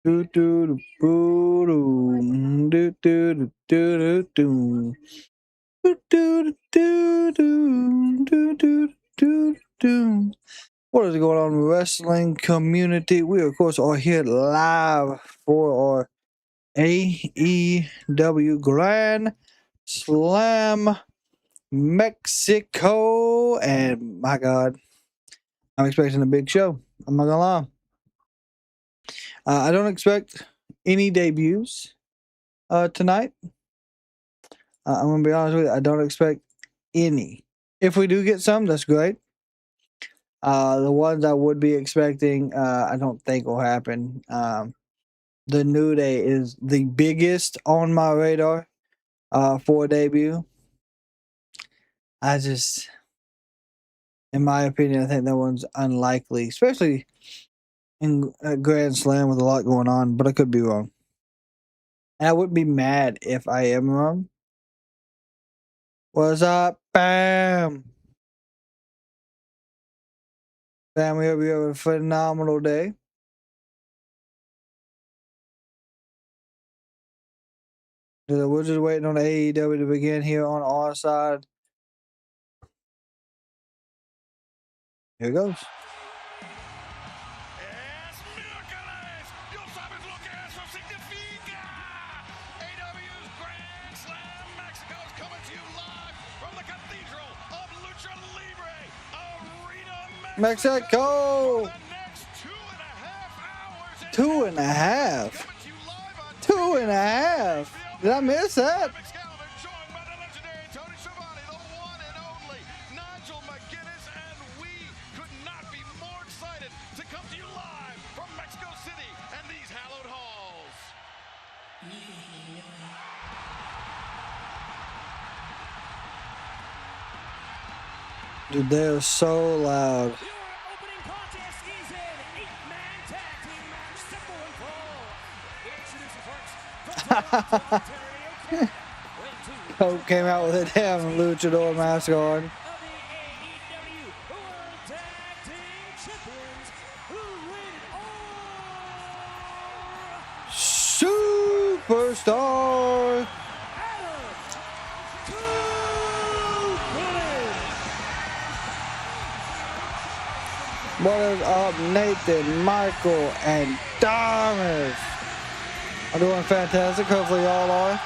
Do do do do do do do do do do do. What is going on in the wrestling community? We of course are here live for our AEW Grand Slam Mexico, and my God, I'm expecting a big show. I'm not gonna lie. I don't expect any debuts tonight. I'm gonna be honest with you. I don't expect any. If we do get some, that's great. The ones I would be expecting, I don't think will happen. The New Day is the biggest on my radar for a debut. In my opinion, I think that one's unlikely, especially in a Grand Slam with a lot going on, but I could be wrong. And I wouldn't be mad if I am wrong. What's up? Bam! Bam, we hope you have a phenomenal day. We're just waiting on AEW to begin here on our side. Here it goes. AEW's Grand Slam Mexico is coming to you live from the Cathedral of Lucha Libre Arena, Mexico! For the next 2.5 hours. 2.5? 2.5? Did I miss that? Joined by the legendary Tony Schiavone, the one and only Nigel McGuinness, and we could not be more excited to come to you live from Mexico City and these hallowed halls. Dude, they're so loud. Your opening contest is an 8-man tag team match, simple and full. Introducing first, from Toronto, Ontario, Canada, Coke came out with a damn luchador mask on. of the AEW World Tag Team Champions, who win all. Superstar! What is up, Nathan, Michael, and Thomas? I'm doing fantastic. Hopefully y'all are.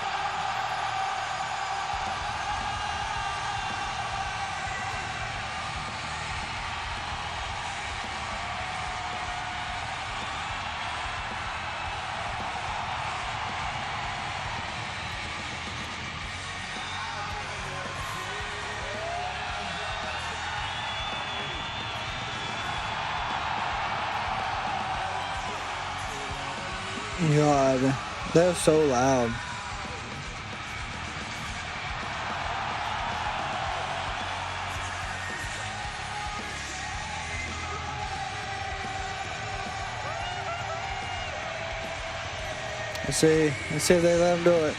God, they're so loud. Let's see if they let them do it.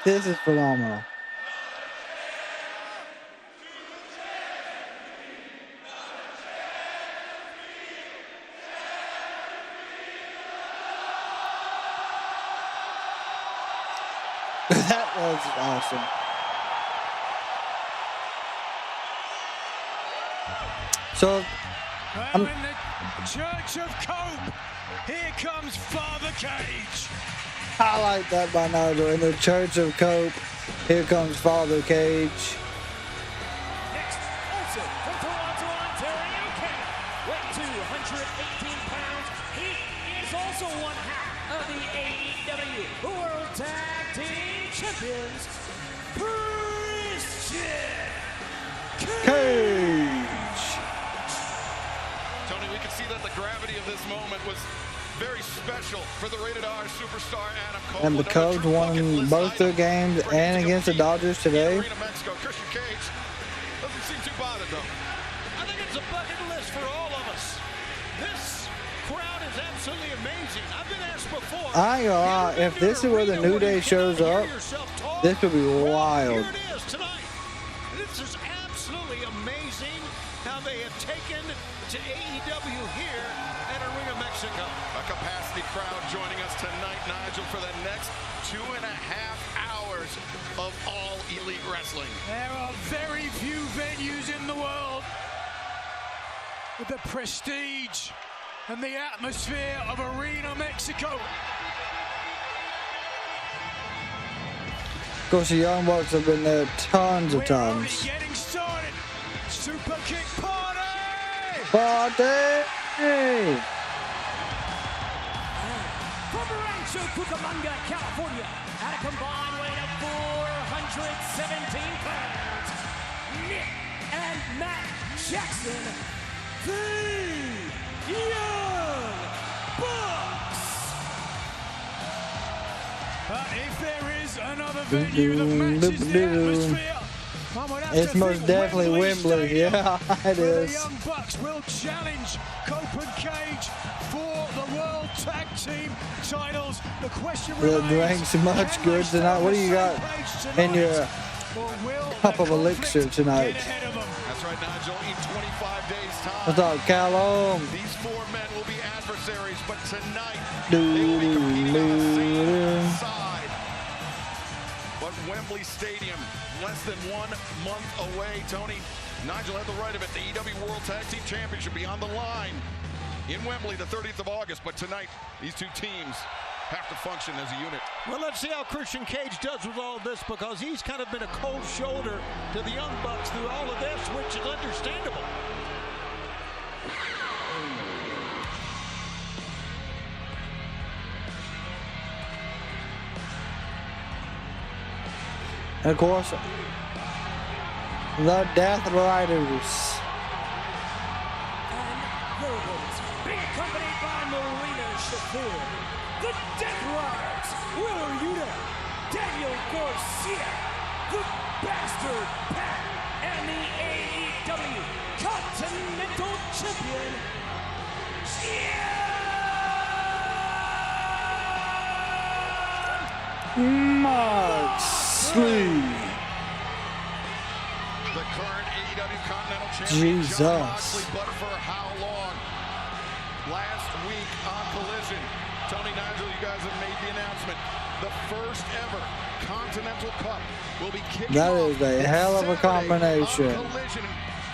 This is phenomenal. That was awesome. So, in the Church of Cope, here comes Father Cage. I like that by Nigel. In the Church of Cope, here comes Father Cage. Next, also from Toronto, Ontario, Canada, weight 218 pounds. He is also one half of the AEW World Tag Team Champions, Christian Cage. Tony, we could see that the gravity of this moment was Very special for the Rated R superstar Adam Cole. And the Cubs won both their games and against the Dodgers today. Mexico. Christian Cage doesn't seem too bothered though. I think it's a bucket list for all of us. This crowd is absolutely amazing. I've been asked before. I ain't gonna lie, if this is where the New Day shows up, this could be wild. Here it is tonight. This is absolutely amazing how they have taken to AEW here at Arena Mexico. A capacity crowd joining us tonight, Nigel, for the next 2.5 hours of all elite wrestling. There are very few venues in the world with the prestige and the atmosphere of Arena Mexico. Of course, the Young Bucks have been there tons of We're times. already getting started. Super kick party! Party! From Rancho Cucamonga, California, at a combined weight of 417 pounds, Nick and Matt Jackson, the Young Bucks. But if there is another venue that matches the atmosphere, one would have It's to most think definitely Wembley. Stadium, Yeah, it where is. The Young Bucks will challenge Cope and Cage for the World Tag Team titles. The question The remains, drink's much can good they stay tonight. on What do the you same got page in your tonight? Or will cup the of elixir conflict tonight? get ahead of them? That's right, Nigel. In 25 days' time, What's up, Callum? these four men will be adversaries, but tonight Do, they will be competing on the do, same do. side. But Wembley Stadium, less than 1 month away. Tony, Nigel had the right of it. The AEW World Tag Team Championship be on the line in Wembley the 30th of August. But tonight, these two teams have to function as a unit. Well, let's see how Christian Cage does with all this, because he's kind of been a cold shoulder to the Young Bucks through all of this, which is understandable. And of course, the Death Riders. And Logos, being accompanied by Marina Shafir, the Death Riders, Willer Yuta, Daniel Garcia, the Bastard Pat, and the AEW Continental Champion, Moxley. The current AEW Continental Champion, Jesus. Jon Moxley, but for how long? Last week on Collision, Tony, Nigel, you guys have made the announcement. The first ever Continental Cup will be kicking That off is a hell of a Saturday combination. on Collision.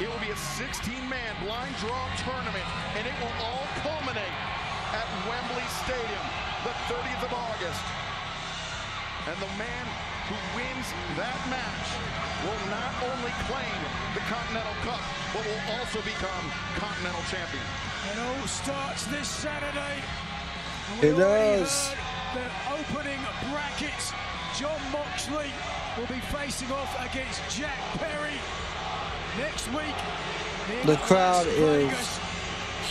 It will be a 16-man blind draw tournament, and it will all culminate at Wembley Stadium, the 30th of August. And the man who wins that match will not only claim the Continental Cup, but will also become Continental Champion. It all starts this Saturday. And It we already does. heard the opening brackets. Jon Moxley will be facing off against Jack Perry next week. The crowd Las is Vegas.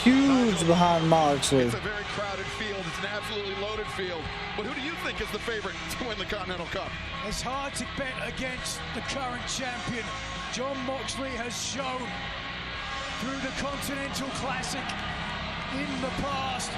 huge behind Moxley. It's a very crowded field. It's an absolutely loaded field. But who do you think is the favorite to win the Continental Cup? It's hard to bet against the current champion. Jon Moxley has shown through the Continental Classic in the past,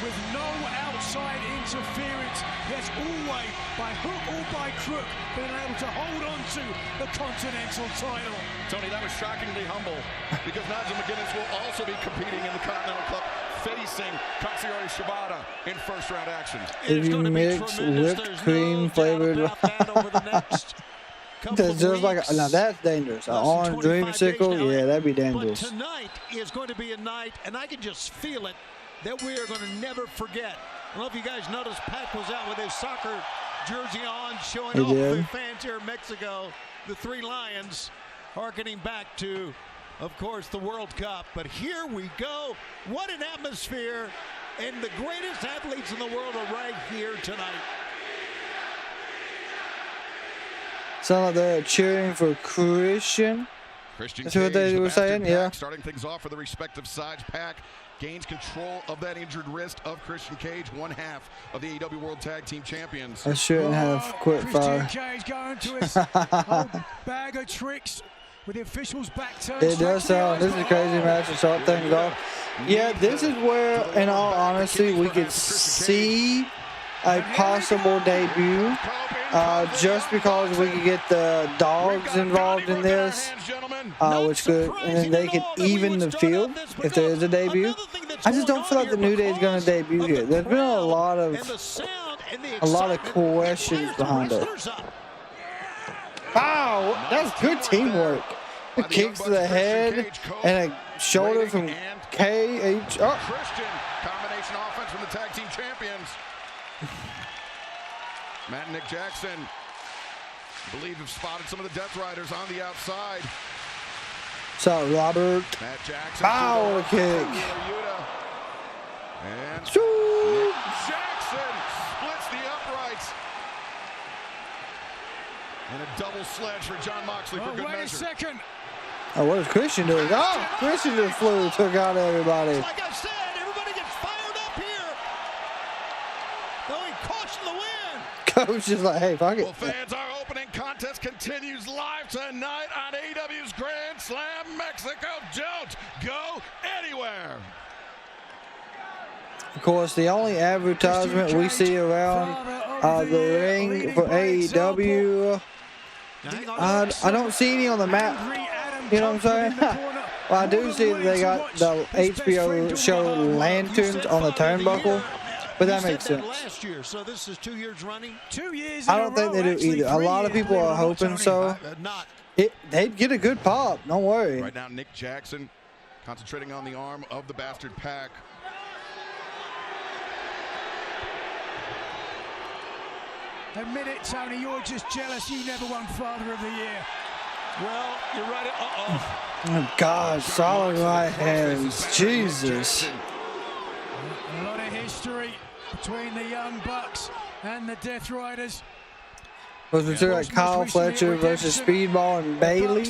with no outside interference, he has always, by hook or by crook, been able to hold on to the Continental title. Tony, that was shockingly humble because Nigel McGuinness will also be competing in the Continental Cup, facing Katsuyori Shibata in first-round action. If you mix whipped cream flavored, that's just like now that's dangerous. An orange dreamsicle, yeah, that'd be dangerous. But tonight is going to be a night, and I can just feel it, that we are going to never forget. I don't know if you guys noticed, Pat was out with his soccer jersey on, showing He off did. the fans here in Mexico, the Three Lions, harkening back to, of course, the World Cup. But here we go. What an atmosphere. And the greatest athletes in the world are right here tonight. Sound like they're cheering for Christian. Christian That's what they Cage, the were saying, Bastard yeah. Pack, starting things off for the respective sides. Pack gains control of that injured wrist of Christian Cage, one half of the AEW World Tag Team Champions. I shouldn't have quit fire. Christian Cage going to his old bag of tricks with the officials back turned. It does sound, this is a crazy match to start things off. Yeah, this is where, in all honesty, we could see a possible debut. Just because we could get the dogs involved in this, which could, and then they could even the field if there is a debut. I just don't feel like the New Day is going to debut here. There's been a lot of questions behind it. Wow, that's good teamwork. Kicks to the head and a shoulder from KH. Oh. Christian combination offense from the tag team champions. Matt and Nick Jackson, I believe, have spotted some of the Death Riders on the outside. So Robert. Matt Jackson. Power kick. And Nick Jackson splits the uprights. And a double sledge for Jon Moxley for good Wait a measure. second. Oh, what is Christian doing? Oh, Christian just flew, took out everybody. Like I said, everybody gets fired up here. Throwing caution to the wind. Coach is like, hey, fuck it. Well, fans, our opening contest continues live tonight on AEW's Grand Slam Mexico. Don't go anywhere. Of course, the only advertisement we see around the ring for AEW, I don't see any on the map. You know what I'm saying? Well, I do see that they got the HBO show lanterns on the turnbuckle, but that makes sense. Last year, so this is 2 years running. 2 years. I don't think they do either. A lot of people are hoping so. They'd get a good pop. Don't worry. Right now, Nick Jackson concentrating on the arm of the Bastard Pack. Admit it, Tony, you're just jealous you never won Father of the Year. Well, you're right. Oh, God, solid right hands. Jesus. A lot of history between the Young Bucks and the Death Riders. Was it like Kyle Fletcher versus Speedball and Bailey?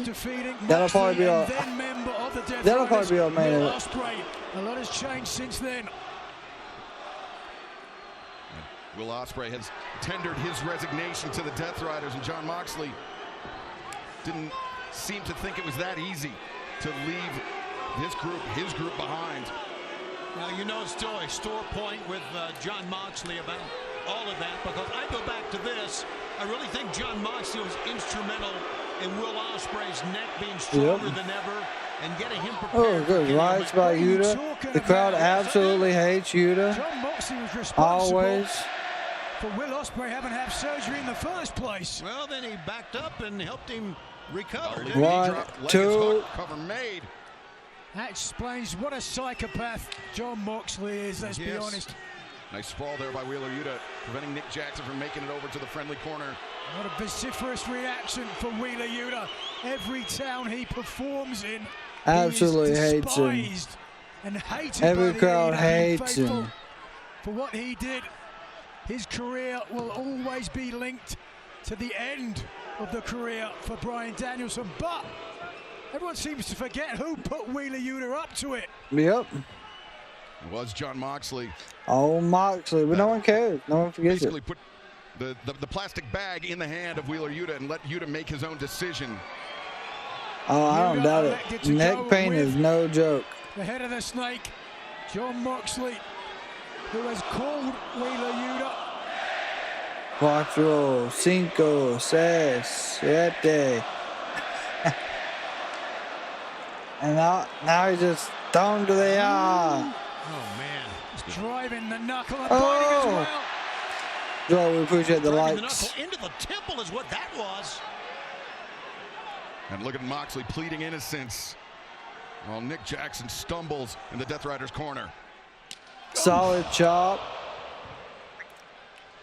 That'll probably be our main event. Ospreay. A lot has changed since then. Will Ospreay has tendered his resignation to the Death Riders, and Jon Moxley didn't seem to think it was that easy to leave his group behind. Now, you know, it's still a sore point with Jon Moxley about all of that, because I go back to this. I really think Jon Moxley was instrumental in Will Ospreay's neck being stronger than ever and getting him prepared. Oh, good. Rights by Yuta. The crowd absolutely hates Yuta. Jon Moxley was responsible Always. for Will Ospreay having to have surgery in the first place. Well, then he backed up and helped him recover. He One, dropped leg, two. hook, cover made. That explains what a psychopath Jon Moxley is, let's be honest. Nice sprawl there by Wheeler Yuta, preventing Nick Jackson from making it over to the friendly corner. What a vociferous reaction for Wheeler Yuta. Every town he performs in, Absolutely he is hates him. despised and hated Every by the crowd AEW hates faithful him. for what he did. His career will always be linked to the end of the career for Bryan Danielson, but everyone seems to forget who put Wheeler Yuta up to it. Yep. It was Jon Moxley. Oh, Moxley. But no one cares. No one forgets Basically it. put the plastic bag in the hand of Wheeler Yuta and let Yuta make his own decision. Oh, I don't doubt it. Neck pain is no joke. The head of the snake, Jon Moxley, who has called Wheeler Yuta. 4, 5, 6, 7. And now he's just down to the eye. Oh, man. He's driving the knuckle and biting as well. Joe, we appreciate the Driving likes. the knuckle into the temple is what that was. And look at Moxley pleading innocence while Nick Jackson stumbles in the Death Rider's corner. Solid chop.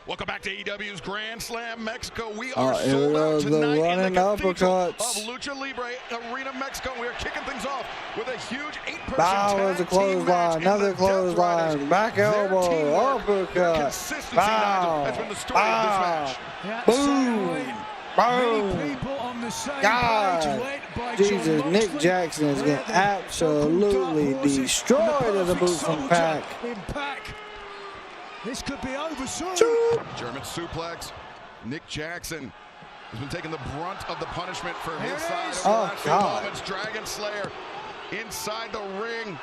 Welcome back to AEW's Grand Slam Mexico. We are here sold we out go, the tonight in running the cathedral of uppercuts. Lucha Libre Arena, Mexico. We are kicking things off with a huge 8-person Bow tag is a team match. clothesline. Another And the Death Riders, clothesline. Back their elbow. teamwork, their Uppercut. consistency, Bow. Nigel, has been the story of this match. That Boom. certainly Boom. many people on the same God, page, led by Jesus, John Nick Moxley, Jackson is where getting the absolutely so-called dark horses destroyed and as a perfect boot from soldier Pac. in Pac. This could be over soon. German suplex. Nick Jackson has been taking the brunt of the punishment for Here his it side is. over the Oh, last few God. moments. Dragon Slayer inside the ring.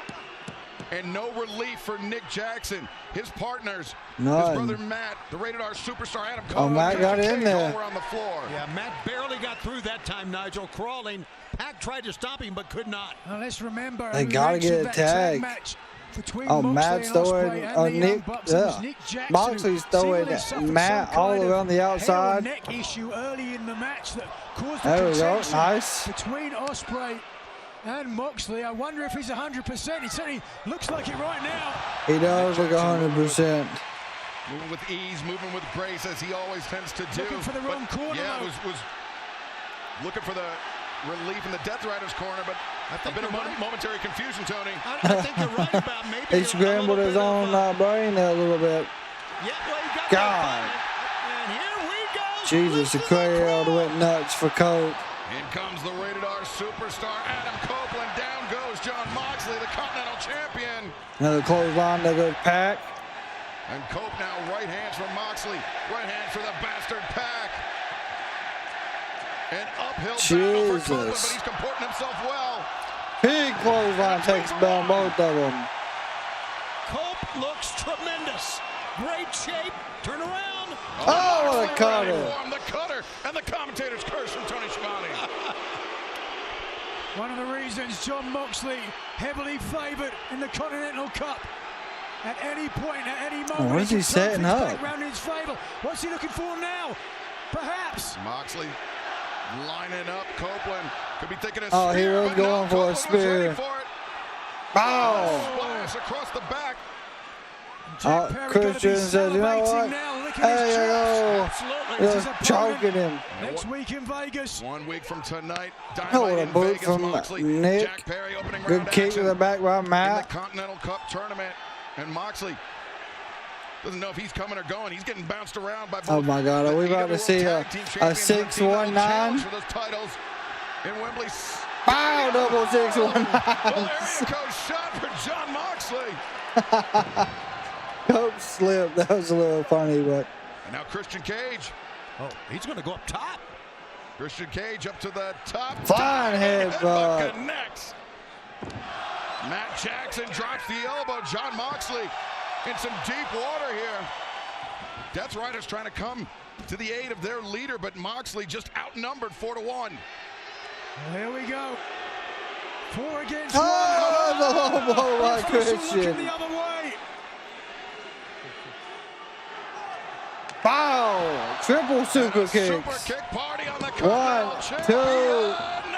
And no relief for Nick Jackson. His partners, None. his brother Matt, the rated R superstar Adam Cole. Oh, Matt got in there. Over on the floor. Yeah, Matt barely got through that time, Nigel. Crawling. Pac tried to stop him, but could not. Now let's remember, They we gotta mentioned get a that tag. match between Oh, Moxley Matt's and throwing Ospreay and the Young Nick. Bucks. It was Yeah. Nick Jackson Moxley's who throwing seemingly suffered Matt some all kind of around the hair or outside. neck issue early in the match that caused the There we go. contention Nice. between Ospreay and Moxley. I wonder if he's 100%. He certainly looks like it right now. He does look 100%. Moving with ease, moving with grace, as he always tends to do. Looking for the wrong corner, Yeah, though. was looking for the relief in the Death Rider's corner, but a bit of momentary confusion, Tony. I think you're right about maybe. He scrambled his own brain there a little bit. Yeah, well, he got God. that. And here we go. Jesus, the crowd went nuts for Colt. In comes the rated R superstar Adam Copeland. Down goes John Moxley, the Continental Champion. Another clothesline that goes Pac. And Cope now right hands for Moxley, right hands for the bastard Pac. An uphill battle for Copeland, but Jesus. he's comporting himself well. Big clothesline takes down both of them. Cope looks tremendous. Great shape. Turn around. Oh, what a Moxley cutter. ready for him, the cutter, and the commentator's curse from Tony Schiavone. One of the reasons John Moxley heavily favored in the Continental Cup. At any point, at any moment, what is he can turn setting things up? back round in his favor. What's he looking for now? Perhaps. Moxley lining up. Copeland could be thinking a Oh, he spear, was but going no, for a Copeland was ready spear. for it. Oh. Splash across the back. Jack Perry gotta be Christian says, you know salivating what? now, licking his There you chops. go. Absolutely. This is Just a choking him. Next week in Vegas. 1 week from tonight, Oh, what Dynamite a in boot Vegas, from Moxley. Nick. Jack Perry opening Good round kick action to the back by in the Matt. Continental Cup tournament. And Moxley doesn't know if he's coming or going. He's getting bounced around by both. Oh my God, are we the about to AEW see World a Tag Team Champions and the 619? challenge for those titles in Wembley. Bow, double 619. Well, there goes shot for John Moxley. Cope slipped. That was a little funny, but And now Christian Cage. Oh, he's going to go up top. Christian Cage up to the top. Flying headbutt. Connects. Matt Jackson drops the elbow. John Moxley in some deep water here. Death Riders trying to come to the aid of their leader, but Moxley just outnumbered 4-1. Well, here we go. 4 against oh, 1. the low blow by Reversal looking Christian. the other way. Bow, triple super Super kicks. kick party on the Continental 1, Champion. 2. No!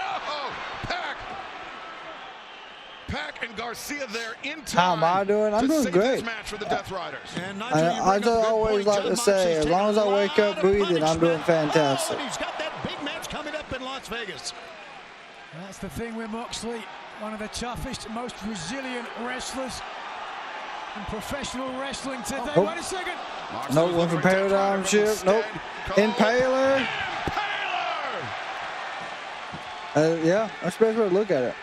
Pac and Garcia there in time. How am I doing? I'm to doing save great. This match for the Death Riders. And Nigel, you I bring up a just good always point. like John to say, Moxley's as taken long as I a wake up lot of breathing, I'm doing punishment. fantastic. Oh, he's got that big match coming up in Las Vegas. That's the thing with Moxley. One of the toughest, most resilient wrestlers in professional wrestling today. Oh. Wait a second. Moxley Nope, was one for looking Death paradigm Rider, shift. but Nope. instead, Impaler. Impaler! Yeah, that's the best way to look at it.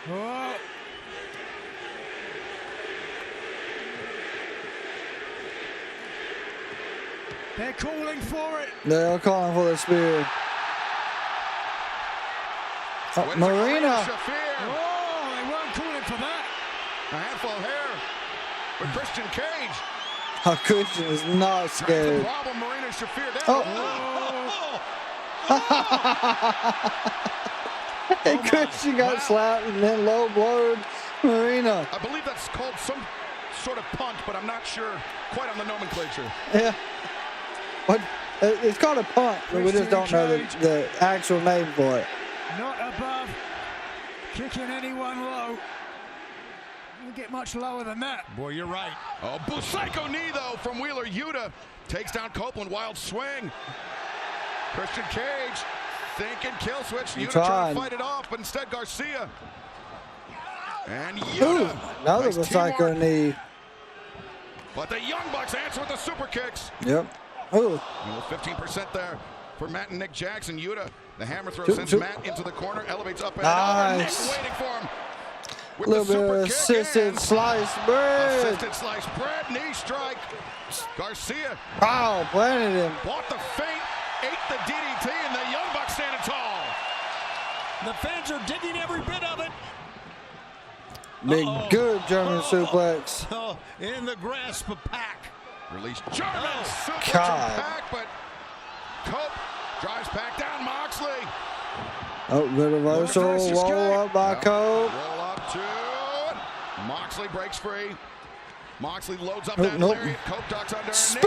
Oh. They're calling for it. They're calling for the spear. Oh, Wins Marina. Shafir. Oh, they weren't calling for that. A handful of hair with Christian Cage. Oh, Christian is not That's the scared. problem. Marina Shafir down. Oh. Oh. And Christian got slapped and then low blowed Marina. I believe that's called some sort of punt, but I'm not sure quite on the nomenclature. Yeah. What? It's called a punt, but we just don't know the actual name for it. Not above kicking anyone low. Don't get much lower than that. Boy, you're right. Oh, Psycho knee, though, from Wheeler Yuta. Takes down Copeland. Wild swing. Christian Cage thinking kill switch. Yuta trying to fight it off, but instead Garcia. And Ooh, Yuta. another Nice Psycho teamwork. knee. But the Young Bucks answer with the super kicks. Yep. Ooh. And with 15% there for Matt and Nick Jackson. Yuta The hammer throw Shoot, sends shoot. Matt into the corner, elevates up and Nice. Nick waiting for him. With Little the bit super of kick assisted and slice bread. assisted slice bread, knee strike. Garcia Wow, planted him. bought the feint, ate the DDT, and the Young Bucks standing tall. The fans are digging every bit of it. Big, good German suplex. Oh, in the grasp of Pac. Release German suplex God. from Pac, but Cope drives Pac down. Moxley. Oh, good reversal. Roll up by Cope. Roll up to it. Moxley breaks free. Moxley loads up Nope, that nope. lariat. Cope ducks under. Spear!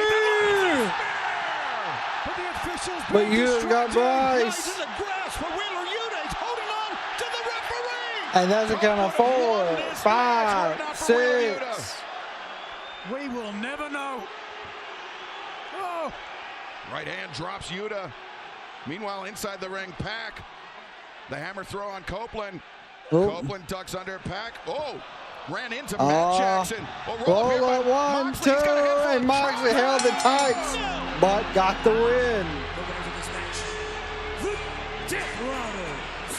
But the officials But being you got distracted. Bryce. He's in the grasp for Wheeler Yuta. He's holding on to the referee. And that's a count of 4, 5, 6. We will never know. Oh, Right hand drops Yuta. Meanwhile, inside the ring, Pac. The hammer throw on Copeland. Oh. Copeland ducks under Pac. Oh, ran into Matt Jackson. Oh, Roll here up, by 1, Moxley. 2, He's got a handful and of Moxley trouble. held the tights, but got the win. The winners of this match, the Death Riders.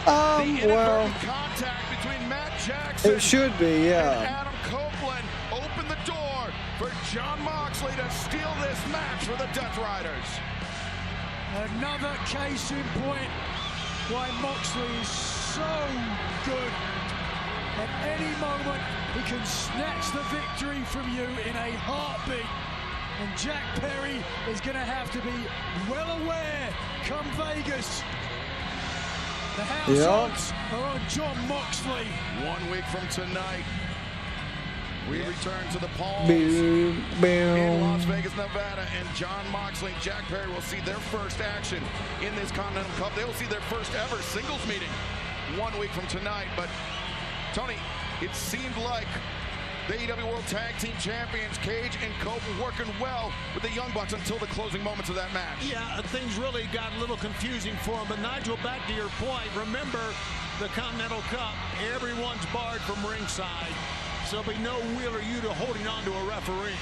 The Well, inadvertent contact between Matt Jackson it should be, and yeah. Adam Copeland opened the door for Jon Moxley to steal this match for the Death Riders. another case in point why Moxley is so good. At any moment, he can snatch the victory from you in a heartbeat. And Jack Perry is going to have to be well aware come Vegas. The house Yep. odds are on Jon Moxley. 1 week from tonight, we return to the Palms Boom, in Las boom. Vegas, Nevada, and Jon Moxley and Jack Perry will see their first action in this Continental Cup. They will see their first ever singles meeting 1 week from tonight. But Tony, it seemed like the AEW World Tag Team Champions Cage and Cope were working well with the Young Bucks until the closing moments of that match. Yeah, things really got a little confusing for him. But Nigel, back to your point, remember the Continental Cup, everyone's barred from ringside. So there'll be no Wheeler Yuta holding on to a referee.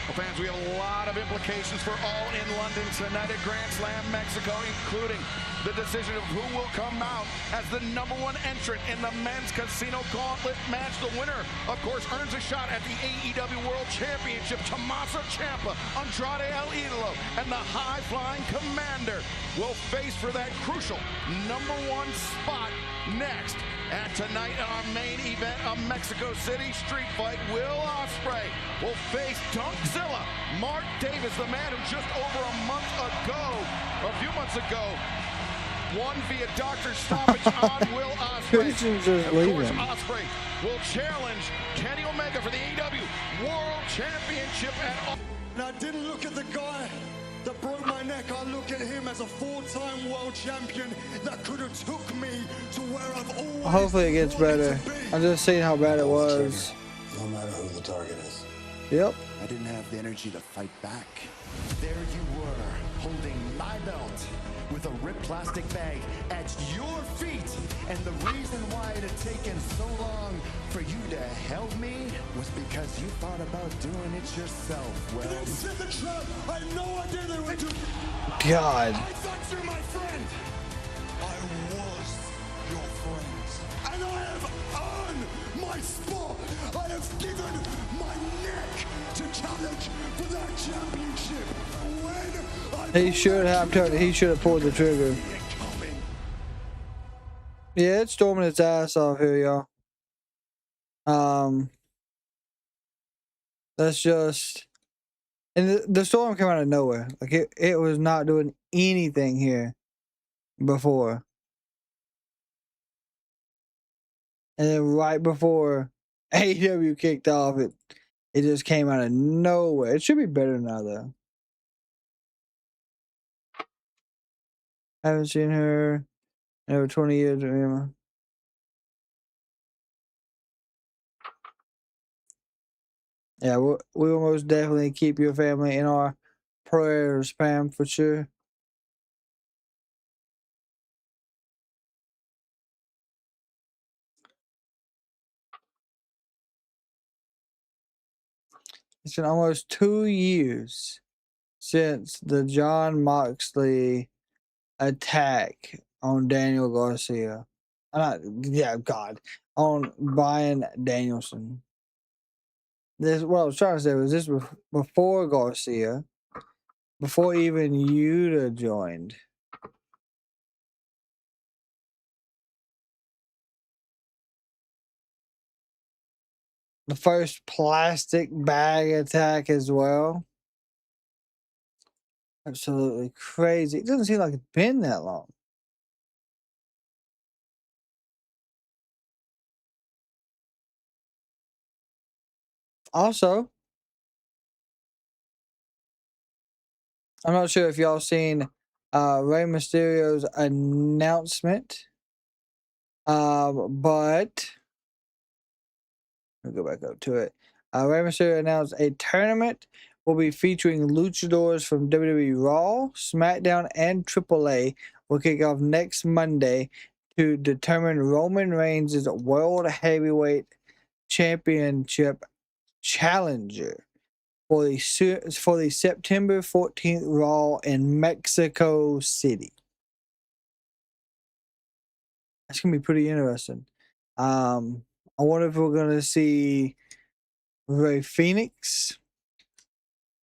Well, fans, we have a lot of implications for All in London tonight at Grand Slam, Mexico, including the decision of who will come out as the #1 entrant in the men's casino gauntlet match. The winner, of course, earns a shot at the AEW World Championship. Tommaso Ciampa, Andrade, Ídolo, and the high-flying Komander will face for that crucial #1 spot next. And tonight in our main event, a Mexico City street fight, Will Ospreay will face Dunkzilla. Mark Davis, the man who just over a month ago, or a few months ago, won via doctor's stoppage on Will Ospreay. Christian's just Of course, leaving. Ospreay will challenge Kenny Omega for the AEW World Championship at all. And I didn't look at the guy that broke my neck. I look at him as a 4-time world champion that could have took me to where I've always Hopefully it gets wanted better. to be. I'm just seeing how bad it was. No matter who the target is. Yep. I didn't have the energy to fight back. There you were, holding my belt with a ripped plastic bag at your feet. And the reason why it had taken so long for you to help me was because you thought about doing it yourself. Well, they set the trap. I had no idea they were doing. God. I thought you were my friend. I was your friend. And I have earned my spot. I have given my neck to challenge for that championship. When I He should have turned it. He should have pulled the trigger. Yeah, it's storming its ass off here, y'all. That's just, and the storm came out of nowhere. Like it was not doing anything here before, and then right before AEW kicked off, it just came out of nowhere. It should be better now though. I haven't seen her in over 20 years. Remember. Yeah, we will most definitely keep your family in our prayers, Pam, for sure. It's been almost 2 years since the John Moxley attack on Daniel Garcia. On Bryan Danielson. This what I was trying to say was this before Garcia, before even Yuta joined. The first plastic bag attack as well. Absolutely crazy. It doesn't seem like it's been that long. Also, I'm not sure if y'all seen Rey Mysterio's announcement, but I'll go back up to it. Rey Mysterio announced a tournament will be featuring luchadors from WWE Raw, SmackDown, and AAA. Will kick off next Monday to determine Roman Reigns' World Heavyweight Championship challenger for the September 14th Raw in Mexico City. That's gonna be pretty interesting. I wonder if we're gonna see Rey Fénix,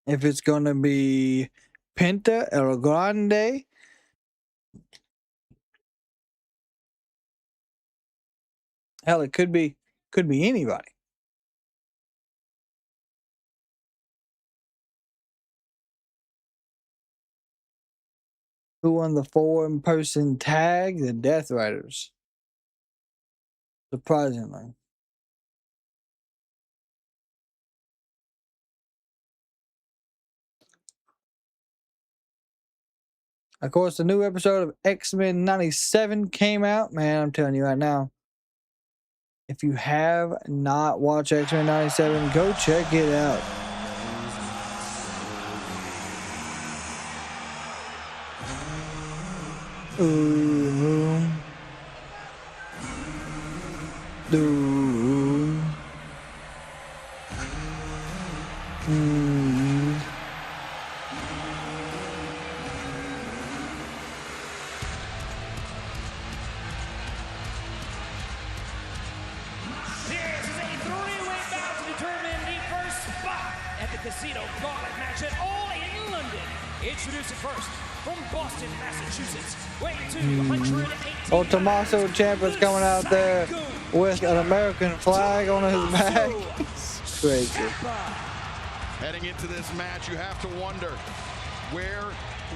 if it's gonna be Penta El Grande. Hell, it could be anybody. Who won the 4-person tag? The Death Riders. Surprisingly. Of course, the new episode of X-Men 97 came out. Man, I'm telling you right now, if you have not watched X-Men 97, go check it out. Ooh. Ooh. Mm. This is a three-way bout to determine the first spot at the Casino Gauntlet match at All in London. Introducing first from Boston, Massachusetts, weighing 218. Oh, Tommaso Ciampa's coming out there with an American flag on his back. It's crazy. Heading into this match, you have to wonder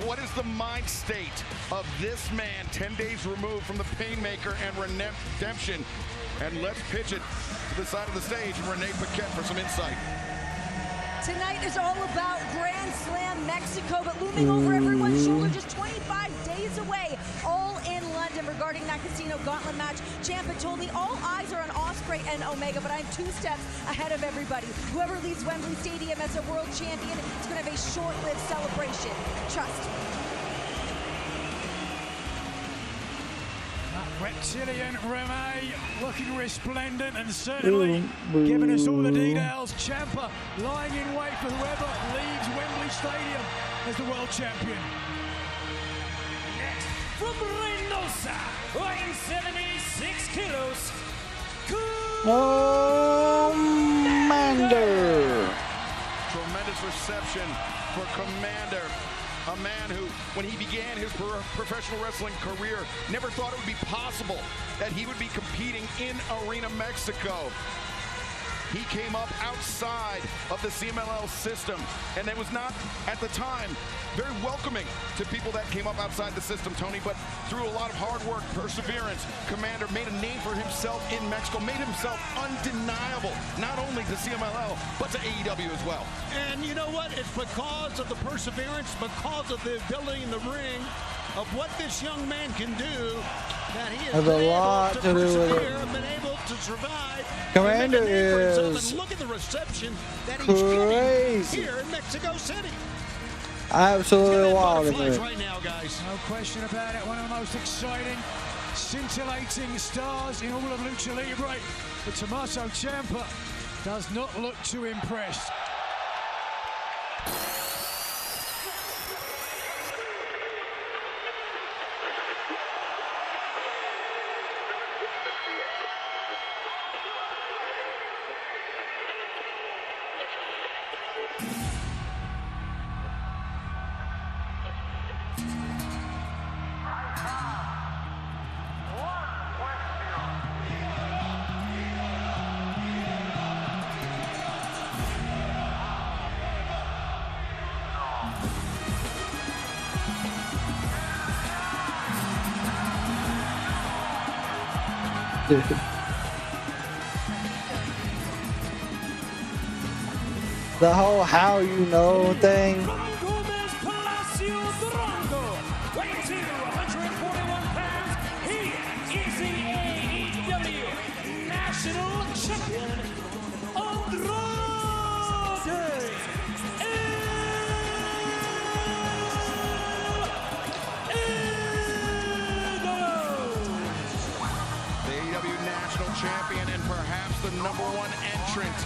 what is the mind state of this man 10 days removed from the Painmaker and redemption? And let's pitch it to the side of the stage, Renee Paquette, for some insight. Tonight is all about Grand Slam Mexico, but looming over everyone's shoulder, just 25 days away, all in London regarding that Casino Gauntlet match. Ciampa told me all eyes are on Ospreay and Omega, but I'm 2 steps ahead of everybody. Whoever leaves Wembley Stadium as a world champion is going to have a short-lived celebration. Trust me. Reptilian Renee looking resplendent and certainly giving us all the details. Ciampa lying in wait for whoever leaves Wembley Stadium as the world champion. Next, from Reynosa, weighing 76 kilos, Komander. Tremendous reception for Komander. A man who, when he began his professional wrestling career, never thought it would be possible that he would be competing in Arena Mexico. He came up outside of the CMLL system, and it was not, at the time, very welcoming to people that came up outside the system, Tony, but through a lot of hard work, perseverance, Komander made a name for himself in Mexico, made himself undeniable, not only to CMLL, but to AEW as well. And you know what? It's because of the perseverance, because of the ability in the ring, of what this young man can do, that he has been able to persevere and been able to survive. Komander is look at the reception that he's crazy getting here in Mexico City. Absolutely wild. Right now, guys. No question about it. One of the most exciting, scintillating stars in all of Lucha Libre. But Tommaso Ciampa does not look too impressed. Dude. The whole how you know thing. Weighing 141 pounds, he is the AEW National Champion, Andrade. The AEW National Champion and perhaps the #1 entrant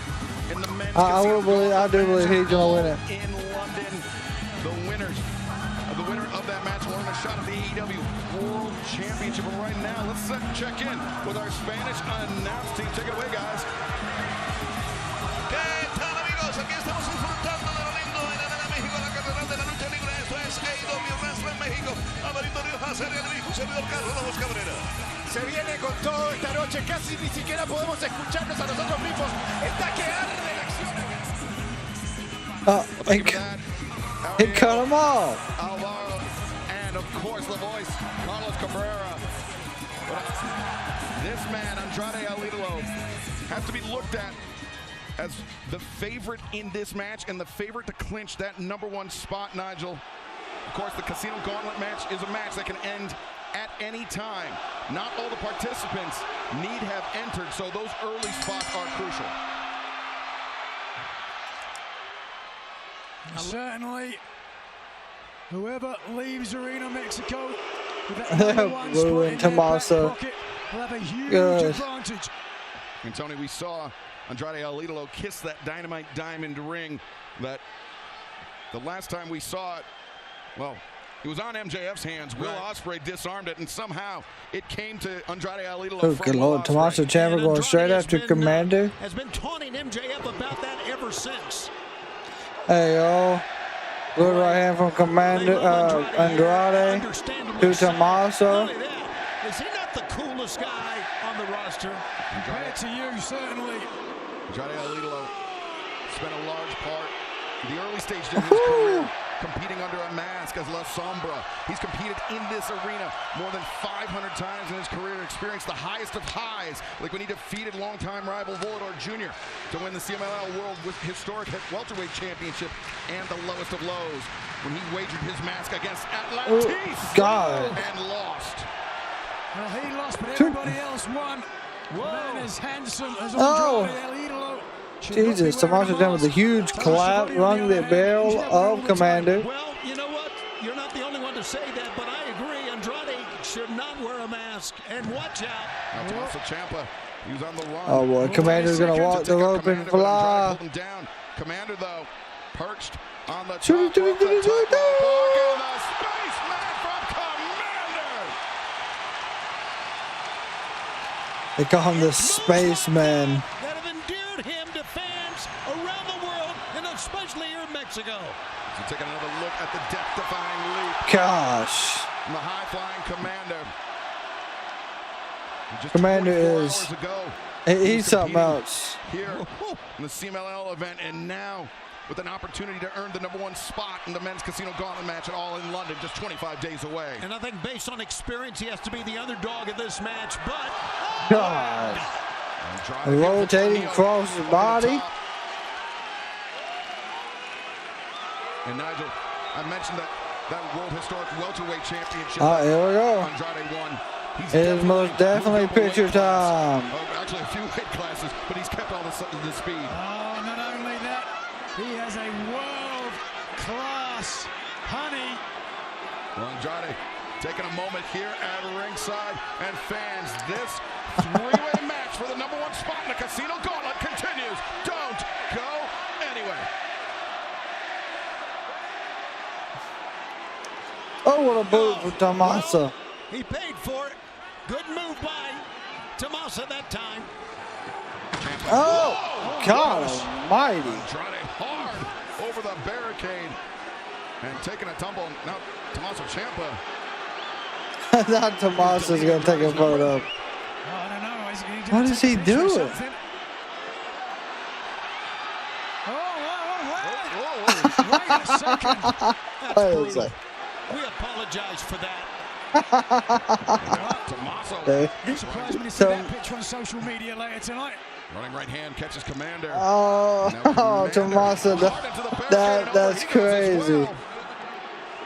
in the men's I do believe he's gonna win it. in London. The winner of that match will earn a shot at the AEW World Championship. And right now, let's check in with our Spanish announce team. Take it away, guys. ¿Qué tal, amigos? Aquí estamos disfrutando de lo lindo en Arena México, la catedral de la lucha libre. Esto es AEW Grand Slam México. Amarito Riojas, Ariel Rijo, servidor Carlos Ramos Cabrera. Se viene con todo esta noche, casi ni siquiera podemos escucharnos a nosotros mismos. Está que arde la acción. He cut him off. Alvaro, and of course the voice, Carlos Cabrera. This man, Andrade Ídolo, has to be looked at as the favorite in this match and the favorite to clinch that #1 spot, Nigel. Of course, the Casino Gauntlet match is a match that can end at any time. Not all the participants need have entered, so those early spots are crucial. Certainly, whoever leaves Arena Mexico with that They're #1 spot ruined in their back Tommaso. pocket will have a huge Good. advantage. And Tony, we saw Andrade Ídolo kiss that dynamite diamond ring that the last time we saw it, well, it was on MJF's hands. Will Ospreay disarmed it, and somehow it came to Andrade Ídolo. Oh, good Lord. Tommaso Ciampa going straight after Komander. Has been taunting MJF about that ever since. Hey, yo. Good right hand from Komander, Andrade to Tommaso. Look at that. Is he not the coolest guy on the roster? Credit to you, certainly. Andrade Ídolo spent a large part in the early stages of his career competing under a mask as La Sombra. He's competed in this arena more than 500 times in his career, experienced the highest of highs, like when he defeated longtime rival Volador Jr. to win the CMLL World with historic Welterweight Championship, and the lowest of lows when he wagered his mask against Atlantis and lost. Well, he lost, but everybody else won. Man as handsome as Andrade Ídolo. Jesus, Tommaso Ciampa with a huge clap, rung the bell of Komander. Well, you know what? You're not the only one to say that, but I agree. Andrade should not wear a mask. And watch out. Now Tommaso Ciampa, he was on the run. Oh boy, Komander's gonna walk the rope and fly. Down. Komander, though, perched on the top Shoot, rope. shoot, The shoot, top shoot, rope. shoot. Look at the Spaceman from Komander. They call him the Spaceman. That have endeared him to fans around the world, and especially here in Mexico. So taking another look at the death-defying leap Gosh. from the high-flying Komander. Just Komander 24 is- hours ago, He's something competing else. here in the CMLL event, and now with an opportunity to earn the #1 spot in the men's Casino Gauntlet match at All in London, just 25 days away. And I think based on experience, he has to be the underdog in this match, but... God. Andrade Rotating across his body. And Nigel, I mentioned that World Historic Welterweight Championship. Here we go. Andrade won. He's It is most definitely moved up a weight picture class. time. Actually, a few weight classes, but he's kept all the speed. Oh, not only that, he has a world-class honey. Well, Andrade taking a moment here at ringside, and fans, this three-way match for the #1 spot in the Casino Gauntlet continues. Don't go anywhere. Oh, what a boot for Tommaso. Well, he paid for it. Good move by Tommaso that time. Oh, God almighty. Andrade hard over the barricade and taking a tumble. Now, Tommaso Ciampa. I thought Tommaso's going to take a photo. Oh, I don't know. Is he What is he doing? Wait a second. That's Wait a brutal. sec. We apologize for that. Okay. Surprised me to see So- that picture on social media later tonight. Running right hand catches Komander. Oh, Tommaso, that's crazy.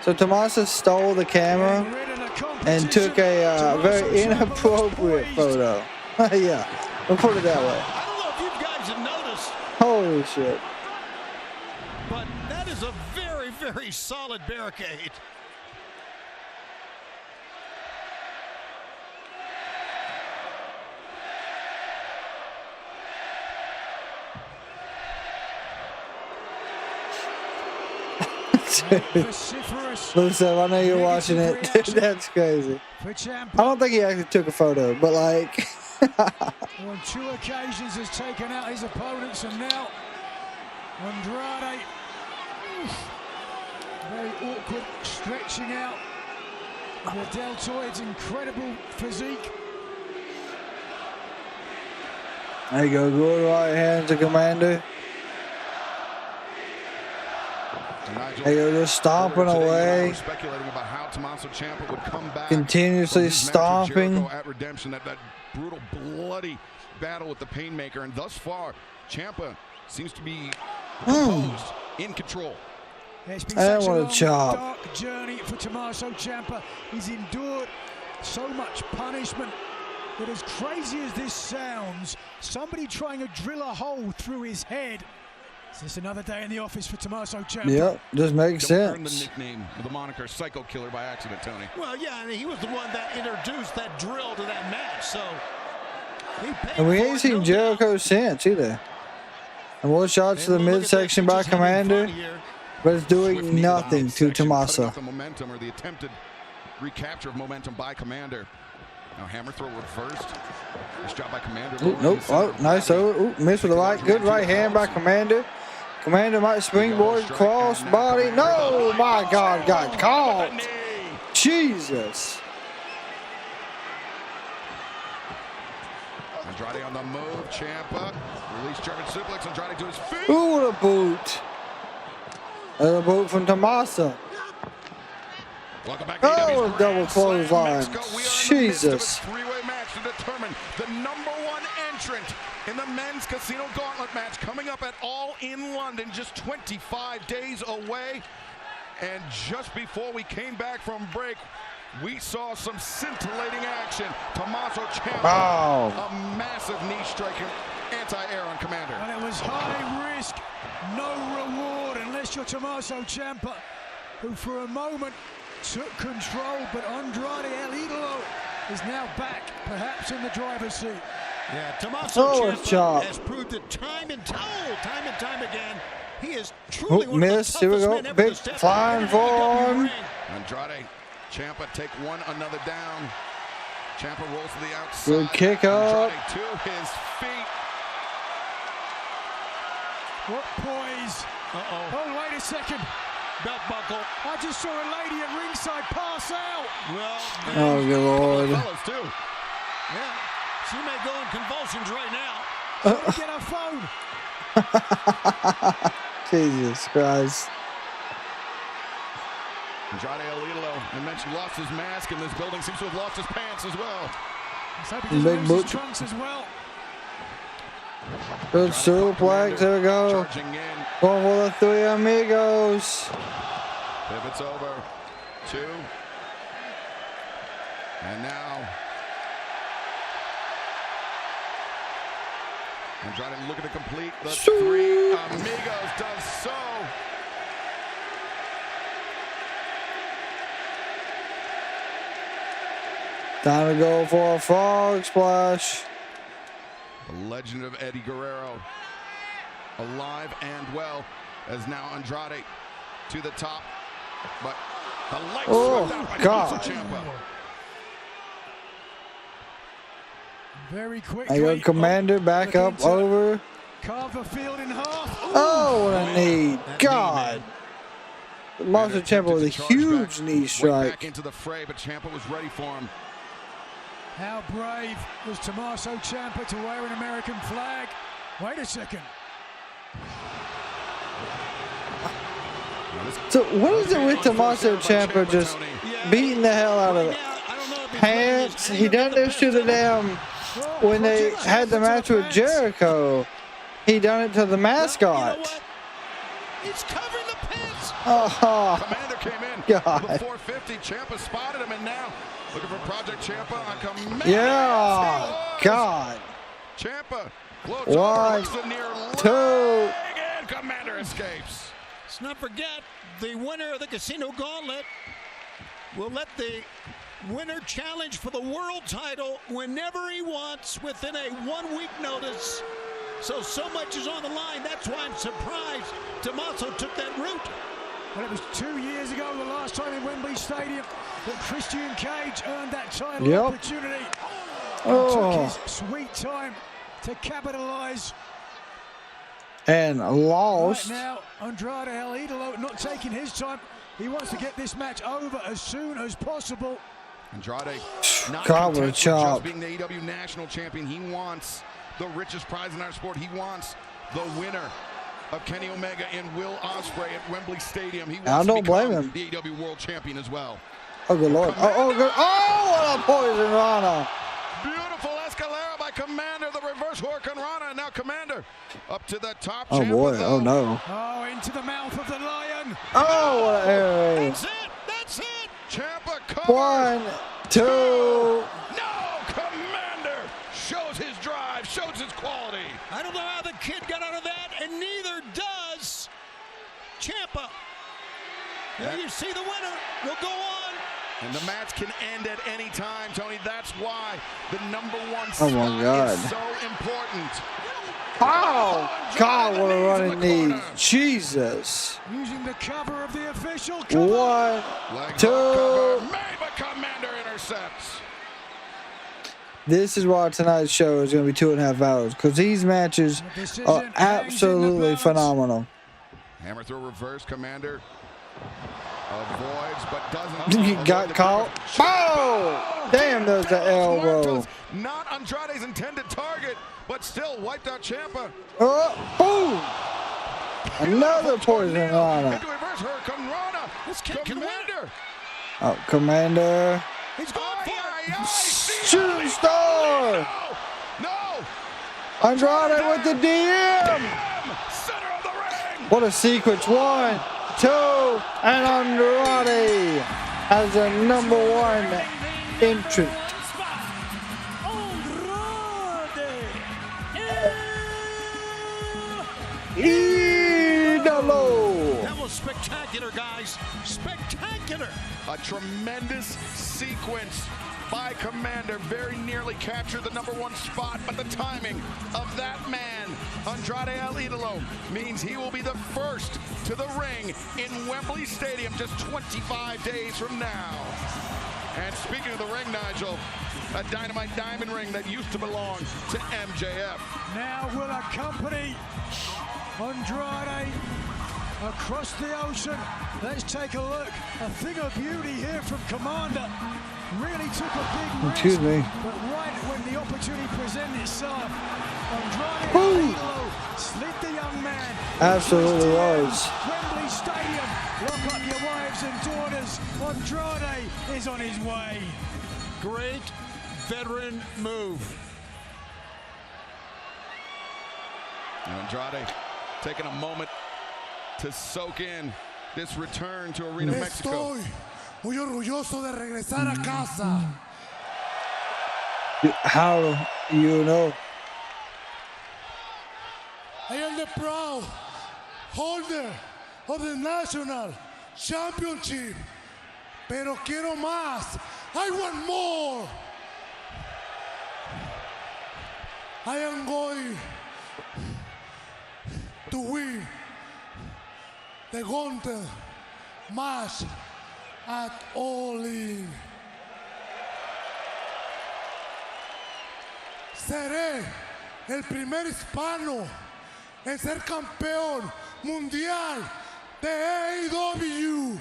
So Tommaso stole the camera and took a very inappropriate photo. Yeah, we'll put it that way. I don't know if you guys have noticed, Holy shit. but that is a very, very solid barricade. Vociferous Lucev, I know you're watching it. Dude, that's crazy. for I Ciampa. don't think he actually took a photo, but like, On 2 occasions has taken out his opponents, and now Andrade, very awkward, stretching out the deltoid's incredible physique. there you go. Good right hand to Komander. There you go, just stomping away. Speculating about how Tommaso Ciampa would come back. Continuously from his match with stomping. Jericho at Redemption, that brutal, bloody battle with the Painmaker, and thus far, Ciampa seems to be composed, in control. It's been I such a want a long, chop. dark journey for Tommaso Ciampa. He's endured so much punishment that, as crazy as this sounds, somebody trying to drill a hole through his head. Is this another day in the office for Tommaso Ciampa? Yep, just makes Don't earn the sense. nickname, the moniker Psycho Killer by accident, Tony. Well, yeah, and he was the one that introduced that drill to that match, so he paid And we for ain't it, seen no Jericho doubt. since either. And more shots to the And look at midsection this, by just having fun Komander, here. but it's Swift doing knee nothing line to section, cutting Tommaso. off the momentum, or the attempted recapture of momentum by Komander. Now hammer throw reversed. Nice job by Komander. Ooh, nope. Oh, nice over. Ooh, missed with the right. Good right hand by Komander. Komander might springboard, cross body. No, my God, got caught. Jesus. Andrade on the move. Ciampa release German suplex. Andrade to his feet. Ooh, what a boot. And a boot from Tommaso. Welcome back Oh, AEW's a Grand double Slam clothesline. Mexico. We are in the midst of a Jesus. three-way match to determine the #1 entrant in the men's casino gauntlet match coming up at All in London, just 25 days away. And just before we came back from break, we saw some scintillating action. Tommaso Ciampa, Wow. a massive knee strike, anti-air on Komander. And it was high risk, no reward, unless you're Tommaso Ciampa, who for a moment took control, but Andrade El Ídolo is now back, perhaps in the driver's seat. Yeah, Tommaso Oh, Ciampa chop. has proved it time and time again. He is truly Oh, one of the miss. Here we toughest go. men ever Big to step flying into the AEW forearm. ring. Andrade, Ciampa take one, another down. Ciampa rolls to the outside. Good kick up. Andrade to his feet. What poise. Oh, wait a second. Belt buckle. I just saw a lady at ringside pass out. Well, Oh, good Lord. Fellas, too. yeah, she may go in convulsions right now. Trying to get her phone. Jesus Christ. Andrade El Ídolo, I mentioned, lost his mask in this building. Seems to have lost his pants as well. Let's hope he doesn't Big lose boot. his trunks as well. Good suplex. There we go. Charging in. Going for the three amigos. Pivots over. 2. And now Andrade looking to complete the three amigos. Does so. Time to go for a frog splash. The legend of Eddie Guerrero, alive and well, as now Andrade to the top, but the lights Oh, swept out by God. Tommaso Ciampa. Very quick. I go Komander back up over. Carve the field in half. Ooh. Oh, what a knee. That God. Tommaso Ciampa with a huge knee Went strike. back into the fray, but Ciampa was ready for him. How brave was Tommaso Ciampa to wear an American flag? Wait a second. So what is it with Tommaso Ciampa just beating the hell out of Right now, I don't know pants. He done this to the damn when they had the match with Jericho. He done it to the mascot. You know what? He's covering the pants. Oh, Komander came in. God. With a 450. Ciampa spotted him, and now looking for Project Ciampa on Komander. yeah. God. Ciampa. One, two. And Komander escapes. Let's not forget, the winner of the Casino Gauntlet will let the winner challenge for the world title whenever he wants within a 1 week notice. So much is on the line. That's why I'm surprised Tommaso took that route. Well, it was 2 years ago, the last time in Wembley Stadium, that Christian Cage earned that title opportunity. Oh. Took his sweet time to capitalize. And lost. Right now, Andrade El Ídolo not taking his time. He wants to get this match over as soon as possible. Andrade, not God, what a content with chop. just being the AEW National Champion. He wants the richest prize in our sport. He wants the winner of Kenny Omega and Will Ospreay at Wembley Stadium. He wants I don't to become blame him. the AEW World Champion as well. Oh, good Lord. Oh, good. Oh, what a poison Rana. Beautiful Escalera by Komander, the reverse Hurricane Rana, and now Komander up to the top. Oh, Ciampa, boy. though. Oh, no. Oh, into the mouth of the lion. Oh, what an area. That's it. That's it. Ciampa covers. 1, 2. No, Komander shows his drive, shows his quality. I don't know how the kid got out of that, and neither does Ciampa. There you see the winner. We'll go on. And the match can end at any time, Tony. That's why the #1 Oh, spot my God. is so important. Oh, God, what a running knee. Jesus. Using the cover of the official. 1, Leg 2. lock cover. Made, but Komander intercepts. This is why tonight's show is going to be 2.5 hours, because these matches are absolutely phenomenal. Hammer throw reverse. Komander avoids, but doesn't. You got caught. Oh! Damn, there's the elbow. Not Andrade's intended target, but still wiped out Ciampa. Boom! Another poison Rana. Into reverse Hurricane Rana. This kid can win. Komander. Oh, Komander. He's going for it. Shooting star. No. Andrade with the DM. Center of the ring. What a sequence. 1, 2, and Andrade as the #1 entrant. Ídolo. That was spectacular, guys. Spectacular. A tremendous sequence by Komander. Very nearly captured the #1 spot, but the timing of that man, Andrade El Ídolo, means he will be the first to the ring in Wembley Stadium just 25 days from now. And speaking of the ring, Nigel, a dynamite diamond ring that used to belong to MJF. Now will accompany Andrade across the ocean. Let's take a look. A thing of beauty here from Komander. Really took a big risk. Excuse me. But right when the opportunity presented itself, Andrade El Ídolo slid the young man. Absolutely was. Wembley Stadium. Lock up your wives and daughters. Andrade is on his way. Great veteran move. And Andrade taking a moment to soak in this return to Arena Mexico. Estoy muy orgulloso de regresar a casa. How you know? I am the proud holder of the National Championship. Pero quiero más. I want more. I am going to win the Gauntlet match at Allin. Seré el primer hispano en ser campeón mundial de AEW.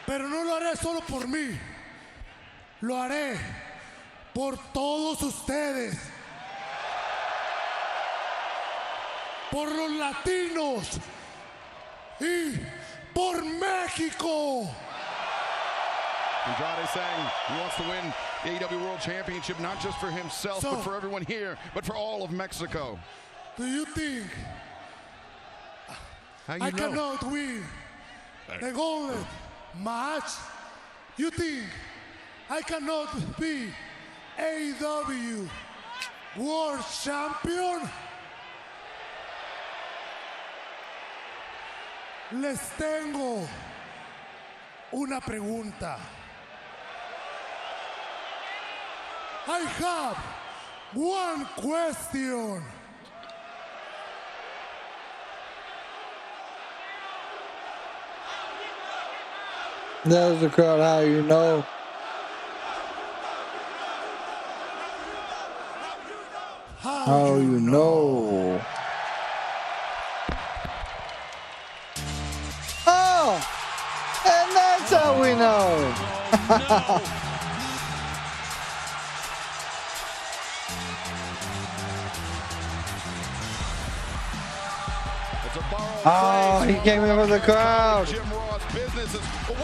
Pero no lo haré solo por mí. Lo haré por todos ustedes. Por los latinos y por México. Andrade saying he wants to win the AEW World Championship, not just for himself, but for everyone here, but for all of Mexico. Do you think I cannot win the Gauntlet match? You think I cannot be AEW World Champion? Les tengo una pregunta. I have one question. There's the crowd. How you know? How you know? Oh, and that's how we know. Oh, he came in with the crowd.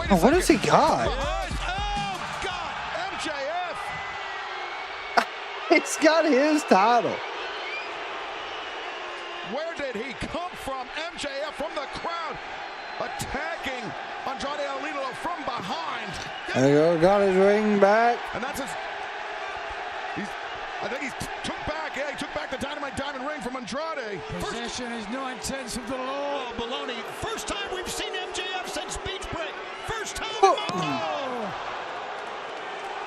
Oh, what has he got? Oh, God, MJF. He's got his title. Where did he come from? MJF from the crowd, attacking Andrade Ídolo from behind. There you go, got his ring back. And that's his. I think he took back. Yeah, he took back the Dynamite Diamond ring from Andrade. Possession is 9/10 of the law. Oh, baloney. First time we've seen MJF since Beach Break. First time. Oh.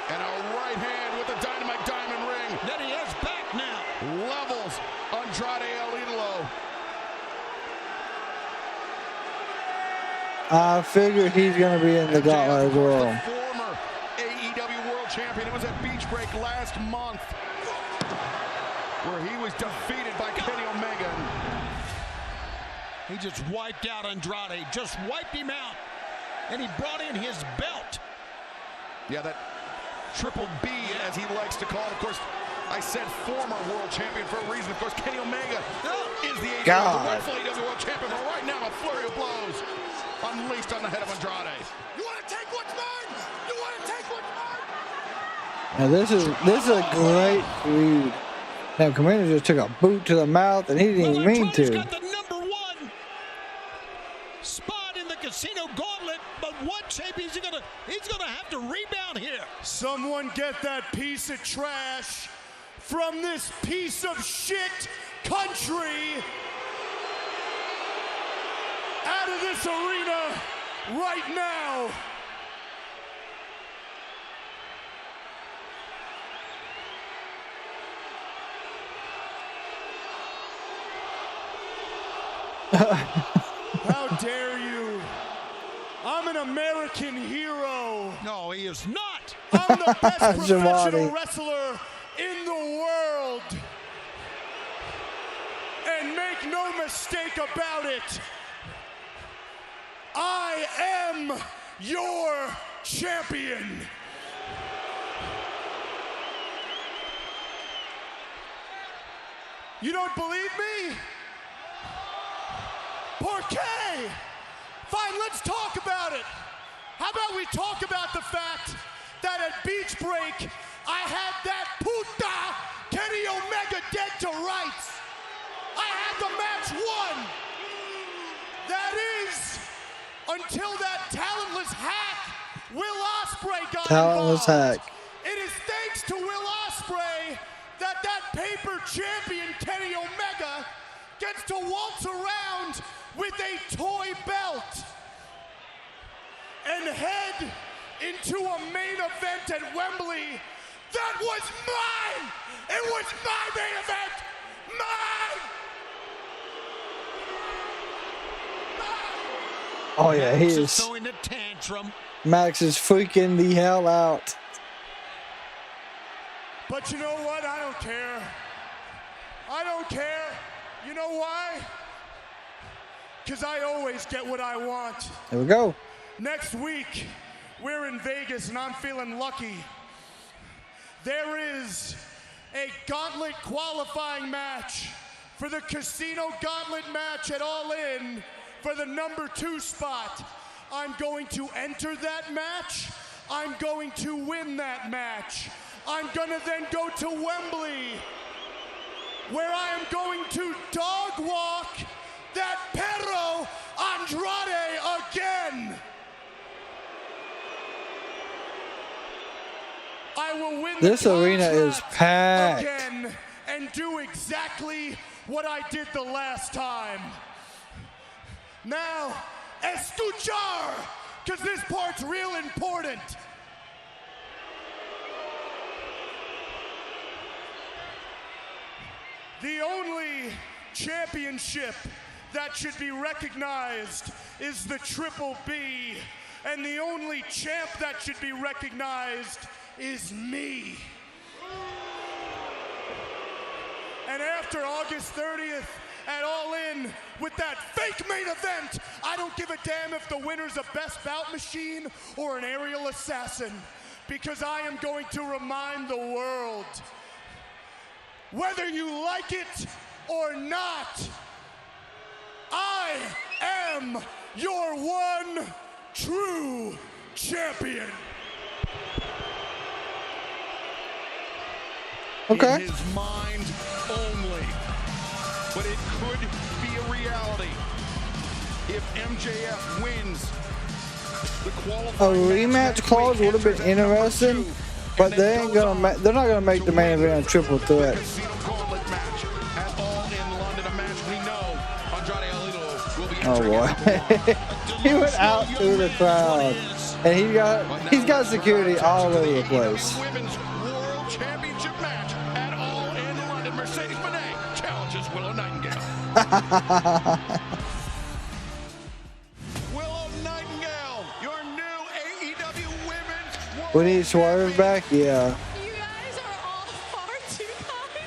And a right hand with the Dynamite Diamond ring. Then he is back now. Levels Andrade Ídolo. I figured he's going to be in the Gauntlet as well. The former AEW World Champion. It was at Beach Break last month, where he was defeated by Kenny Omega. He just wiped out Andrade, just wiped him out. And he brought in his belt. Yeah, that Triple B, as he likes to call it. Of course, I said former world champion for a reason. Of course, Kenny Omega is the rightful AEW World Champion. But right now, a flurry of blows unleashed on the head of Andrade. You want to take what's mine? You want to take what's mine? Now this is a great feud. Now Komander just took a boot to the mouth, and he didn't even mean to. Got the #1 spot in the Casino Gauntlet, but what shape is he gonna? He's gonna have to rebound here. Someone get that piece of trash from this piece of shit country out of this arena right now. How dare you? I'm an American hero. No, he is not. I'm the best professional wrestler in the world. And make no mistake about it, I am your champion. You don't believe me? ¿Por qué? Fine, let's talk about it. How about we talk about the fact that at Beach Break, I had that puta Kenny Omega dead to rights. I had the match won. That is, until that talentless hack, Will Ospreay, got Talentless involved. hack. It is thanks to Will Ospreay that paper champion Kenny Omega gets to waltz around with a toy belt and head into a main event at Wembley. That was mine! It was my main event! Mine! Oh yeah, he is. Throwing a tantrum. Max is freaking the hell out. But you know what? I don't care. I don't care. You know why? Because I always get what I want. There we go. Next week, we're in Vegas, and I'm feeling lucky. There is a Gauntlet qualifying match for the Casino Gauntlet match at All In for the number 2 spot. I'm going to enter that match. I'm going to win that match. I'm going to then go to Wembley, where I am going to dog walk that perro Andrade again. I will win This arena is packed again and do exactly what I did the last time. Now, escuchar, because this part's real important. The only championship that should be recognized is the Triple B, and the only champ that should be recognized is me. And after August 30th at All In with that fake main event, I don't give a damn if the winner's a best bout machine or an aerial assassin, because I am going to remind the world, whether you like it or not, I am your one true champion. Okay. In his mind only. But it could be a reality if MJF wins the qualifying A rematch clause would have been interesting, but they ain't gonna. They're not gonna make the main event a triple threat. Gauntlet match at All in London, a match we know Andrade Allin will be Oh entering. boy, he went out through the crowd, and he's got security all over the place. Women's World Championship match at All in London. Mercedes Mone challenges Willow Nightingale. Willow Nightingale, your new AEW Women's World We need Swerve back, yeah. You guys are all far too kind.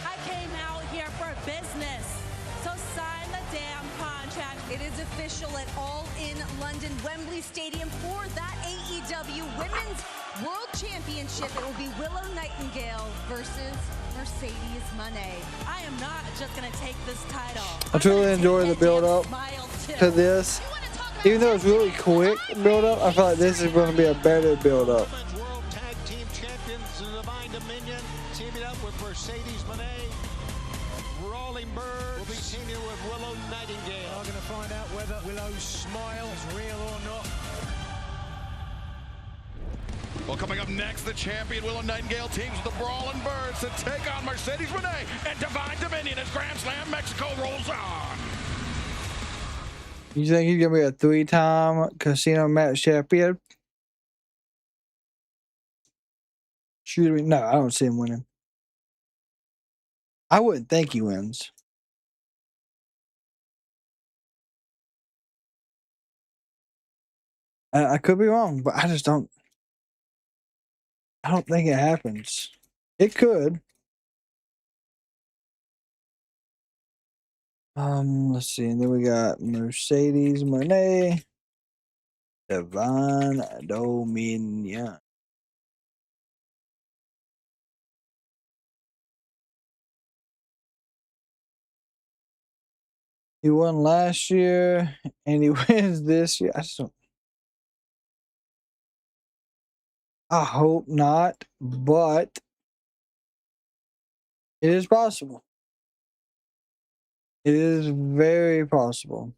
I came out here for business, so sign the damn contract. It is official at All In London, Wembley Stadium for that AEW Women's World Championship. It will be Willow Nightingale versus Mercedes Mone. I am not just going to take this title. I truly enjoy the build-up to this. Even though it's really quick build-up, I feel like this is going to be a better build-up. World Tag Team Champions, the Divine Dominion, teaming up with Mercedes Mone. Brawling Birds will be teaming with Willow Nightingale. We're going to find out whether Willow's smile is real or not. Well, coming up next, the champion Willow Nightingale teams with the Brawling Birds to take on Mercedes Mone and Divine Dominion as Grand Slam Mexico rolls on. You think he's going to be a 3-time casino match champion? Shoot me. No, I don't see him winning. I wouldn't think he wins. I could be wrong, but I just don't. I don't think it happens. It could. Let's see. And then we got Mercedes Mone, Divine Dominion. He won last year, and he wins this year. I hope not, but it is possible. It is very possible.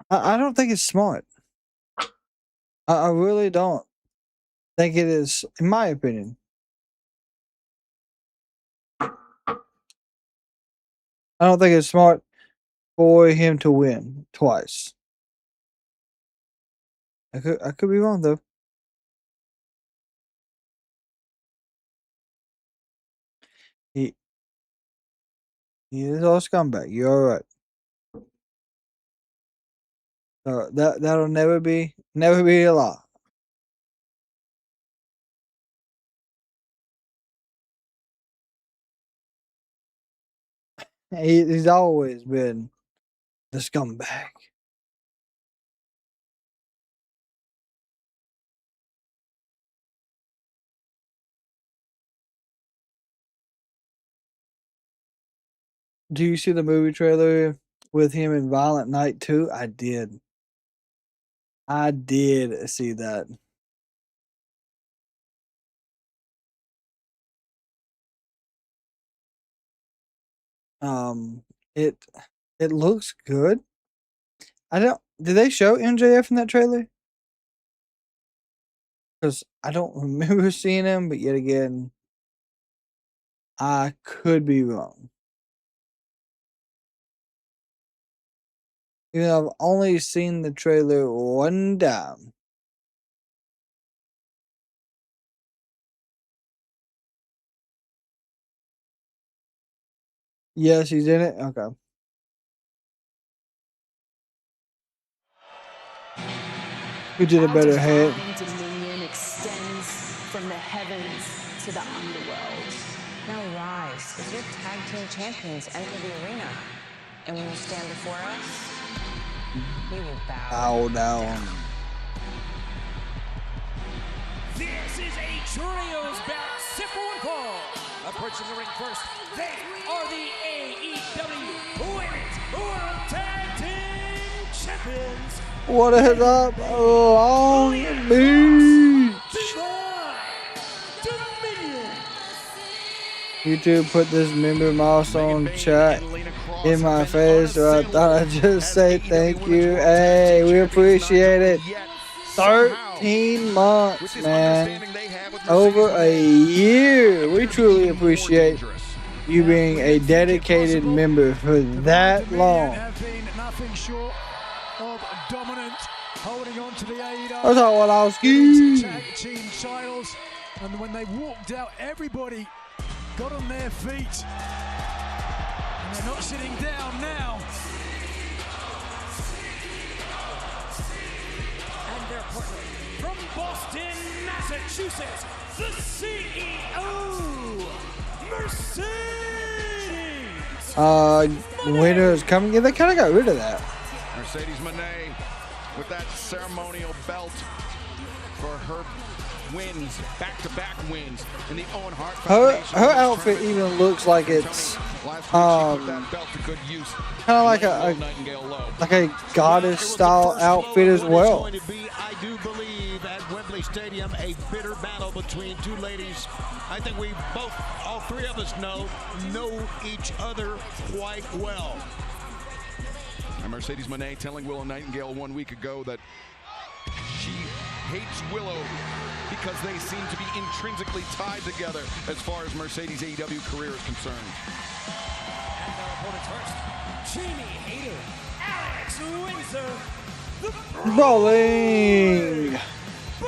I don't think it's smart. I really don't think it is, in my opinion. I don't think it's smart for him to win twice. I could be wrong though. He is all scumbag. You're all right. So that'll never be a lie. He's always been the scumbag. Do you see the movie trailer with him in Violent Night 2? I did. I did see that. It looks good. Did they show MJF in that trailer? Because I don't remember seeing him, but yet again, I could be wrong. Even though I've only seen the trailer one time. Yes, he's in it? Okay. Who did a better head? Dominion extends from the heavens to the underworld. Now rise as your tag team champions enter the arena. And when you stand before us, we will bow down. This is a trio's bout, simple and Paul. Approaching the ring first, they are the AEW Women's World Tag Team Champions. What is up? Oh, on the beach. YouTube put this member milestone chat in my face, so I thought I'd just say thank you. Hey, we appreciate it. 13 months, man. Over a year. We truly appreciate you being a dedicated member for that long. Nothing short of dominant, holding on to the AEW That's all what I was ski. tag team titles, and when they walked out, everybody got on their feet, and they're not sitting down now. And their partner from Boston, Massachusetts, the CEO, Mercedes. Winner is coming. Yeah, they kind of got rid of that. Mercedes Mone with that ceremonial belt for her wins, back-to-back wins in the Owen Hart Foundation. Her outfit even looks like it's kind of like a goddess style outfit as well. I do believe at Wembley Stadium a bitter battle between two ladies. I think we both, all three of us know each other quite well. And Mercedes Mone telling Willow Nightingale 1 week ago that she hates Willow because they seem to be intrinsically tied together as far as Mercedes' AEW career is concerned. And our opponents first, Jamie Hayter, Alex Windsor, the Rolling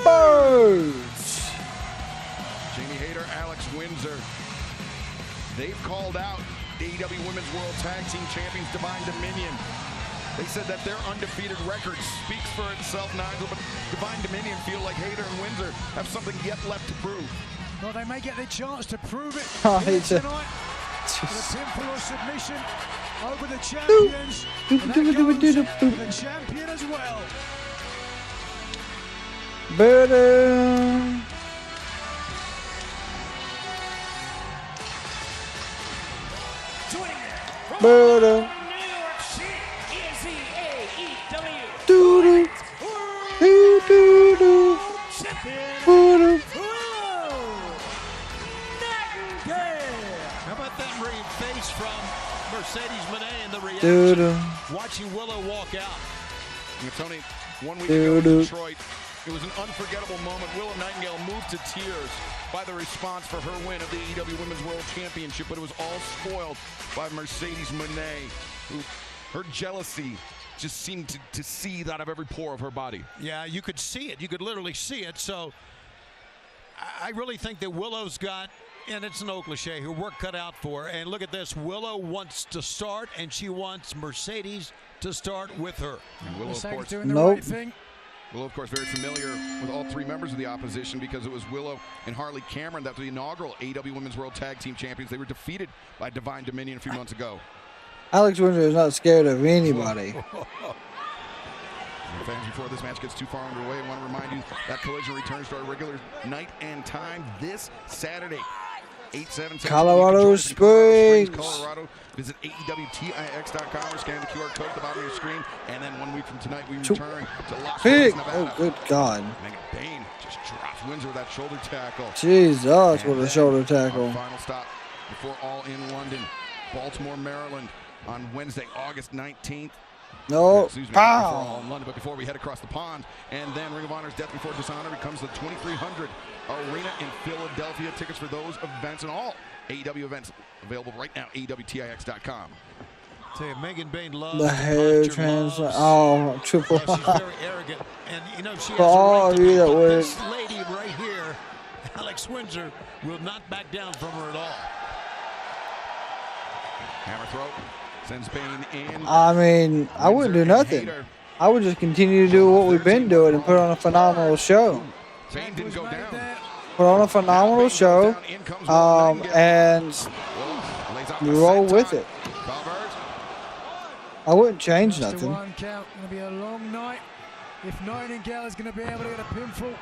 Birds. Jamie Hayter, Alex Windsor. They've called out AEW Women's World Tag Team Champions Divine Dominion. They said that their undefeated record speaks for itself, Nigel, but Divine Dominion feel like Hayter and Windsor have something yet left to prove. Well, they may get the chance to prove it Oh, here tonight. With a pinfall or submission over the champions. And that goes for the champion as well. Better. Better. Doo-doo. Doo-doo-doo. Doo-doo. How about that face from Mercedes Mone and the reaction? Doo-doo. Watching Willow walk out. And Tony, 1 week ago in Detroit, it was an unforgettable moment. Willow Nightingale moved to tears by the response for her win of the AEW Women's World Championship, but it was all spoiled by Mercedes Mone, who her jealousy just seemed to seethe out of every pore of her body. Yeah, you could see it. You could literally see it. So I really think that Willow's got, and it's an old cliche, her work cut out for her. And look at this. Willow wants to start, and she wants Mercedes to start with her. And Willow, of course, doing the right thing. Willow, of course, very familiar with all three members of the opposition because it was Willow and Harley Cameron that were the inaugural AEW Women's World Tag Team Champions. They were defeated by Divine Dominion a few months ago. Alex Windsor is not scared of anybody. Fans, before this match gets too far underway, I want to remind you that Collision returns to our regular night and time this Saturday, 8/7. Colorado Springs. Colorado. Visit AEWTIX.com or scan the QR code at the bottom of your screen. And then 1 week from tonight, we return to Las Vegas, Nevada. Oh, good God. Megan Bain just drops Windsor with that shoulder tackle. Jesus, what a shoulder tackle. Our final stop before All In London, Baltimore, Maryland, on Wednesday, August 19th. No. Excuse me, pow. before All in London, but before we head across the pond, and then Ring of Honor's Death Before Dishonor becomes the 2300 Arena in Philadelphia. Tickets for those events and all AEW events available right now. AEWTIX.com. Tell you, Megan Bain loves the hair transplant. Oh, triple. She's very arrogant, and you know she has For all of you that would. This lady right here, Alex Windsor, will not back down from her at all. Hammer throw. Sends Bain in. I mean, I wouldn't do nothing. I would just continue to do what we've been doing and put on a phenomenal show. Bain didn't go down. Put on a phenomenal show, and roll with it. I wouldn't change nothing. One count. Going to be a long night. If Nightingale is going to be able to get a pinfall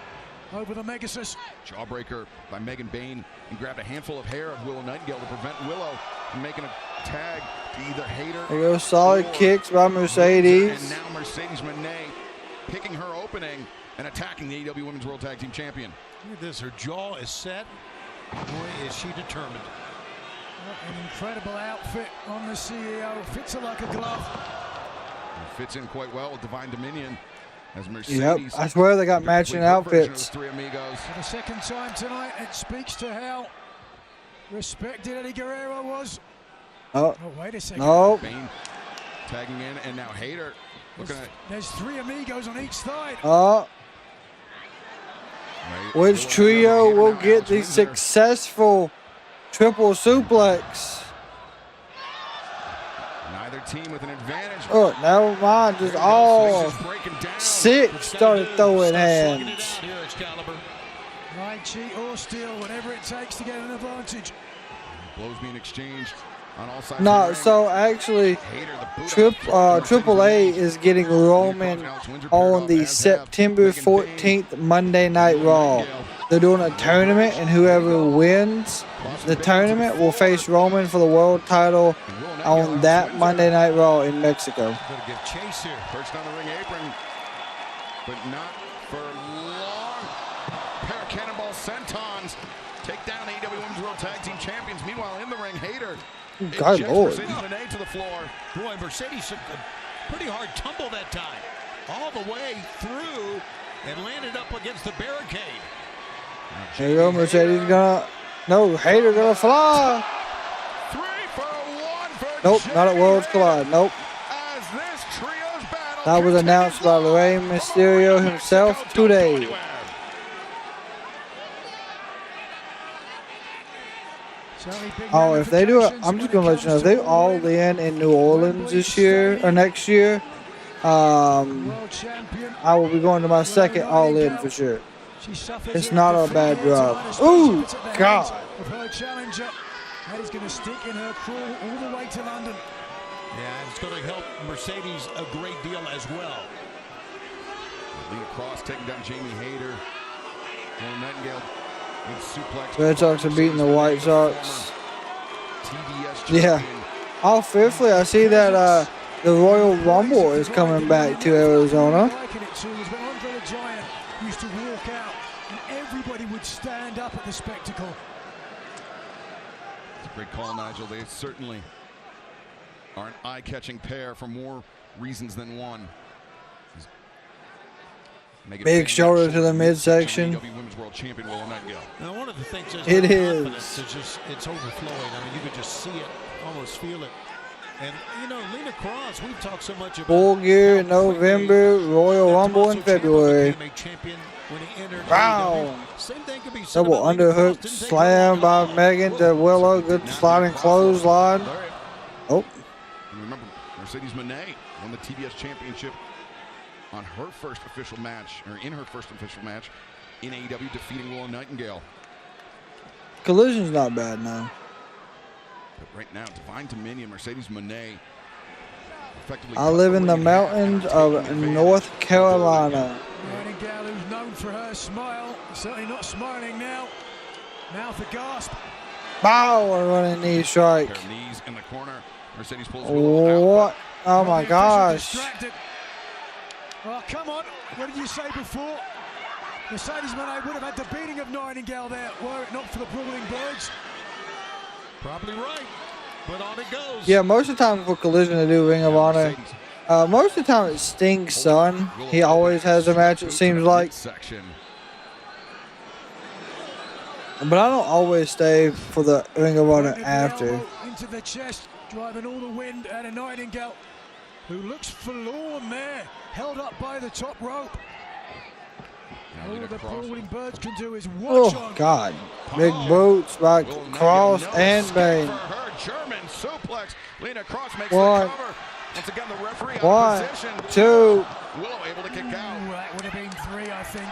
over the Megasus. Jawbreaker by Megan Bain, and grabbed a handful of hair of Willow Nightingale to prevent Willow from making a tag to either Hayter. There goes solid kicks by Mercedes. And now Mercedes Mone picking her opening and attacking the AEW Women's World Tag Team Champion. Look at this, her jaw is set. Boy, is she determined. What an incredible outfit on the CEO. Fits her like a glove. It fits in quite well with Divine Dominion. As Mercedes, yep, I swear they got matching outfits. Three Amigos. For the second time tonight, it speaks to how respected Eddie Guerrero was. Oh, wait a second. No. Bain tagging in, and now Hayter looking at. There's 3 Amigos on each side. Oh. Which trio will get the successful triple suplex? Neither team with an advantage. Oh, never mind. Just all 6 started throwing hands. Right cheat or steal, whatever it takes to get an advantage. Blows being exchanged on all sides. No, so actually, Triple A is getting Roman on the September 14th Monday Night Raw. They're doing a tournament, and whoever wins the tournament will face Roman for the world title on that Monday Night Raw in Mexico. Gonna give chase here. Perched on the ring apron, but not for long. Pair of cannonball sentons take down AEW Women's World Tag Team Champions. Meanwhile, in the ring, Hayter. God Lord. Mercedes Mone to the floor. Boy, Mercedes took a pretty hard tumble that time. All the way through and landed up against the barricade. There you go, Mercedes gonna. No, Hayter gonna fly. 3 for 1 for Nope, not at Worlds Collide. Nope. As this trio's battle That was announced by Rey Mysterio himself today. Oh, if they do it, I'm just gonna let you know, if they all in New Orleans this year or next year, I will be going to my second All In for sure. It's not a bad drive. Ooh, God. Of her challenger, that is going to stick in her crawl all the way to London. Yeah, it's going to help Mercedes a great deal as well. Lead across, taking down Jamie Hayter. Willow Nightingale. Suplex. Red Sox are beating the White Sox. Yeah. Oh, fifthly, I see that the Royal Rumble is coming back to Arizona. Andre the Giant used to walk out and everybody would stand up at the spectacle. It's a great call, Nigel. They certainly are an eye-catching pair for more reasons than one. Big shoulder to the midsection. Now, one of the things is it is. It's overflowing. I mean, you could just see it, almost feel it. And you know, Lena Cross, we've talked so much about Full Gear in November, Royal Rumble in February. Wow. Double underhook slam by Megan to Willow. Good sliding clothesline. Oh. Remember, Mercedes Mone won the TBS Championship on her first official match, or in her first official match in AEW, defeating Willow Nightingale. Collision's not bad now. But right now, Divine Dominion, Mercedes Mone. I live in the mountains of North Carolina. Nightingale, who's known for her smile, certainly not smiling now. Mouth aghast. Wow, a running knee strike. Pair of knees in the corner. Mercedes pulls What? Oh my gosh. Distracted. Oh, come on. What did you say before? Mercedes Mone would have had the beating of Nightingale there were it not for the Brawling Birds. Probably right. But on it goes. Yeah, most of the time for Collision they do Ring of Honor. Most of the time it's Sting's son. He always has a match, it seems like. But I don't always stay for the Ring of Honor after. Into the chest, driving all the wind out of Nightingale, who looks forlorn there, held up by the top rope. All the Brawling Birds can do is watch on. Oh, God. Big boots by Cross and Bane. German suplex. Lena Cross makes One. the cover. Once again, the referee One, out of position. 2. Willow able to kick out. Ooh, that would have been 3, I think.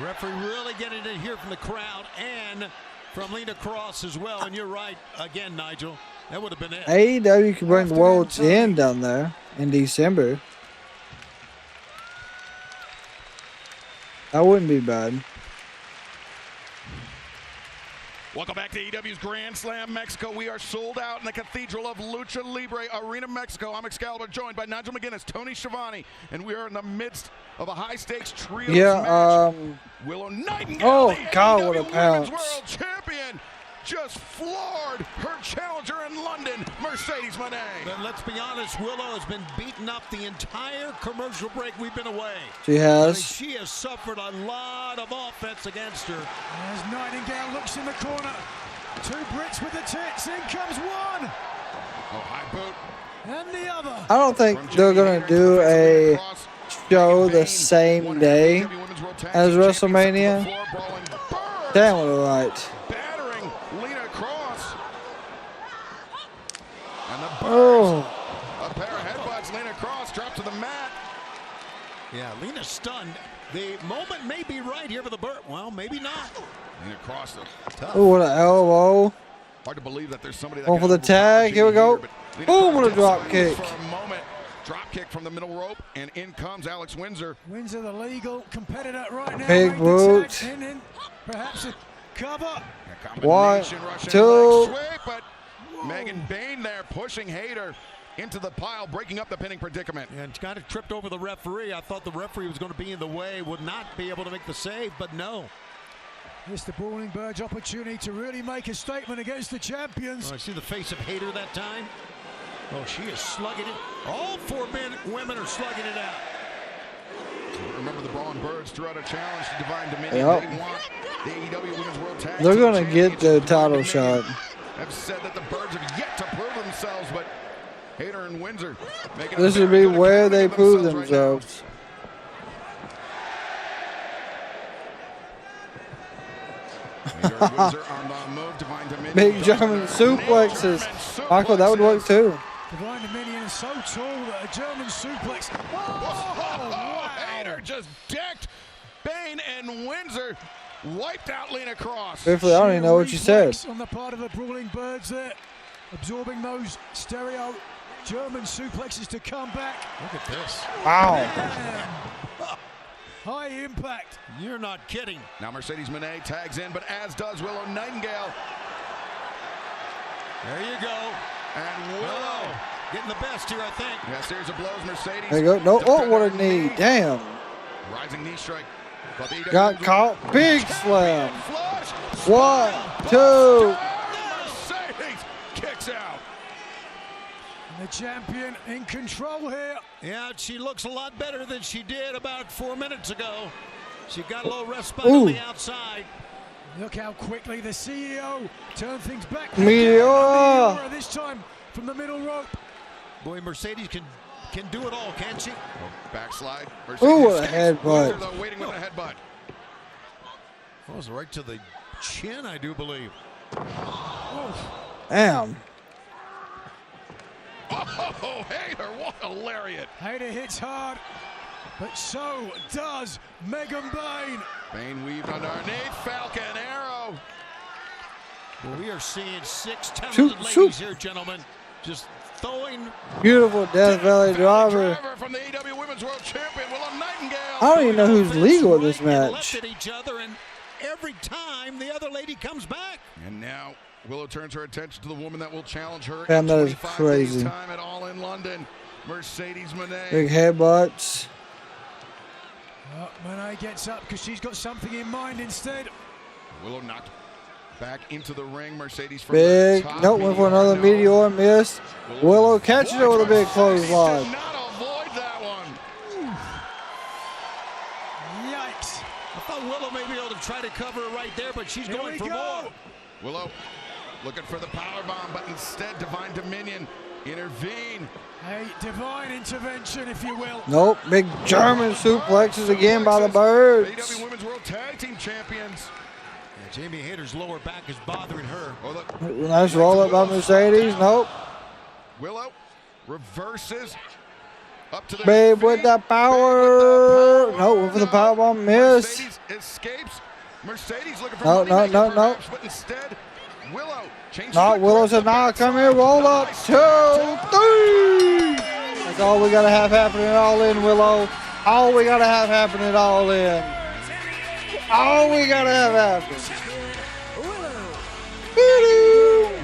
Referee really getting it here from the crowd and from Lena Cross as well. And you're right again, Nigel. That would have been it. AEW could bring the World's End down there in December. That wouldn't be bad. Welcome back to AEW's Grand Slam Mexico. We are sold out in the Cathedral of Lucha Libre Arena, Mexico. I'm Excalibur, joined by Nigel McGuinness, Tony Schiavone, and we are in the midst of a high-stakes trio match. Willow Nightingale, oh God, what a Women's pounce! World Champion, just floored her challenger in London, Mercedes Mone. But let's be honest, Willow has been beaten up the entire commercial break we've been away. She has. She has suffered a lot of offense against her. As Nightingale looks in the corner, 2 Brits with the tits, in comes one. Oh, high boot. And the other. I don't think they're going to do a show the same day as WrestleMania. Damn, what a right. Battering Lena Cross. And the Oh. a pair of headbutts. Lena Cross dropped to the mat. Yeah, Lena's stunned. The moment may be right here for the Burt. Well, maybe not. Lena Cross, tough. Oh, what an elbow. Hard to believe that there's somebody that Going for the can tag. Here we go. here, Boom, what a drop kick. For a moment. Drop kick from the middle rope, and in comes Alex Windsor. Windsor, the legal competitor right now. Big boot. In, perhaps a cover. 1, Russian 2. leg sweep, but Megan Bain there pushing Hayter into the pile, breaking up the pinning predicament. And kind of tripped over the referee. I thought the referee was going to be in the way, would not be able to make the save, but no. It's the Brawling Birds' opportunity to really make a statement against the champions. Oh, I see the face of Hayter that time. Oh, she is slugging it. All 4 women are slugging it out. Remember, the Brawling Birds threw out a challenge to Divine Dominion. Yep. They want the AEW Women's World Tag They're Team going to get the Championship. title Divine shot. Dominion have said that the Birds have yet to prove themselves, but Hayter and Windsor making This a would very be good where account they of prove right now. themselves. Hayter and Windsor on the move. Divine Dominion. Big German suplexes. Michael, that would work too. Divine Dominion is so tall that a German suplex. Oh, Hayter just decked Bain, and Windsor wiped out Lena Cross. Truthfully, I don't even know what you said. Reflex on the part of the Brawling Birds there, absorbing those stereo German suplexes to come back. Look at this. Wow. High impact. You're not kidding. Now Mercedes Mone tags in, but as does Willow Nightingale. There you go. And Willow getting the best here, I think. Yeah, series of blows. Mercedes. There you go. No, oh, what a knee. Damn. Rising knee strike. Got caught. Big slam. Flush. 1, 2. Mercedes kicks out. And the champion in control here. Yeah, she looks a lot better than she did about 4 minutes ago. She got a little respite on the outside. Look how quickly the CEO turned things back. Meteor. This time from the middle rope. Boy, Mercedes can do it all, can't she? Backslide. Ooh, what a headbutt. Though, waiting with a headbutt. That was right to the chin, I do believe. Damn. Oh, Hayter, what a lariat. Hayter hits hard, but so does Megan Bain. Bain weaved underneath. Falcon arrow. Well, we are seeing 6 talented ladies here, gentlemen, just throwing. Beautiful Death Valley driver. From the AEW Women's World Champion, Willow Nightingale. I don't even know who's legal in this match. Left at each other, and every time the other lady comes back. And now Willow turns her attention to the woman that will challenge her. Damn, in that is 25 crazy. days' time at All in London. Mercedes Mone. Big headbutts. Oh, Mone gets up because she's got something in mind instead. Willow knocked back into the ring. Mercedes from Big. the top. Nope, went for another meteor miss. Willow catches it with a big clothesline. Did not avoid that one. Yikes. I thought Willow may be able to try to cover it right there, but she's going for more. Willow looking for the powerbomb, but instead Divine Dominion intervene. A divine intervention, if you will. Nope, big German suplexes again by the Birds. AEW Women's World Tag Team Champions. Yeah, Jamie Hayter's lower back is bothering her. Oh, look. Nice roll up by Mercedes. Nope. Willow reverses up to the Babe with the power. Nope, went for the powerbomb. Miss. Mercedes escapes. Mercedes looking for No, no. but instead Willow changes. No, Willow said, nah, come here, roll up. 2, 3. That's all we got to have happening All In, Willow. All we got to have happening All In. All we got to have happening.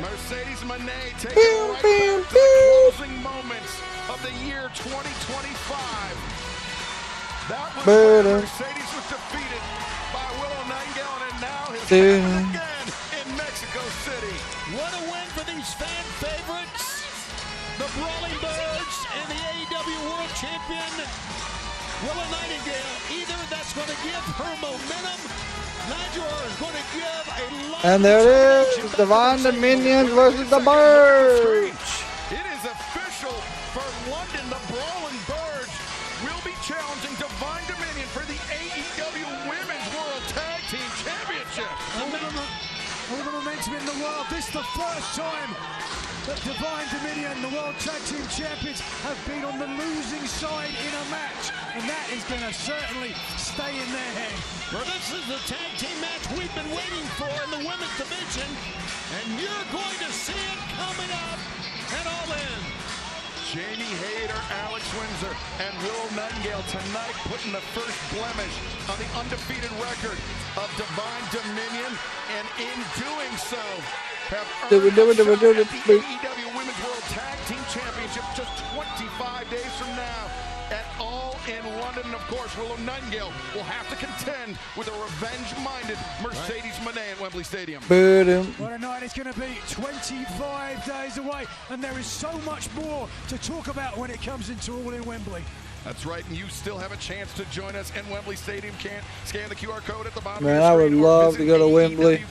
Mercedes Mone taking right back to the closing moments of the year 2025. That was where Mercedes was defeated by Willow Nightingale, and now his again in Mexico City. What a win for these fan favorites, the Brawling Birds and the AEW World Champion, Willow Nightingale. Either that's going to give her momentum, Nigel is going to give a lot. And there it is, Divine Dominion versus the Birds. It is official for London. The Brawling Birds will be challenging Divine Dominion for the AEW Women's World Tag Team Championship. All the momentum in the world. This is the first time that Divine Dominion, the World Tag Team Champions, have been on the losing side in a match. And that is going to certainly stay in their head. Well, this is the tag team match we've been waiting for in the women's division. And you're going to see it coming up at All In. Jamie Hayter, Alex Windsor, and Willow Nightingale tonight putting the first blemish on the undefeated record of Divine Dominion, and in doing so, have earned a shot at the AEW Women's World Tag Team Championship just 25 days from now at All in London. And of course, Willow Nightingale will have to contend with a revenge-minded Mercedes Mone at Wembley Stadium. What a night it's going to be. 25 days away, and there is so much more to talk about when it comes into All in Wembley. That's right, and you still have a chance to join us at Wembley Stadium. Can't scan the QR code at the bottom Man, of your I would screen, or love visit to go to Wembley.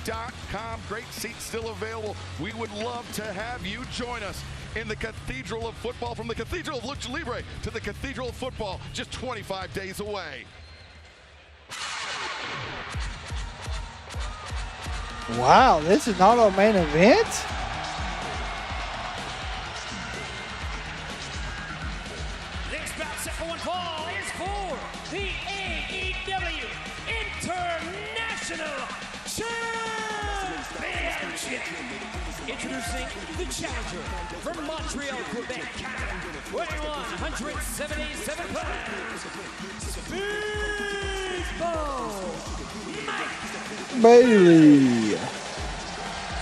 AEWTIX.com. Great seats still available. We would love to have you join us in the Cathedral of Football, from the Cathedral of Lucha Libre to the Cathedral of Football, just 25 days away. Wow, this is not our main event? Next bout set for one fall is for the AEW International Championship. Introducing the challenger from Montreal, Quebec, Canada, weighing 177 pounds, Speedball Mike Bailey.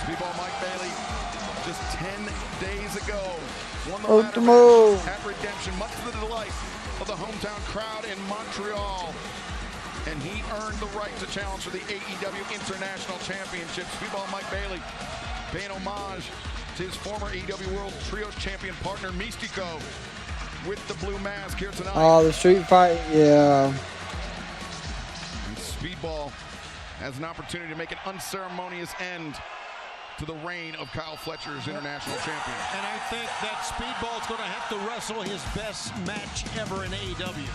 Speedball Mike Bailey, just 10 days ago, won the Ultimo ladder at Redemption, much to the delight of the hometown crowd in Montreal. And he earned the right to challenge for the AEW International Championship. Speedball Mike Bailey paying homage to his former AEW World Trios Champion partner, Místico, with the blue mask here tonight. Oh, the street fight, yeah. And Speedball has an opportunity to make an unceremonious end to the reign of Kyle Fletcher as International Champion. And I think that Speedball's going to have to wrestle his best match ever in AEW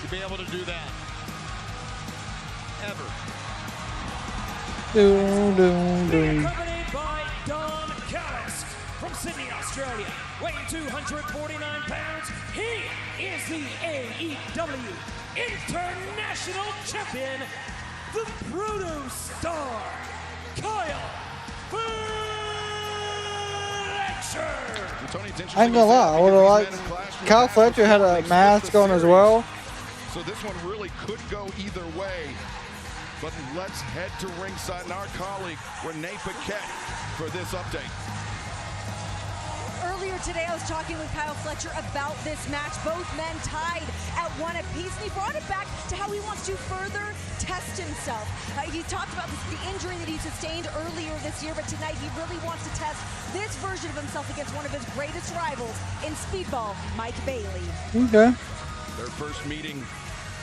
to be able to do that. Ever. accompanied by Don Callis from Sydney, Australia, weighing 249 pounds. He is the AEW International Champion, the Brodido Star. Fletcher. I ain't gonna lie, I would have liked Kyle Fletcher had a mask on as well. So this one really could go either way. But let's head to ringside and our colleague Renee Paquette for this update. Earlier today, I was talking with Kyle Fletcher about this match. Both men tied at 1 apiece, and he brought it back to how he wants to further test himself. He talked about the injury that he sustained earlier this year, but tonight he really wants to test this version of himself against one of his greatest rivals in Speedball, Mike Bailey. Okay. Their first meeting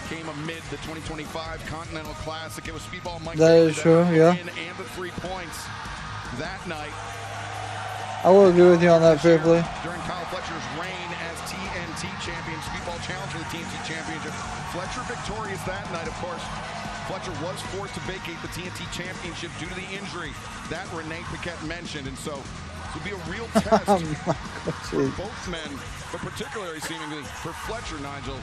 came amid the 2025 Continental Classic. It was Speedball Mike That Bailey is true, yeah. and the 3 points that night. I will agree with you on that, briefly. During Kyle Fletcher's reign as TNT champion, Speedball challenged for the TNT championship. Fletcher victorious that night, of course. Fletcher was forced to vacate the TNT championship due to the injury that Renee Paquette mentioned. And so this would be a real test for both men, but particularly seemingly for Fletcher, Nigel,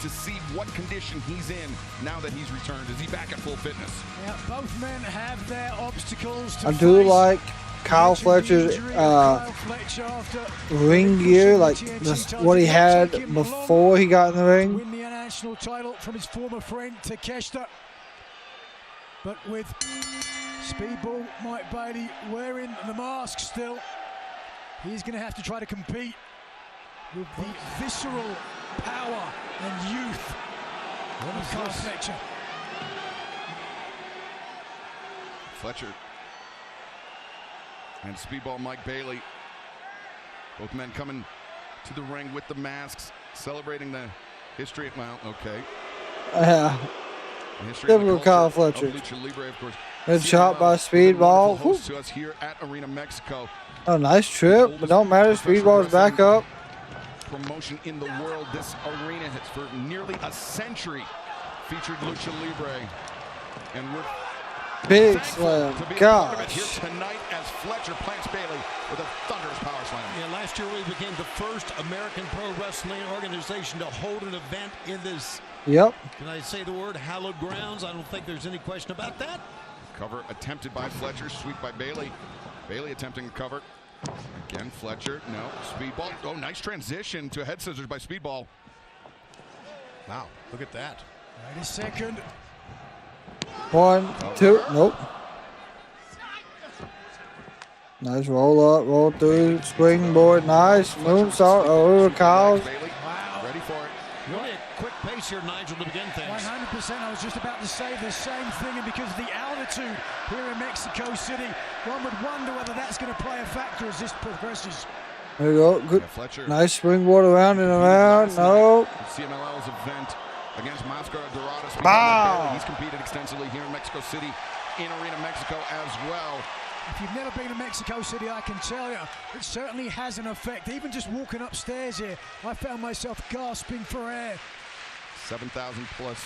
to see what condition he's in now that he's returned. Is he back at full fitness? Yeah, both men have their obstacles to I do face. like Kyle Fletcher's ring gear, like what he had before he got in the ring. Win the international title from his former friend Takeshita, but with Speedball Mike Bailey wearing the mask still, he's going to have to try to compete with the visceral power and youth of Kyle Fletcher. Fletcher and Speedball Mike Bailey, both men coming to the ring with the masks, celebrating the history. Well, okay. Yeah. Typical Kyle Fletcher. Good shot by Speedball. To us here at Arena Mexico. Oh, nice trip, but don't matter. Speedball's back up. Promotion in the world. This arena has for nearly a century featured Lucha Libre, and we're big slam. Gosh. Here tonight as Fletcher plants Bailey with a thunderous power slam. Yeah, last year we became the first American pro wrestling organization to hold an event in this. Yep. Can I say the word hallowed grounds? I don't think there's any question about that. Cover attempted by Fletcher, sweep by Bailey. Bailey attempting to cover. Again, Fletcher, no. Speedball, oh, nice transition to head scissors by Speedball. Wow, look at that. Wait a second. 1, 2, nope. Nice roll up, roll through, springboard, nice moonsault over Kyle. Wow. Ready for it. Really a quick pace here, Nigel, to begin things. 100%. I was just about to say the same thing, and because of the altitude here in Mexico City, one would wonder whether that's going to play a factor as this progresses. There you go. Good. Nice springboard around and around. No. CMLL's event against Mascara Dorada. Wow. He's competed extensively here in Mexico City, in Arena Mexico as well. If you've never been to Mexico City, I can tell you, it certainly has an effect. Even just walking upstairs here, I found myself gasping for air. 7,000 plus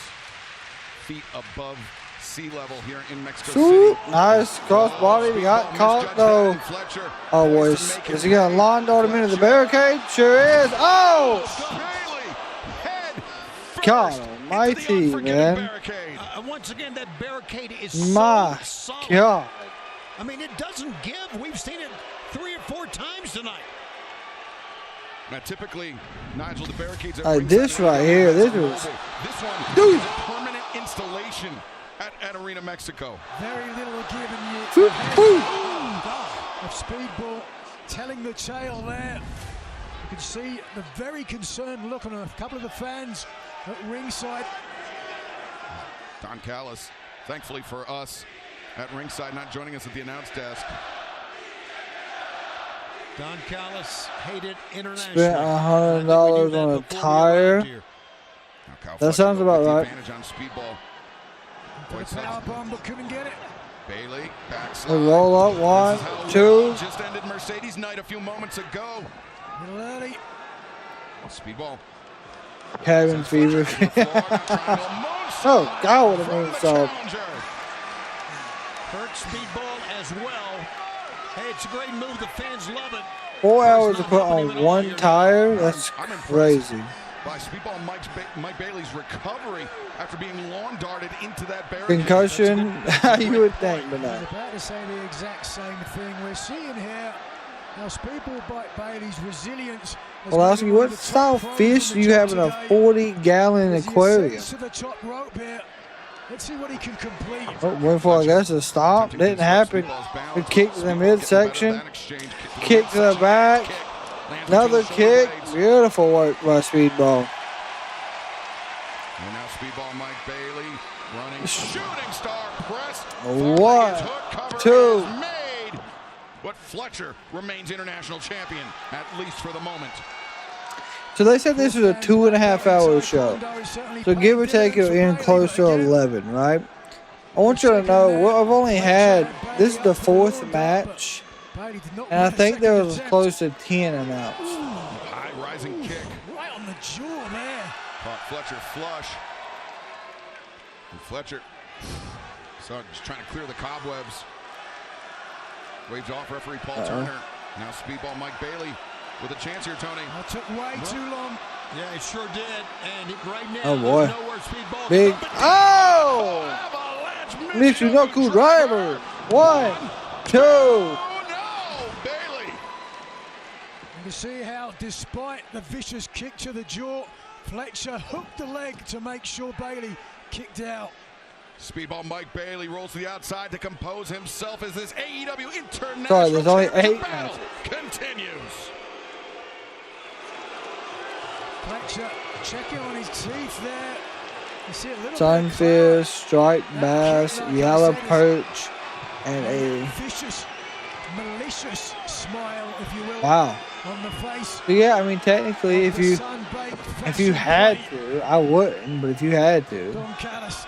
feet above sea level here in Mexico Swoop. City. Nice crossbody. He got caught though. Oh, boys. Is he going to lawn dart him into the barricade? Sure is. Oh! God almighty, man. Once again, that barricade is My so solid. God. I mean, it doesn't give. We've seen it 3 or 4 times tonight. Now, typically, Nigel, the barricades. This right here, this was. This one Dude. is a permanent installation at Arena Mexico. Very little given you. Of Speedball telling the tale there. You can see the very concerned look on a couple of the fans at ringside. Don Callis, thankfully for us, at ringside, not joining us at the announce desk. Don Callis hated international. Spent $100 on a tire. That sounds about right. Advantage on Speedball. Power bomb, but couldn't get it. Bailey backslide. A roll up, 1, 2. Just ended Mercedes night a few moments ago. A little early. Speedball. Cabin fever. Oh, God, what a moonsault. Hurt Speedball as well. Hey, it's a great move. The fans love it. 4 hours to put on one tire? That's crazy. by Speedball Mike Bailey's recovery after being lawn darted into that barricade. Concussion, you would think, but I no. was about to say the exact same thing. We're seeing here how Speedball Mike Bailey's resilience. Well, I'll ask you, what style fish do you have in a 40-gallon aquarium? To the top rope here. Let's see what he can complete. Oh, wait for, I guess, a stop. Didn't happen. Good kick to the midsection. Kick to the back. Another kick. Beautiful work by Speedball. And now Speedball Mike Bailey running shooting star press. 1, 2. Made, but Fletcher remains international champion, at least for the moment. So they said this was a 2.5-hour show. So give or take, it'll end close to 11, right? I want you to know, I've only had, this is the 4th match, and I think there was close to 10 announced. High rising kick. Right on the jaw, man. Caught Fletcher flush. And Fletcher just trying to clear the cobwebs. Waves off referee Paul Turner. Now Speedball Mike Bailey with a chance here, Tony. That took way too long. Yeah, it sure did. And right now, Oh boy. Speedball Big. Oh! Michinoku driver. 1, 2. Oh no, Bailey. You can see how, despite the vicious kick to the jaw, Fletcher hooked the leg to make sure Bailey kicked out. Speedball Mike Bailey rolls to the outside to compose himself as this AEW International Sorry, there's only 8 Championship matches. battle continues. Fletcher checking on his teeth there. You see a little Sunfish, striped bass, yellow perch, and a vicious, malicious smile, if you will, wow. on the face. So yeah, I mean technically, if you had to, I wouldn't, but if you had to, Don Callis.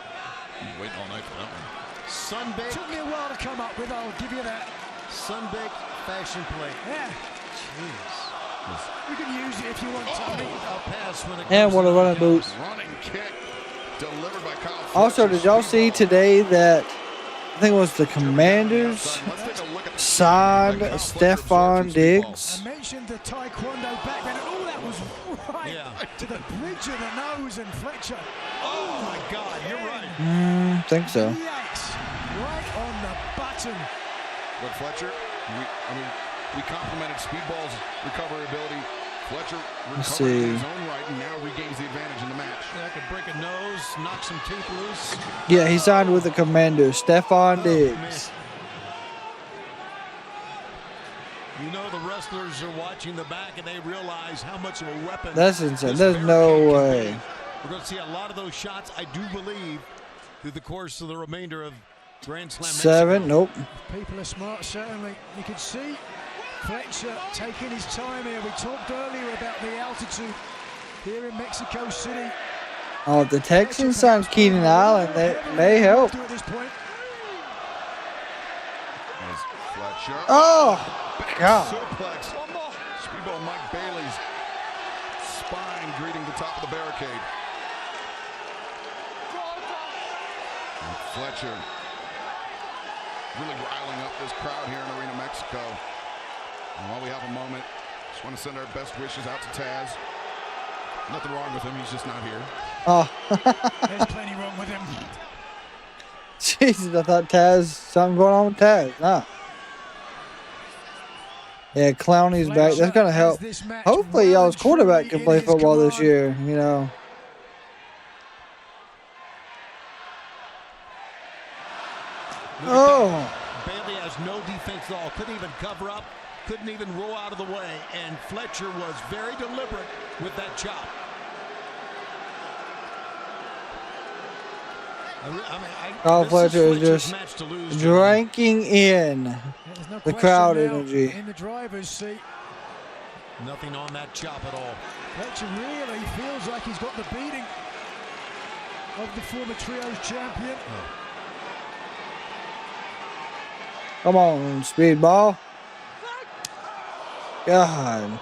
Waiting all night for that one. Sunbaked. Took me a while to come up with, I'll give you that. Sunbaked fashion plate. Yeah. Jeez. You can use it if you want to. I'll pass when it comes and one of to running boots. Running kick delivered by Kyle Also, Fletcher. did y'all see today that I think it was the Commanders signed Stefan Diggs? I mentioned the Taekwondo back then, and all that was right to the bridge of the nose, and Fletcher. Oh my God, you're right. Think so. Yikes. Right on the button. But Fletcher, we complimented Speedball's recovery ability. Fletcher recovered in his own right and now regains the advantage in the match. Yeah, could break a nose, knock some teeth loose. Yeah, he signed with the Commanders, Stefan Diggs. You know the wrestlers are watching the back and they realize how much of a weapon. That's insane. this There's no barricade can way. be. We're going to see a lot of those shots, I do believe, through the course of the remainder of Grand Slam. 7, nope. People are smart, certainly. You can see Fletcher taking his time here. We talked earlier about the altitude here in Mexico City. Oh, if the Texans signed Keenan Allen, that may help. At this point. Fletcher. Oh, God. Suplex. Speedball Mike Bailey's spine greeting the top of the barricade. And Fletcher really riling up this crowd here in Arena Mexico. And while we have a moment, just want to send our best wishes out to Taz. Nothing wrong with him, he's just not here. Oh. There's plenty wrong with him. Jesus, I thought Taz, something going on with Taz. Nah. Yeah, Clowney's back. That's going to help. Hopefully, y'all's quarterback can play football this year, you know. Oh. Bailey has no defense at all. Couldn't even cover up. Couldn't even roll out of the way. And Fletcher was very deliberate with that chop. Kyle Fletcher is just drinking in the crowd energy. In the driver's seat. Nothing on that chop at all. Fletcher really feels like he's got the beating of the former Trios champion. Come on, Speedball. God.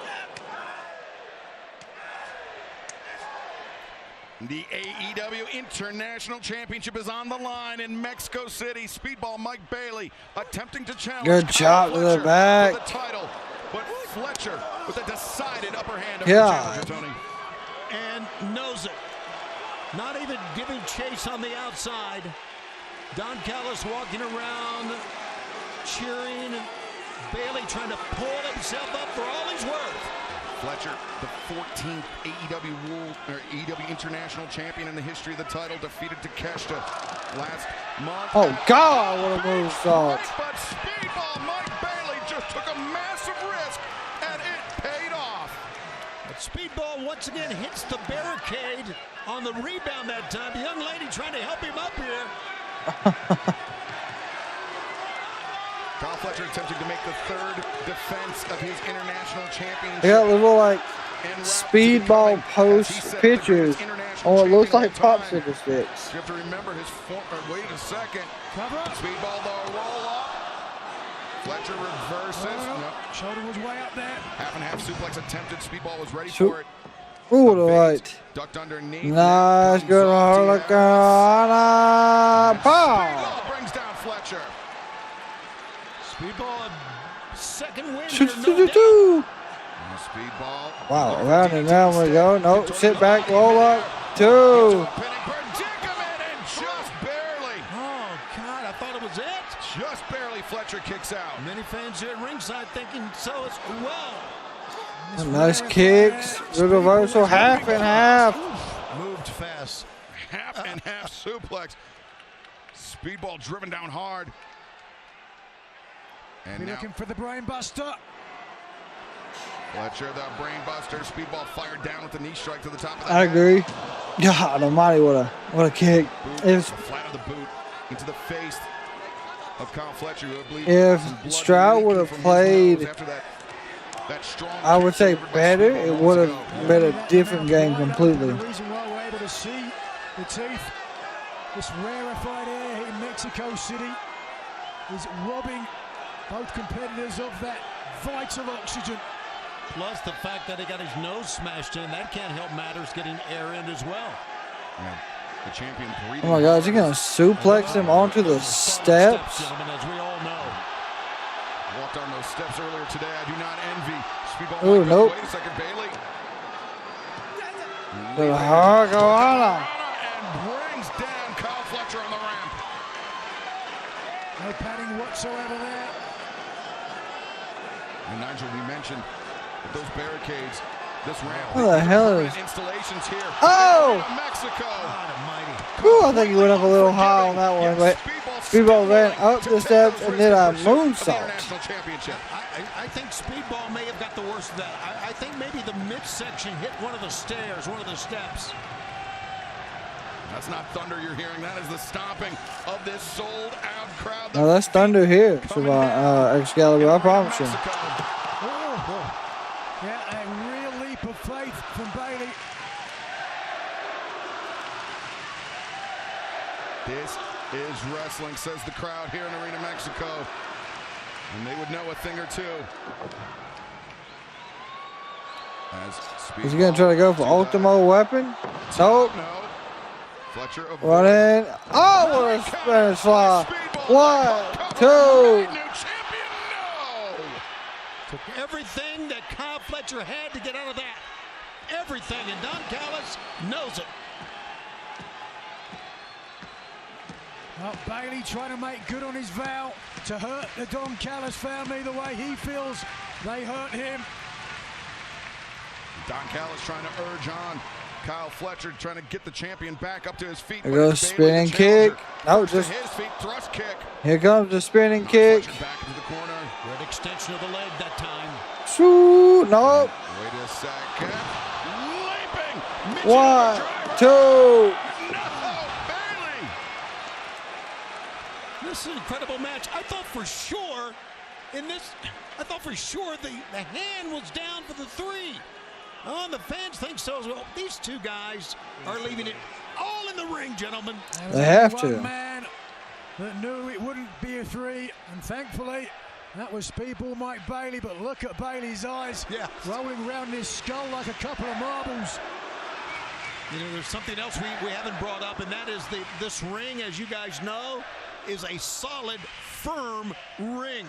The AEW International Championship is on the line in Mexico City. Speedball Mike Bailey attempting to challenge. Good chop to the back. For the title, but Fletcher with a decided upper hand over Yeah. the challenger, Tony. and knows it. Not even giving chase on the outside. Don Callis walking around, cheering. Bailey trying to pull himself up for all he's worth. Fletcher, the 14th AEW International Champion in the history of the title, defeated Takeshita last month. Oh, God, what a moonsault. But Speedball Mike Bailey just took a massive risk, and it paid off. But Speedball once again hits the barricade on the rebound that time. The young lady trying to help him up here. Kyle Fletcher attempting to make the third defense of his international championship. They got little like Speedball post pictures on what looks like popsicle sticks. You have to remember his wait a second. Speedball though, roll up. Fletcher reverses. Nope. Shoulder was way up there. Half and half suplex attempted. Speedball was ready for it. Ooh, the right. Ducked underneath. Nice, good Hurricane. Pow! Speedball brings down Fletcher. Speedball, second win. Speedball. Wow, around and round we go. Nope, sit back, roll up. 2. Predicament and just barely. Oh, God, I thought it was it. Just barely Fletcher kicks out. Many fans here at ringside thinking so as well. Nice kicks. Good reversal, half and half. Moved fast. Half and half suplex. Speedball driven down hard. And now looking for the brain buster. Fletcher, the brain buster. Speedball fired down with the knee strike to the top of the I head. agree. God almighty, what a kick. If flat of the boot into the face of Kyle Fletcher, who I believe if Stroud would have played, that strong I would say better, it would have been a different game completely. The reason why we're able to see the teeth, this rarefied air here in Mexico City, is robbing both competitors of that vital oxygen. Plus the fact that he got his nose smashed in, that can't help matters getting air in as well. Yeah. The champion. Oh my God, is he going to suplex him onto the steps? Gentlemen, as we all know. Walked on those steps earlier today. I do not envy. Speedball. Oh, nope. Wait a second, Bailey. The Hurricane. And brings down Kyle Fletcher on the ramp. No padding whatsoever there. And Nigel, we mentioned that those barricades, this ramp. What the hell is? Installations here. Oh! Mexico. Ooh, I think he went up a little high on that one, but Speedball ran up the steps and did a moonsault. I think Speedball may have got the worst of that. I think maybe the midsection hit one of the stairs, one of the steps. That's not thunder you're hearing. That is the stomping of this sold-out crowd. No, that's thunder here, Excalibur, I promise you. Yeah, a real leap of faith from Bailey. This is wrestling, says the crowd here in Arena Mexico. And they would know a thing or two. Is he going to try to go for Ultimo weapon? Nope. No. Fletcher running. Oh, what a Spanish fly. 1, 2. Took everything that Kyle Fletcher had to get out of that. Everything, and Don Callis knows it. Well, Bailey trying to make good on his vow to hurt the Don Callis family the way he feels they hurt him. Don Callis trying to urge on Kyle Fletcher, trying to get the champion back up to his feet. There goes spinning kick. No, just his feet, thrust kick. Here comes the spinning kick. Back into the corner. Good extension of the leg that time. Shoot, nope. Wait a second. Leaping. 1, 2. No, Bailey. This is an incredible match. I thought for sure the hand was down for the 3. Oh, the fans think so as well. These two guys are leaving it all in the ring, gentlemen. They have to. One man that knew it wouldn't be a 3, and thankfully that was Speedball Mike Bailey. But look at Bailey's eyes, rolling around his skull like a couple of marbles. You know, there's something else we haven't brought up, and that is this ring, as you guys know, is a solid, firm ring.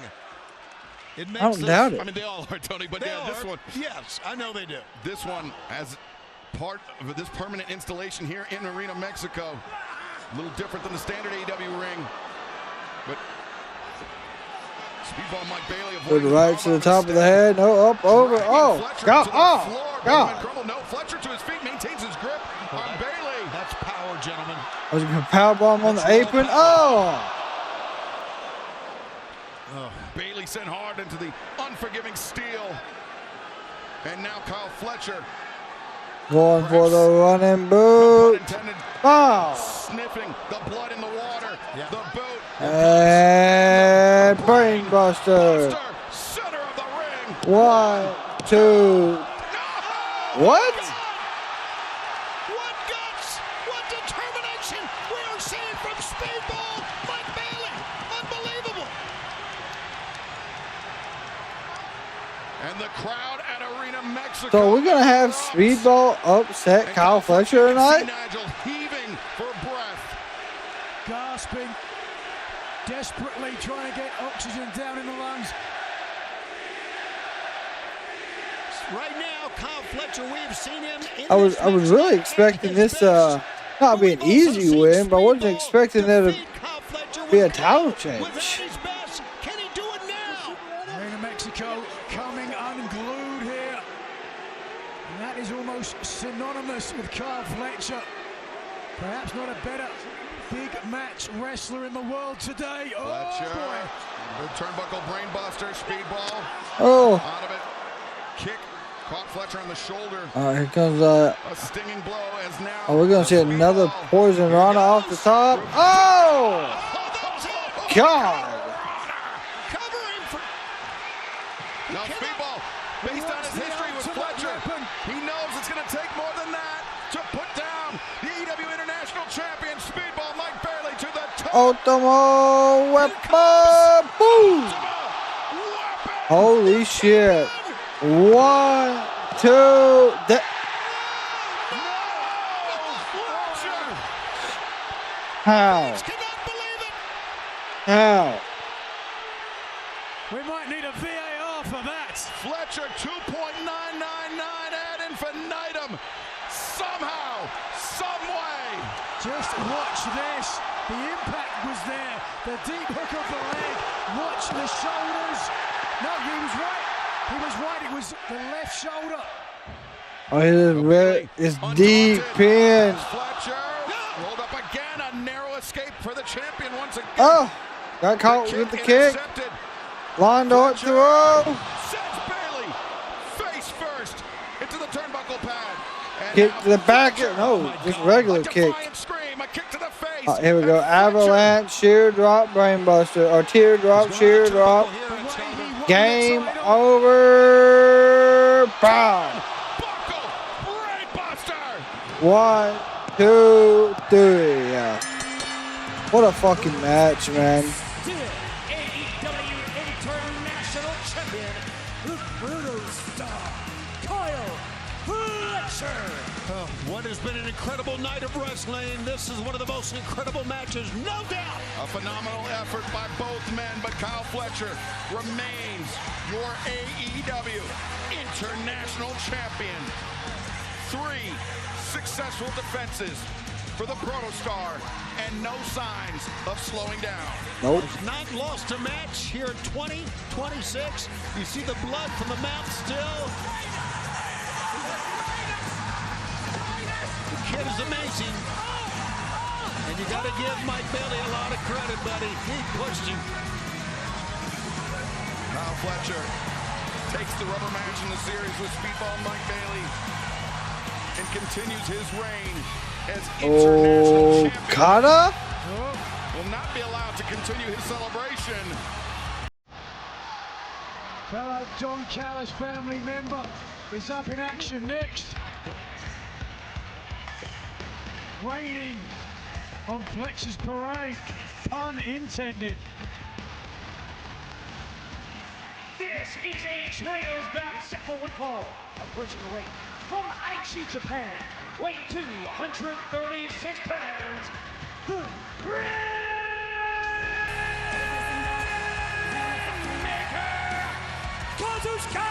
It makes I don't doubt it. I mean, they all are, Tony, but yeah, this one. Yes, I know they do. This one has part of this permanent installation here in Arena Mexico. A little different than the standard AEW ring, but Speedball Mike Bailey With the right to the top of the head. No, up, over. Oh, God. Oh, God. No, Fletcher to his feet, maintains his grip on Bailey. That's power, gentlemen. I was going to powerbomb on the apron. Oh! Bailey sent hard into the unforgiving steel. And now Kyle Fletcher. Going for the running boot. Wow. Sniffing the blood in the water. The boot. And brainbuster. Center of the ring. 1, 2. What? What guts, what determination we are seeing from Speedball Mike Bailey. Unbelievable. And the crowd at Arena Mexico. So we're going to have Speedball upset Kyle Fletcher tonight? Nigel heaving for breath. Gasping, desperately trying to get oxygen down in the lungs. Right now, Kyle Fletcher, we've seen him in I was really expecting this not be an easy win, but I wasn't expecting there to be a title change. Can he do it now? Arena Mexico coming unglued here. And that is almost synonymous with Kyle Fletcher. Perhaps not a better big match wrestler in the world today. Fletcher. Oh, boy. Good turnbuckle brainbuster, Speedball. Oh. Out of it. Kick. Caught Fletcher on the shoulder. All right, here comes a stinging blow as now. Oh, we're going to see another poison rana off the top. Oh! God! Now Speedball, based on his history with Fletcher, he knows it's going to take more than that to put down the AEW International Champion, Speedball Mike Bailey, to the top. Ultimo weapon! Boom! Holy shit. 1, 2. How? How? We might need a VAR for that. Fletcher 2.999 ad infinitum. Somehow, some way. Just watch this. The impact was there. The deep hook of the leg. Watch the shoulders. No, he was right. He was right. It was the left shoulder. Oh, his deep pin. Fletcher rolled up again. A narrow escape for the champion once again. Oh, got caught with the kick. Lawn dart throw. Sends Bailey face first into the turnbuckle pad. Kick to the back. No, just regular kick. Here we go. Avalanche, sheer drop, brainbuster. Or teardrop, sheer drop. Game over. Bow. 1, 2, 3. Yeah. What a fucking match, man. AEW International Champion, the Bruno Star, Kyle Fletcher. What has been an incredible night of wrestling. This is one of the most incredible matches, no doubt. A phenomenal effort by both men, but Kyle Fletcher remains your AEW International Champion. 3 successful defenses for the Protostar and no signs of slowing down. Nope. Has not lost a match here at 20-26. You see the blood from the mouth still. The kid is amazing. And you got to give Mike Bailey a lot of credit, buddy. He pushed him. Kyle Fletcher takes the rubber match in the series with Speedball Mike Bailey and continues his reign as international champion. Okada? Will not be allowed to continue his celebration. Fellow Don Callis family member is up in action next. Raining on Fletcher's parade, pun intended. This is a Schneider's back forward fall. Approaching the ring from Aichi, Japan, weight 236 pounds, the Maker, Kazuchika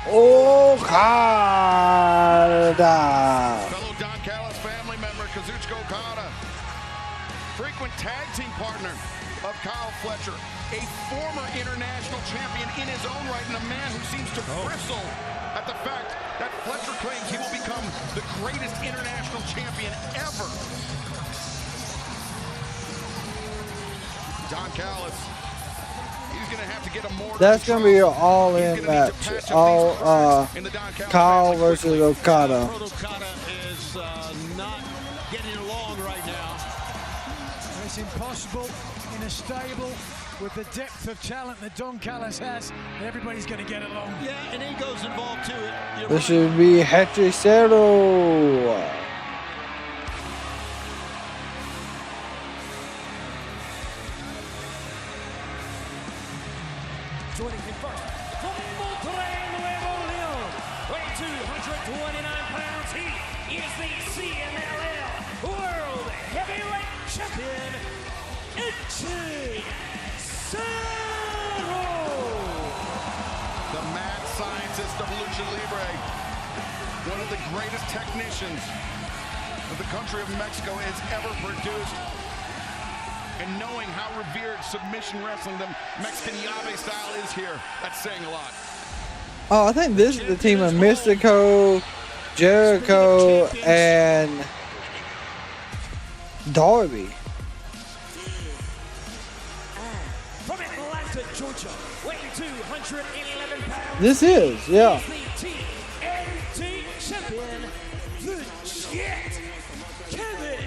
Okada. Fellow Don Callis family member Kazuchika Okada, frequent tag team partner of Kyle Fletcher, a former international champion in his own right, and a man who seems to bristle at the fact that Fletcher claims he will become the greatest international champion ever. Don Callis, he's going to have to get a more. That's going to be an all-in match. All Kyle versus Okada. Okada is not getting along right now. It's impossible in a stable with the depth of talent that Don Callis has. Everybody's going to get along. Yeah, and ego's involved too. This should be Hechicero. Joining him first, from Monterrey, Nuevo Leon, weighing 229 pounds, he is the CMLL World Heavyweight Champion, Hechicero. The mad scientist of Lucha Libre, one of the greatest technicians that the country of Mexico has ever produced. And knowing how revered submission wrestling, the Mexican Llave style is here, that's saying a lot. Oh, I think this is the team of Místico, Jericho, and Darby. From Atlanta, Georgia, weighing 211 pounds. This is, yeah. He's the TNT champion, the Jet, Kevin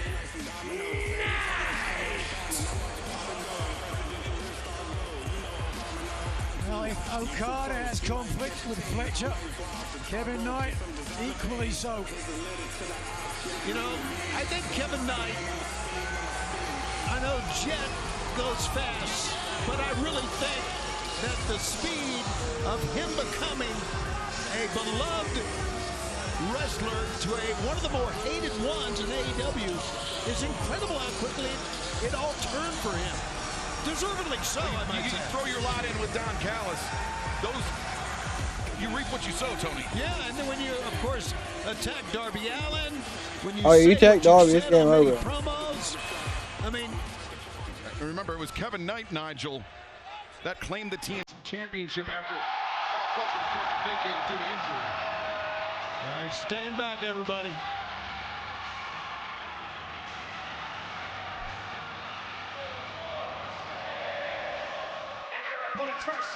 Well, if Okada has conflict with Fletcher, Kevin Knight equally so. You know, I think Kevin Knight, I know Jet goes fast, but I really think that the speed of him becoming a beloved wrestler to one of the more hated ones in AEW is incredible how quickly it all turned for him. Deservedly so, I might say. You throw your lot in with Don Callis. You reap what you sow, Tony. Yeah, and then when you, of course, attack Darby Allin, when you you attack Darby, it's game over. Promos, I mean, remember, it was Kevin Knight, Nigel, that claimed the TNT championship after thinking to the injury. All right, stand back, everybody. Opponent first,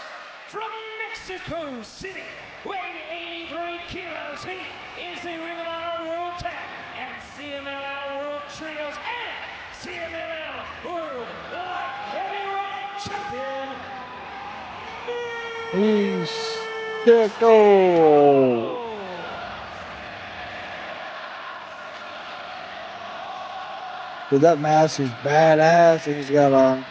from Mexico City, weighing 83 kilos, he is the Ring of Honor World Tag and CMLL World Trios and CMLL World Light Heavyweight Champion, Místico. Dude, that mask is badass that he's got on.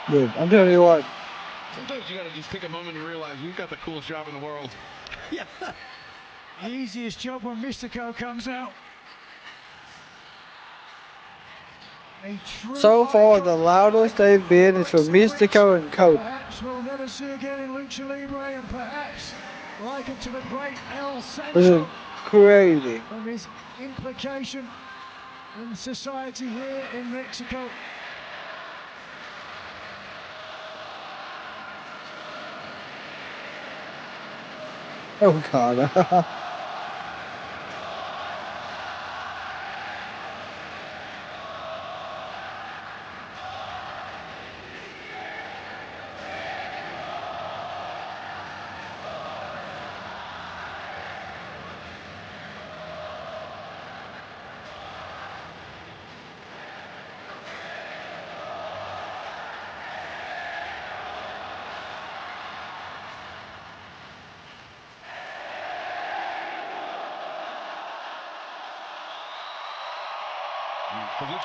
Dude, I'm telling you what. Sometimes you gotta just take a moment and realize we've got the coolest job in the world. Yeah. Easiest job when Místico comes out. So far, the loudest they've been is from Místico and Coke. Perhaps we'll never see again in Lucha Libre, and perhaps likened to the great El This is Santo crazy. of his implication in society here in Mexico. Oh God.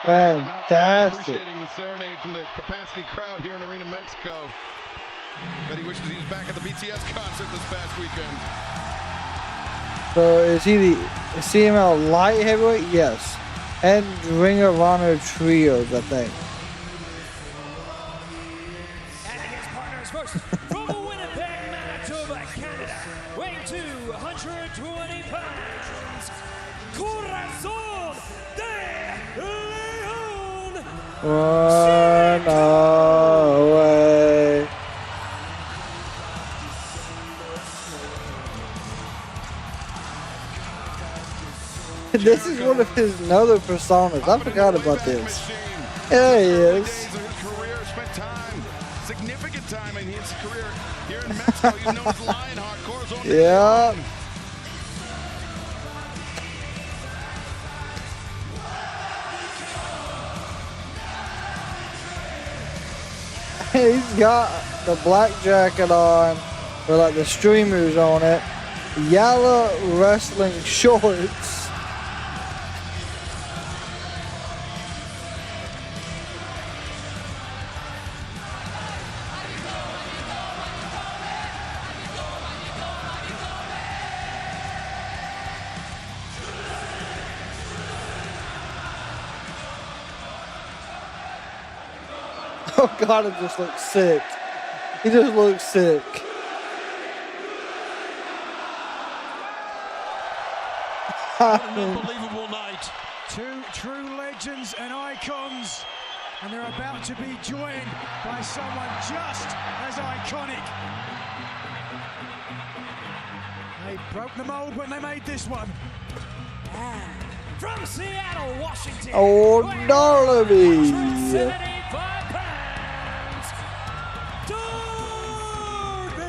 Fantastic. Appreciating the serenade from the capacity crowd here in Arena Mexico. But he wishes he was back at the BTS concert this past weekend. So is he the CML light heavyweight? Yes. And Ring of Honor trios, I think. And his partners first from Winnipeg, Manitoba, Canada, weighing 220 pounds, Corazon de Leon. Run away. This is one of his other personas. I forgot about this. There he is. Significant time in his career here in Mexico. He's known as Lionheart. Corazon. Yeah. He's got the black jacket on with like the streamers on it, yellow wrestling shorts. Oh God, it just looks sick. He just looks sick. What an unbelievable night. Two true legends and icons, and they're about to be joined by someone just as iconic. They broke the mold when they made this one. From Seattle, Washington. Oh, Darby. 175 pounds. Darby.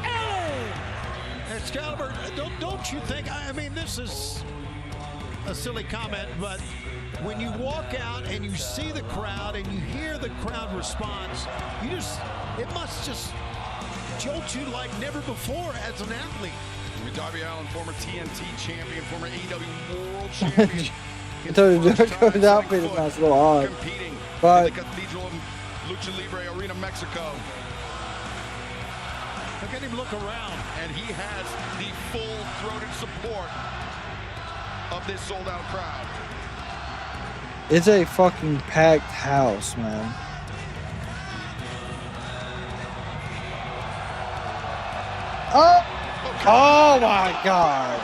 Allin. Excalibur, don't you think, I mean, this is a silly comment, but when you walk out and you see the crowd and you hear the crowd response, it must just jolt you like never before as an athlete. Darby Allin, former TNT champion, former AEW World Champion. So Jericho's outfit is nice, a little odd. Competing But in the Cathedral of Lucha Libre Arena, Mexico. Look at him look around. And he has the full-throated support of this sold-out crowd. it's a fucking packed house, man. Oh! Oh my God!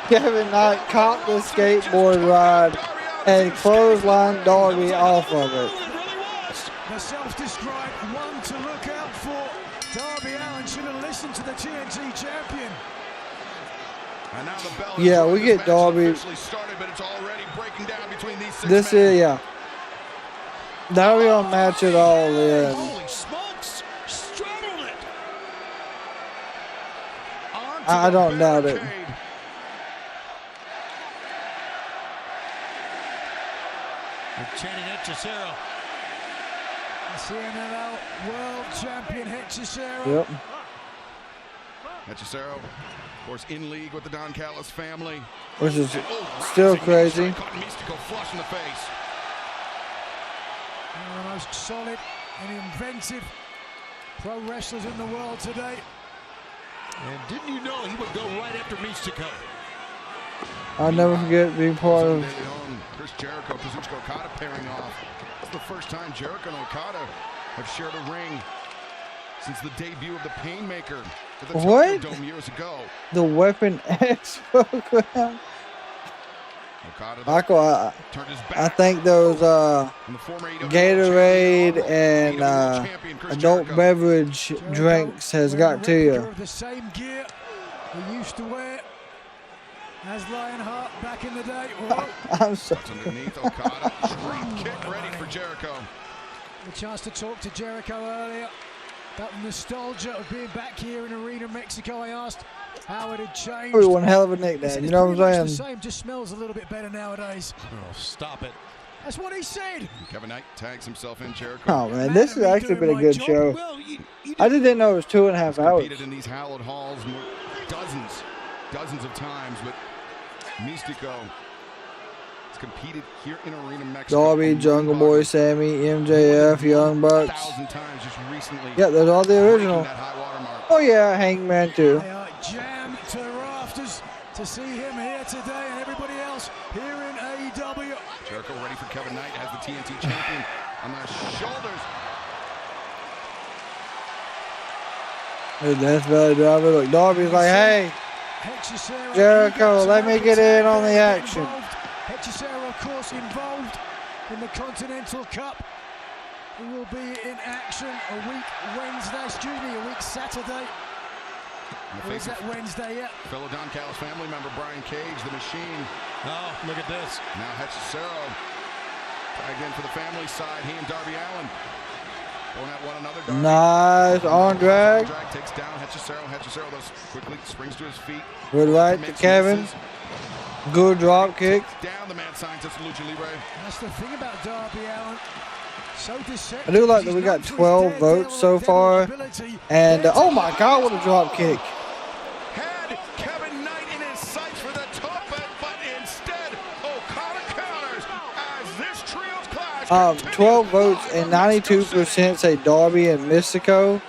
Kevin Knight caught the skateboard ride and clotheslined Darby off of it. The self-described one to look out for. Darby Allin should have listened to the TNT champion. And now the bell Yeah, we get Darby. Started, but it's already breaking down between these six This men. is, yeah. Darby will match it all in. Holy smokes! Straddled it. I don't doubt it. Channing Hechicero. CMLL World Champion Hechicero. Yep. Hechicero, of course, in league with the Don Callis family. Which is still crazy. Caught Místico flush in the face. One of the most solid and inventive pro wrestlers in the world today. And didn't you know he would go right after Místico? I'll never forget being part of. Chris Jericho, Kazuchika Okada pairing off. It's the first time Jericho and Okada have shared a ring since the debut of the Painmaker at the Tokyo Dome years ago. The Weapon X program. I think those Gatorade and adult beverage drinks has got to you. The same gear he used to wear as Lionheart back in the day. I'm sorry. Underneath Okada, drop kick ready for Jericho. A chance to talk to Jericho earlier about the nostalgia of being back here in Arena Mexico. I asked how it had changed. One hell of a nickname, you know what I'm saying? The same, just smells a little bit better nowadays. Oh, stop it. That's what he said. Kevin Knight tags himself in Jericho. Oh man, this has actually been a good show. Well, I just didn't know it was 2.5 hours. Competed in these hallowed halls dozens of times, but Místico has competed here in Arena Mexico. Darby, Jungle Boy, Sammy, MJF, Young Bucks. 1,000 times just recently. Yeah, they're all the original. That high water mark. Oh yeah, Hangman too. They are jammed to the rafters to see him here today and everybody else here in AEW. Jericho ready for Kevin Knight, has the TNT champion on their shoulders. The Death Valley driver. Look, Darby's like, hey, Jericho, let me get in on the action. Hechicero, of course, involved in the Continental Cup. He will be in action a week Saturday. Or is that Wednesday yet? Fellow Don Callis family member Brian Cage, the Machine. Oh, look at this. Now Hechicero tagged in for the family side. He and Darby Allin going at one another. Darby. Nice on drag. Takes down Hechicero. Hechicero quickly springs to his feet. Good right to Kevin. Good drop kick. Down the mad scientist Lucha Libre. That's the thing about Darby Allin. So deceptive. I do like that we got 12 votes so far. And oh my God, what a drop kick. Had Kevin Knight in his sights for the top end, but instead Okada counters as this trio's clash. 12 votes and 92% say Darby and Místico.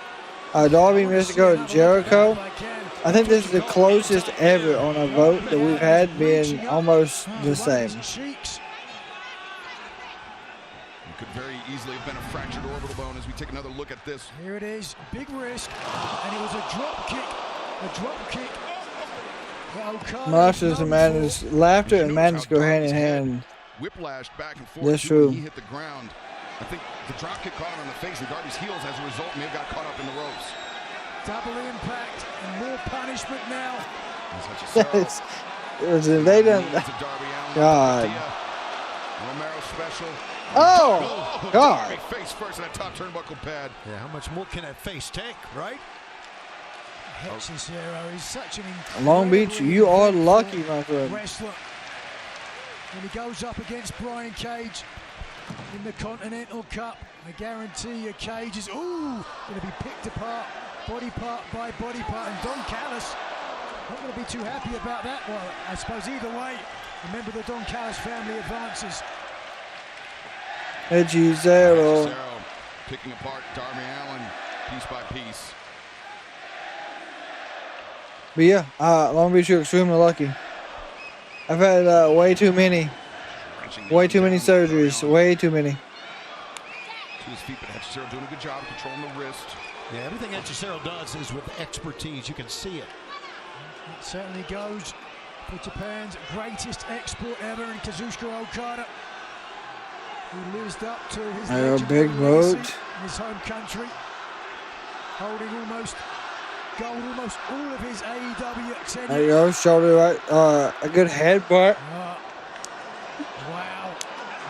Darby, Místico, and Jericho. I think this is the closest ever on a vote that we've had, being almost the same. Could very easily have been a fractured orbital bone as we take another look at this. Here it is, big risk, and it was a drop kick. Monsters and madness, laughter and madness go hand in hand. Whiplashed back and forth. That's true. He hit the ground. I think the drop kick caught him on the face, and Darby's heels as a result may have got caught up in the ropes. Double impact and more punishment now. They done. God. Romero special. Oh, God. Face first in that top turnbuckle pad. Yeah, how much more can that face take, right? Hechicero is such an Long Beach, you are lucky, my friend. Wrestler. And he goes up against Brian Cage in the Continental Cup. I guarantee you Cage is, going to be picked apart, body part by body part. And Don Callis, not going to be too happy about that. Well, I suppose either way, remember the Don Callis family advances. Hechicero picking apart Darby Allin piece by piece. But yeah, Long Beach, you're extremely lucky. I've had way too many surgeries, way too many. To his feet, but Hechicero doing a good job controlling the wrist. Yeah, everything Hechicero does is with expertise. You can see it. It certainly goes for Japan's greatest export ever in Kazuchika Okada. He lived up to his big vote in his home country, holding almost all of his AEW tenure. There you go, shoulder right, a good headbutt. Wow.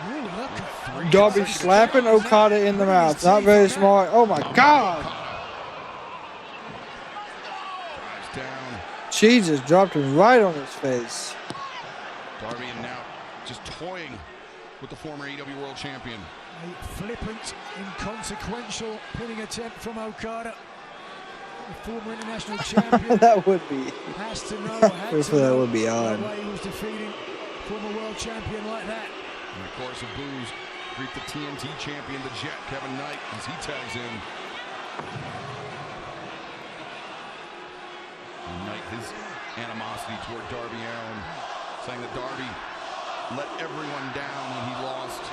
Ooh, look. Darby slapping Okada in the mouth. Not very smart. Oh my God. She just dropped him right on his face. Darby and now just toying with the former AEW World Champion. A flippant, inconsequential pinning attempt from Okada. The former international champion. That would be. Has to know. That would be odd. The way he was defeating former world champion like that. And of course, of boos, greet the TNT champion, the Jet, Kevin Knight, as he tags in. And Knight, his animosity toward Darby Allin, saying that Darby let everyone down when he lost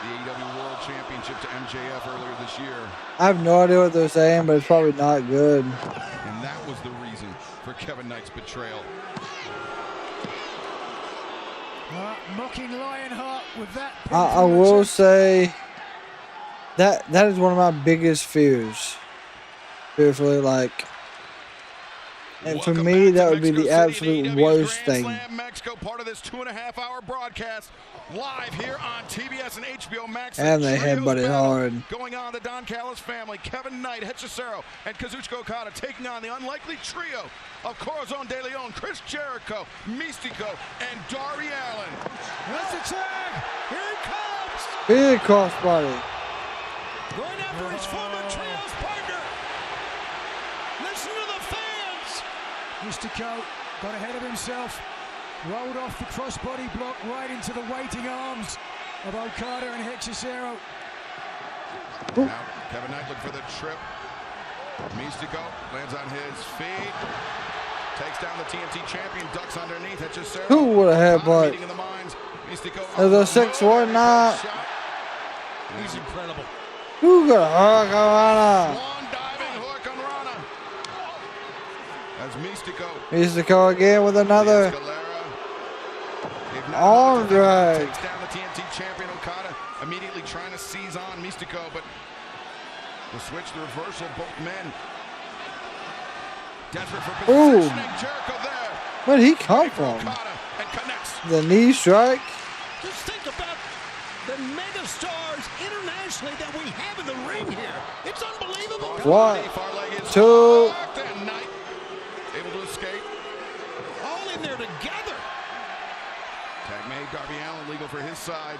the AEW World Championship to MJF earlier this year. I have no idea what they're saying, but it's probably not good. And that was the reason for Kevin Knight's betrayal. Mocking Lionheart with that. I will say that is one of my biggest fears. Fearfully, like, and for me, that would be the absolute worst thing. Grand Slam Mexico, part of this 2.5-hour broadcast, live here on TBS and HBO Max. And they headbutted hard. Going on, the Don Callis family, Kevin Knight, Hechicero, and Kazuchika Okada taking on the unlikely trio of Corazon de Leon, Chris Jericho, Místico, and Darby Allin. That's the tag. Here he comes. Big crossbody. Going after his former trios partner. Listen to the fans. Místico got ahead of himself. rolled off the crossbody block right into the waiting arms of Okada and Hechicero. Now Kevin Knight looking for the trip. Místico lands on his feet. Takes down the TNT champion, ducks underneath. Hechicero. Who would have headbutt? There's a 6-1 now. He's incredible. Who got Hurricanrana? Swan diving Hurricanrana. That's Místico. Místico again with another. Andrade. Takes down the TNT champion Okada. Immediately trying to seize on Místico, but the switch, the reversal, both men. Desperate for positioning. Jericho there. Where'd he come from? And connects. The knee strike. Just think about the mega stars internationally that we have in the ring here. It's unbelievable. 1, 2. And Knight able to escape. All in there together. Tag made. Darby Allin legal for his side.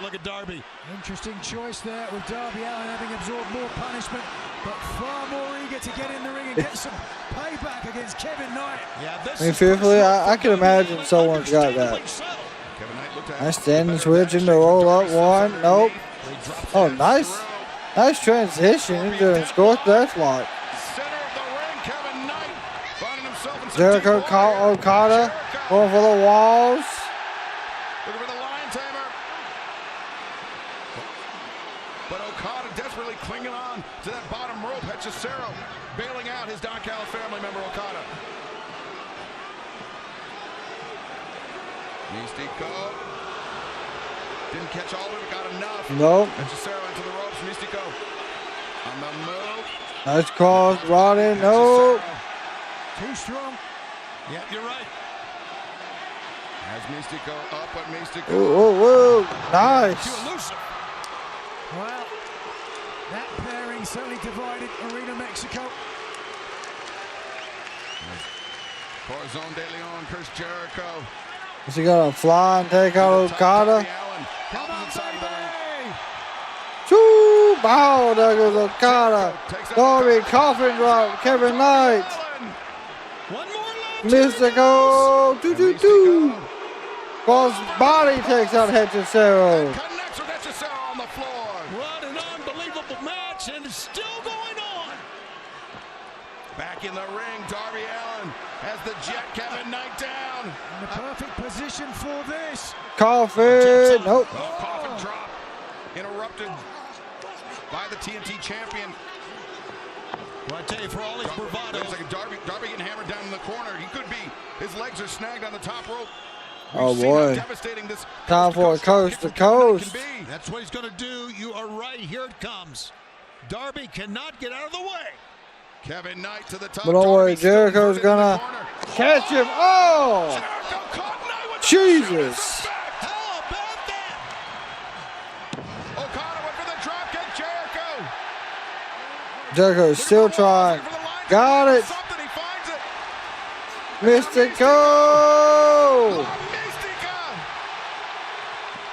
Look at Darby. Interesting choice there with Darby Allin having absorbed more punishment, but far more eager to get in the ring and get some payback against Kevin Knight. Yeah, I mean, fearfully, I can imagine someone's got that. Kevin Knight looked at Nice standing switch into roll up 1. Nope. Oh, nice. Nice transition into a score death lock. center of the ring. Kevin Knight finding himself in some Jericho deep caught water. Okada. Jericho Going for the walls. looking for the lion tamer. But Okada desperately clinging on to that bottom rope. Hechicero bailing out his Don Callis family member Okada. Místico didn't catch all of it, got enough. Nope. Hechicero into the ropes. Místico on the move. Nice cross. Brought in. Nope. Too strong. Yeah, you're right. As Místico up, but Místico. Ooh, ooh, ooh. Nice. Too elusive. Well, that pairing certainly divided Arena Mexico. Corazon de Leon, Chris Jericho. Is he gonna fly and take out Okada? Come on, baby! Choo! Bow, there goes Okada. Darby, coffin drop, Kevin Knight. One more left. Místico. 2-2-2. Cross body takes out Hechicero. Connects with Hechicero on the floor. What an unbelievable match, and it's still going on. Back in the ring, Darby Allin has the jet Kevin Knight down. In the perfect position for this. Coffin. Nope. Oh, coffin drop. Interrupted by the TNT champion. Well, I tell you, for all his bravado. Looks like Darby getting hammered down in the corner. He could be. His legs are snagged on the top rope. Oh, We've seen how boy. devastating this Time for a coast to coast. can be. That's what he's going to do. You are right. Here it comes. Darby cannot get out of the way. Kevin Knight to the top. But don't worry, Darby still Jericho's inverted in the gonna corner. catch him. Oh! Jericho caught Knight with the Jesus. How about that? Okada went for the drop kick. Jericho. Jericho's still trying. Got it. Something, he finds it. Místico. Místico.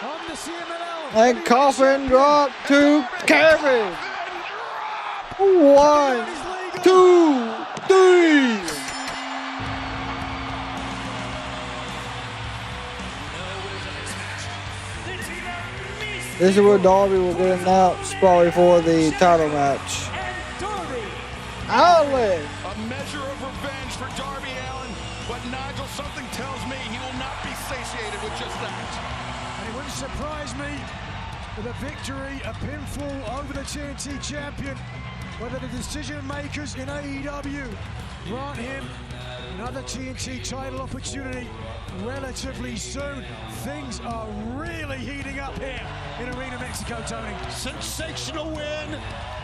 On the CMLL. And coffin drop to Kevin. 1, 2, 3. This is where Darby will get announced probably for the title match. Allin. A measure of revenge for Darby Allin, but Nigel, something tells me he will not be satiated with just that. And it wouldn't surprise me with a victory, a pinfall over the TNT champion, whether the decision makers in AEW grant him another TNT title opportunity relatively soon. Things are really heating up here in Arena Mexico, Tony. Sensational win.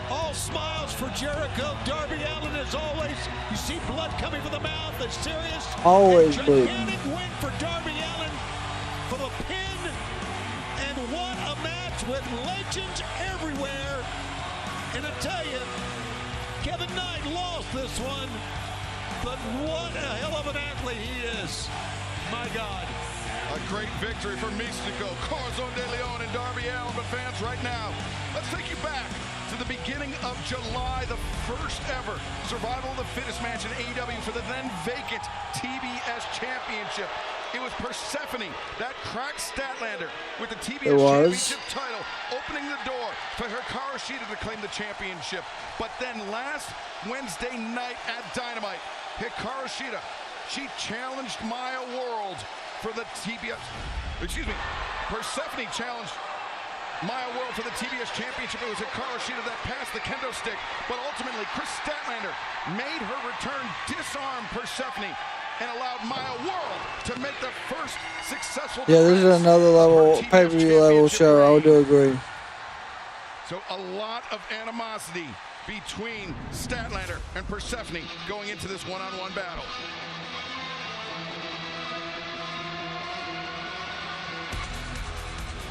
All smiles for Jericho. Darby Allin, as always. You see blood coming from the mouth. It's serious. Always and bleeding. gigantic win for Darby Allin for the pin. And what a match with legends everywhere. And I tell you, Kevin Knight lost this one. But what a hell of an athlete he is. My God. A great victory for Místico, Corazon de Leon, and Darby Allin. But fans, right now, let's take you back to the beginning of July, the first ever Survival of the Fittest match in AEW for the then vacant TBS Championship. It was Persephone, that cracked Statlander, with the TBS Championship title, opening the door for Hikaru Shida to claim the championship. But then last Wednesday night at Dynamite, Hikaru Shida, she challenged Maya World for the TBS, Persephone challenged Maya World for the TBS Championship. It was Hikaru Shida that passed the kendo stick, but ultimately Chris Statlander made her return, disarm Persephone, and allowed Maya World to make the first successful. Yeah, this is another level, pay-per-view level show. I do agree. So a lot of animosity between Statlander and Persephone going into this one-on-one battle.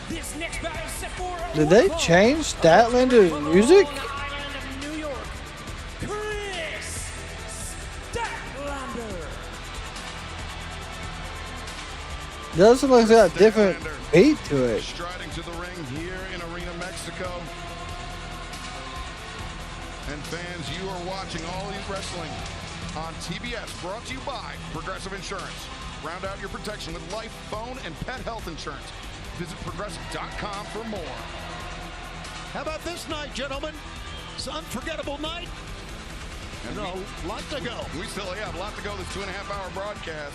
This next battle is set for Did they change Statlander's music? New York, Chris Statlander. Doesn't look like a different beat to it. Striding to the ring here in Arena, Mexico. And fans, you are watching All Elite Wrestling on TBS, brought to you by Progressive Insurance. Round out your protection with life, phone, and pet health insurance. Visit progressive.com for more. How about this night, gentlemen? It's an unforgettable night. And lot to go. We still have a lot to go this 2.5-hour broadcast.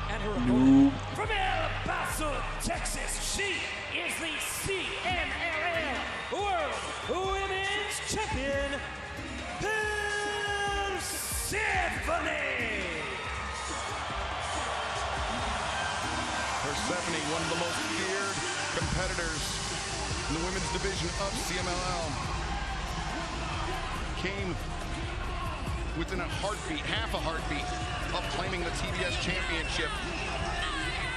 And her opponent from El Paso, Texas, she is the CMLL World Women's Champion, Persephone, one of the most feared competitors in the women's division of CMLL, came within a heartbeat, half a heartbeat, of claiming the TBS Championship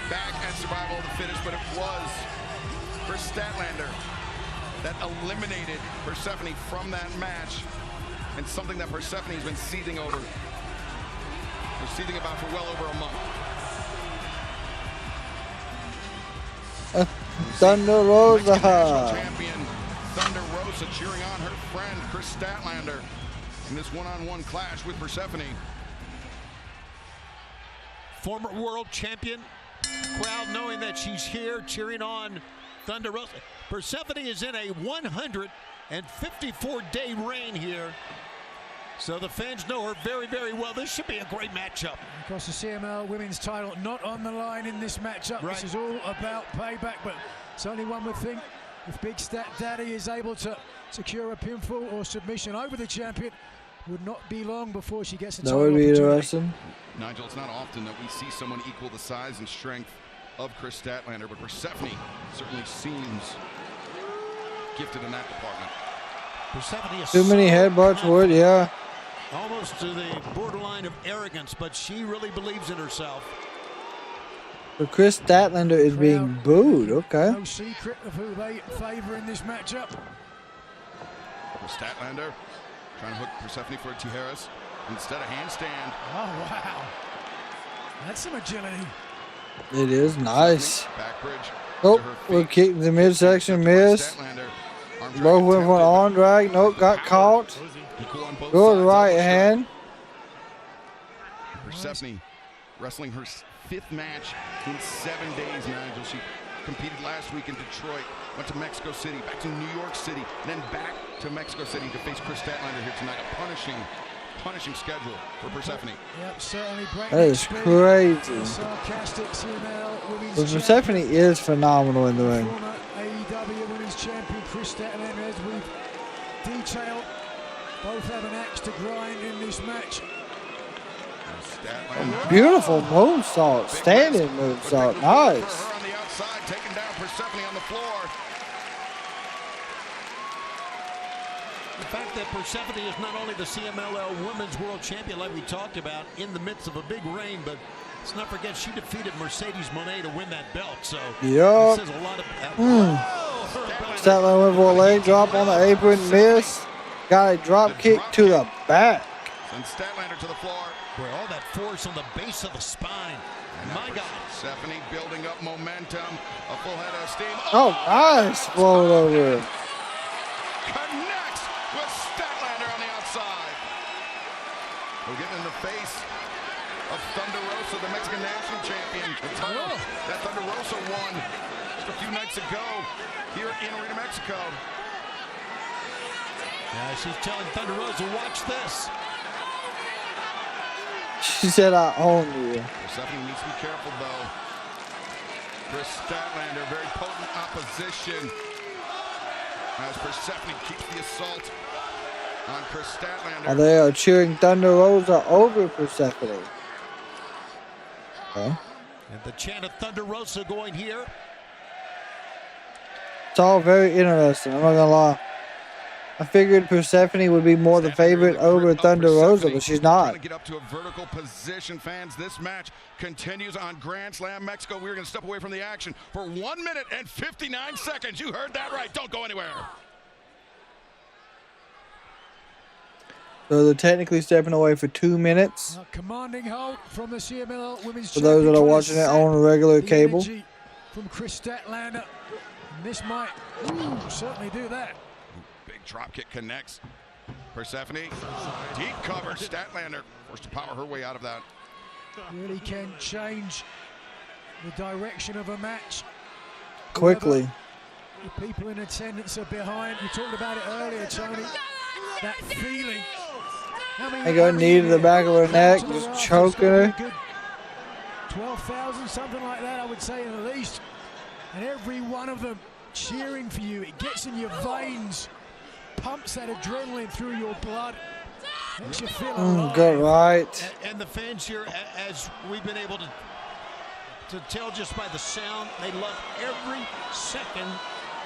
back at Survival of the Fittest, but it was Chris Statlander that eliminated Persephone from that match, and something that Persephone has been seething over. They're seething about for well over a month. Thunder Rosa. Champion Thunder Rosa cheering on her friend Chris Statlander in this one-on-one clash with Persephone. Former world champion, crowd knowing that she's here cheering on Thunder Rosa. Persephone is in a 154-day reign here. So the fans know her very, very well. This should be a great matchup. Of course, the CML women's title not on the line in this matchup. Right. This is all about payback, but it's only one would think if Big Stat Daddy is able to secure a pinfall or submission over the champion, would not be long before she gets a title That would be opportunity. interesting. Nigel, it's not often that we see someone equal the size and strength of Chris Statlander, but Persephone certainly seems gifted in that department. Persephone is Too many headbutts would, yeah. almost to the borderline of arrogance, but she really believes in herself. So Chris Statlander is being booed. Okay. No secret of who they favor in this matchup. Statlander trying to hook Persephone for a Tijeras instead of handstand. Oh, wow. That's some agility. It is nice. Back bridge. Oh, we'll kick the midsection, miss. Both went for an arm drag. Nope, got caught. Good right hand. Persephone wrestling her 5th match in 7 days, Nigel. She competed last week in Detroit, went to Mexico City, back to New York City, then back to Mexico City to face Chris Statlander here tonight. A punishing schedule for Persephone. Yep, certainly. That is crazy. Sarcastic CML women's But Persephone is phenomenal in the ring. former AEW Women's Champion Chris Statlander, as we've detailed, both have an axe to grind in this match. Beautiful moonsault, standing moonsault, nice. Her on the outside, taking down Persephone on the floor. The fact that Persephone is not only the CMLL Women's World Champion like we talked about in the midst of a big reign, but let's not forget she defeated Mercedes Mone to win that belt. So yup. This says a lot of Statlander went for a leg drop on the apron, miss. Got a drop kick to the back. Sends Statlander to the floor. Boy, all that force on the base of the spine. My God. Stephanie building up momentum. A full head of steam. Oh, nice float over. Connects with Statlander on the outside. We're getting in the face of Thunder Rosa, the Mexican national champion. The title that Thunder Rosa won just a few nights ago here in Arena, Mexico. Yeah, she's telling Thunder Rosa, watch this. She said, I own you. Persephone needs to be careful, though. Chris Statlander, very potent opposition. As Persephone keeps the assault on Chris Statlander. They are cheering Thunder Rosa over Persephone. Okay. And the chant of Thunder Rosa going here. It's all very interesting. I'm not gonna lie. I figured Persephone would be more the favorite over Thunder Rosa, but she's not. Trying to get up to a vertical position, fans. This match continues on Grand Slam Mexico. We're going to step away from the action for 1 minute and 59 seconds. You heard that right. Don't go anywhere. So they're technically stepping away for 2 minutes. Commanding hold from the CMLL Women's For those that are watching it on regular cable. From Chris Statlander. And this might certainly do that. Big drop kick connects. Persephone, deep cover. Statlander forced to power her way out of that. Really can change the direction of a match. Quickly. The people in attendance are behind. You talked about it earlier, Tony. That feeling. They got knee to the back of her neck, just choking her. 12,000, something like that, I would say, at least. And every one of them cheering for you. It gets in your veins. Pumps that adrenaline through your blood. Makes you feel alive. Good right. And the fans here, as we've been able to tell just by the sound, they love every second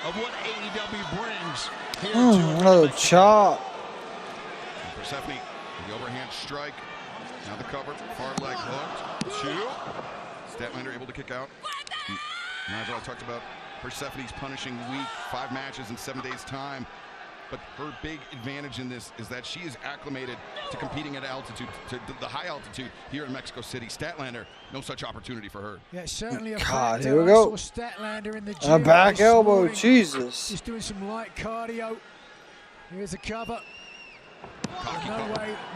of what AEW brings here to another chop. Persephone, the overhand strike. Now the cover, far leg hooked. Two. Statlander able to kick out. As I talked about, Persephone's punishing weak, 5 matches in 7 days' time. But her big advantage in this is that she is acclimated to competing at altitude, to the high altitude here in Mexico City. Statlander, no such opportunity for her. Yeah, certainly a God, factor. here we go. I saw Statlander in the gym A back this elbow, morning. Jesus. Just doing some light cardio. Here's a cover.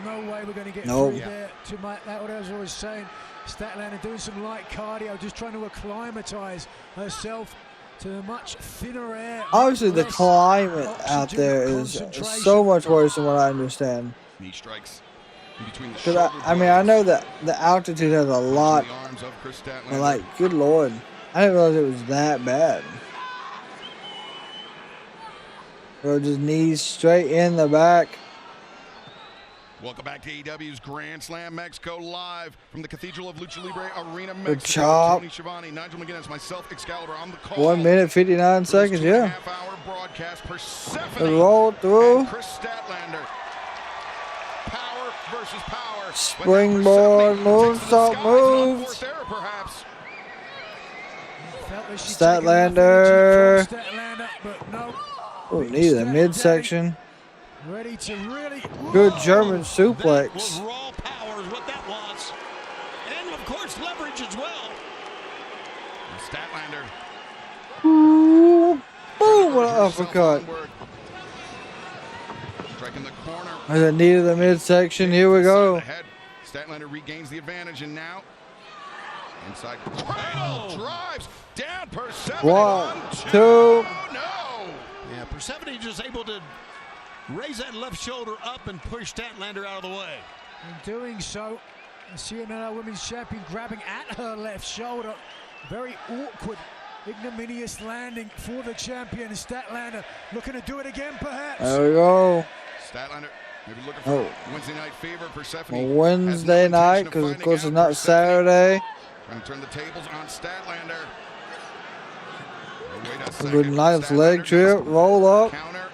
No way we're going to get through there. To that, what I was always saying. Statlander doing some light cardio, just trying to acclimatize herself to the much thinner air. Obviously, the climate out there is so much worse than what I understand. Knee strikes in between the I mean, I know that the altitude has a lot, but like, good Lord, I didn't realize it was that bad. Bro, just knees straight in the back. Welcome back to AEW's Grand Slam Mexico, live from the Cathedral of Lucha Libre Arena, Good Mexico. chop. Tony Schiavone, Nigel McGuinness, myself, Excalibur on the call. 1 minute, 59 seconds, yeah. 2.5-hour broadcast. The Persephone roll through. and Chris Statlander. Power versus power. Springboard moonsault moves. Statlander. Oh, knee to the midsection. Ready to really Good German suplex. Was raw power is what that was. And, of course, leverage as well. Statlander. Ooh, boom, what an uppercut. Striking the corner. There's a knee to the midsection. Here we go. Statlander regains the advantage, and now inside cradle drives down Persephone. 1, 2. No. Yeah, Persephone just able to raise that left shoulder up and push Statlander out of the way. In doing so, the CMLL Women's Champion grabbing at her left shoulder. Very awkward, ignominious landing for the champion. Statlander looking to do it again, perhaps. There we go. Statlander maybe looking for Wednesday night favor. Persephone. Wednesday night, because of course it's not Saturday. Trying to turn the tables on Statlander. A good nice leg trip, roll up. Counter.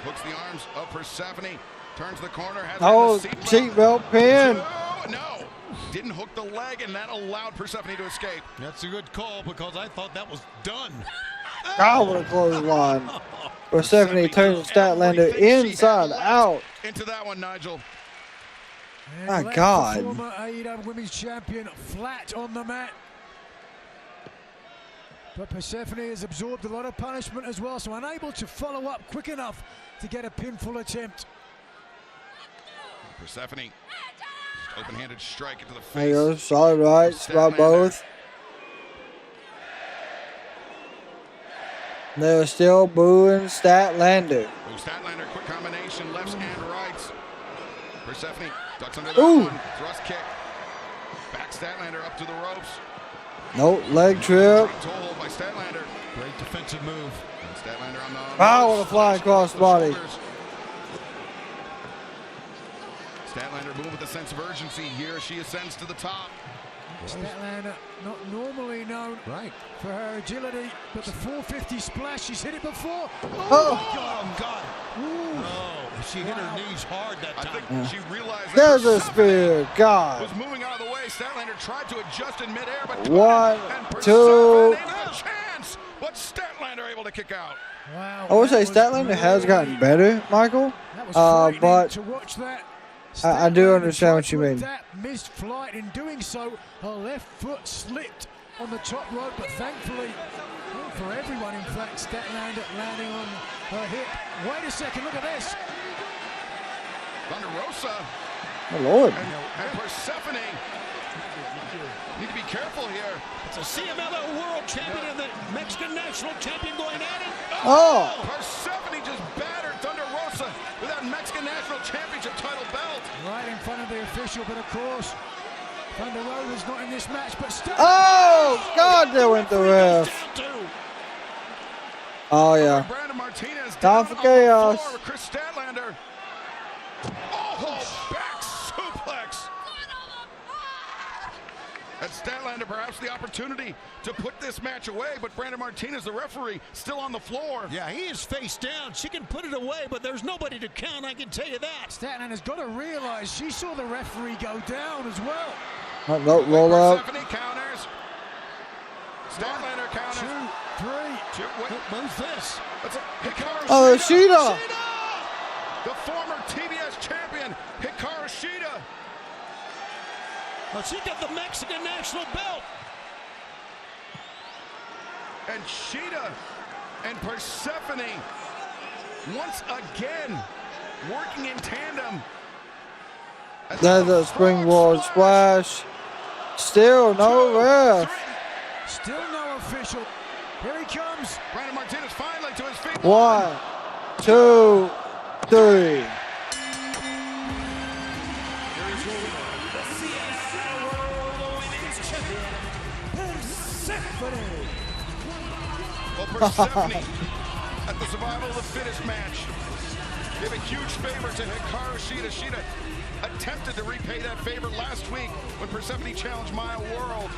Hooks the arms of Persephone. Turns the corner. Oh, seatbelt pin. No. Didn't hook the leg, and that allowed Persephone to escape. That's a good call because I thought that was done. God, what a clothesline. Persephone turns Statlander inside out. Into that one, Nigel. And My left God. the former AEW Women's Champion flat on the mat. But Persephone has absorbed a lot of punishment as well, so unable to follow up quick enough to get a pinfall attempt. Persephone, open-handed strike into the face. There you go, solid rights by both. They're still booing Statlander. Oh, Statlander, quick combination, lefts and rights. Persephone ducks under that one. Thrust kick. Back Statlander up to the ropes. Nope, leg trip. Toe hold by Statlander. Great defensive move. And Statlander on the Power to fly across the body. Statlander move with a sense of urgency. Here she ascends to the top. Statlander, not normally known for her agility, but the 450 splash, she's hit it before. Oh, God. Oh, she hit her knees hard that time. I think she realized There's a spear. God. was moving out of the way. Statlander tried to adjust in midair, but 1, and 2. a chance, but Statlander able to kick out. Wow, I would say that was Statlander has gotten better, Michael. That was frightening but to watch that. I do understand what you Statlander mean. that missed flight. In doing so, her left foot slipped on the top rope, but thankfully, well, for everyone, in fact, Statlander landing on her hip. Wait a second, look at this. Thunder Rosa Oh, Lord. and Persephone need to be careful here. It's a CMLL World Champion and the Mexican National Champion going at it. Oh. Persephone just battered Thunder Rosa with that Mexican National Championship title belt. Right in front of the official, but of course, Thunder Rosa's not in this match, but still. Oh, God, there went the ref. Oh, yeah. Brandon Martinez Time for chaos. Floor with Chris Statlander. Oh, back suplex. And Statlander perhaps the opportunity to put this match away, but Brandon Martinez, the referee, still on the floor. Yeah, he is face down. She can put it away, but there's nobody to count, I can tell you that. Statlander's got to realize she saw the referee go down as well. No, roll up. Persephone counters. Statlander counters. 2, 3. What's this? That's a Hikaru Oh, Shida. Shida. The former TBS champion, Hikaru Shida. Well, she got the Mexican national belt. And Shida and Persephone once again working in tandem. There's a springboard splash. Still no ref. Still no official. Here he comes. Brandon Martinez finally to his feet. 1, 2, 3. Well, Persephone at the survival of the fittest match gave a huge favor to Hikaru Shida. Shida attempted to repay that favor last week when Persephone challenged Maya World,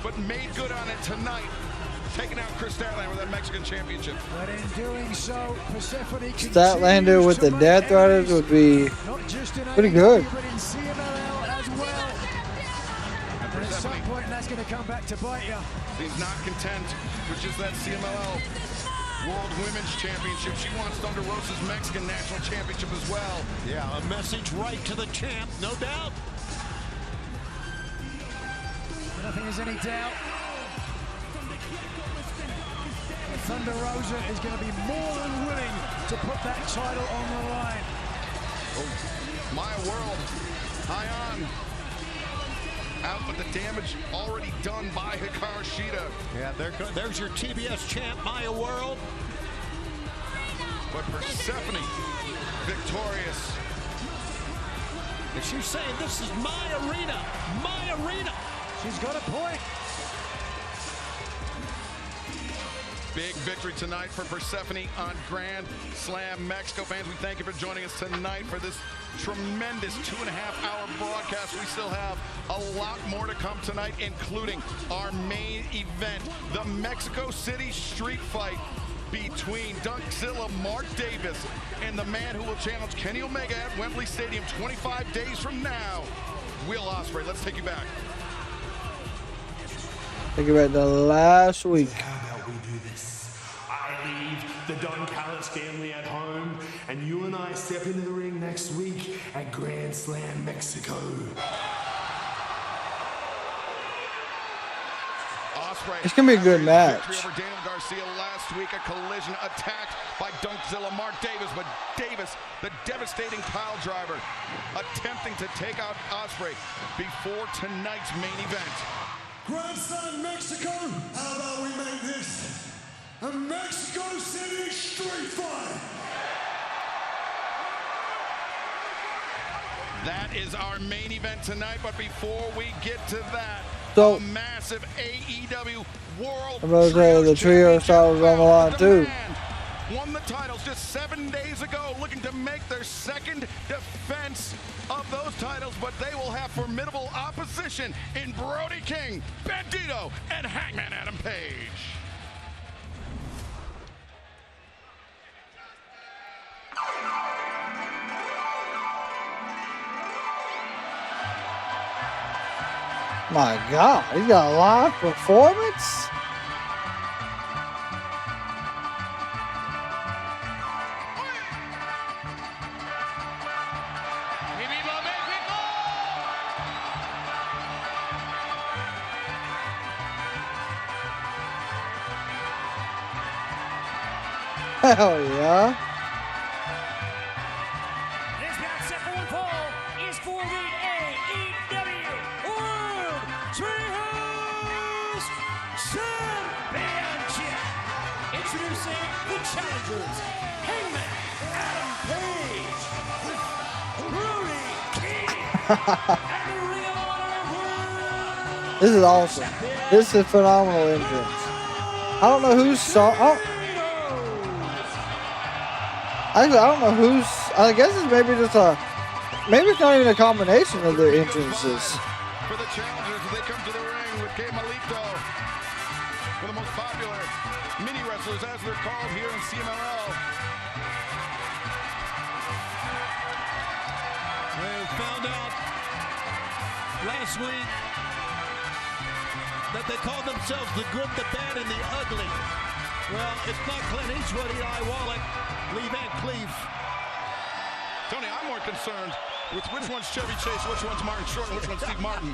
but made good on it tonight, taking out Chris Statlander with that Mexican Championship. But in doing so, Persephone Statlander with the Death Riders would be pretty good. But in CMLL as well. And at some point, that's going to come back to bite you. He's not content with just that CMLL World Women's Championship. She wants Thunder Rosa's Mexican National Championship as well. Yeah, a message right to the champ, no doubt. I don't think there's any doubt. Thunder Rosa is going to be more than willing to put that title on the line. Oh, Maya World, high on. Out, but the damage already done by Hikaru Shida. Yeah, there's your TBS champ, Maya World. But Persephone, victorious. And she's saying, this is my arena, my arena. She's got a point. Big victory tonight for Persephone on Grand Slam. Mexico fans, we thank you for joining us tonight for this tremendous 2.5-hour broadcast. We still have a lot more to come tonight, including our main event, the Mexico City street fight between Dunkzilla Mark Davis and the man who will challenge Kenny Omega at Wembley Stadium 25 days from now, Will Ospreay. Let's take you back. Take it back to last week. How about we do this? I leave the Don Callis family at home, and you and I step into the ring next week at Grand Slam, Mexico. Ospreay. It's gonna be a good match. Victory over Daniel Garcia last week. A collision attacked by Dunkzilla Mark Davis, but Davis, the devastating pile driver, attempting to take out Ospreay before tonight's main event. Grand Slam, Mexico. How about we make this a Mexico City street fight? That is our main event tonight, but before we get to that, So, a massive AEW World I'm about to say the trio titles on the line too. Won the titles just 7 days ago, looking to make their second defense of those titles, but they will have formidable opposition in Brody King, Brodido, and Hangman Adam Page. My God, he's got a live performance. Hell yeah. This match set for one fall is for the AEW World Trios Championship. Introducing the challengers, Hangman Adam Page, Brody King, and the Ring of Honor World This is awesome. This is a phenomenal entrance. I don't know who's song. I don't know who's. I guess it's maybe just a. Maybe it's not even a combination of their entrances. For the challengers, they come to the ring with Malito, one of the most popular mini wrestlers, as they're called here in CMLL. We found out last week that they called themselves the good, the bad, and the ugly. Well, it's not Clint Eastwood, Eli Wallach, Lee Van Cleef. Tony, I'm more concerned with which one's Chevy Chase, which one's Martin Short, and which one's Steve Martin.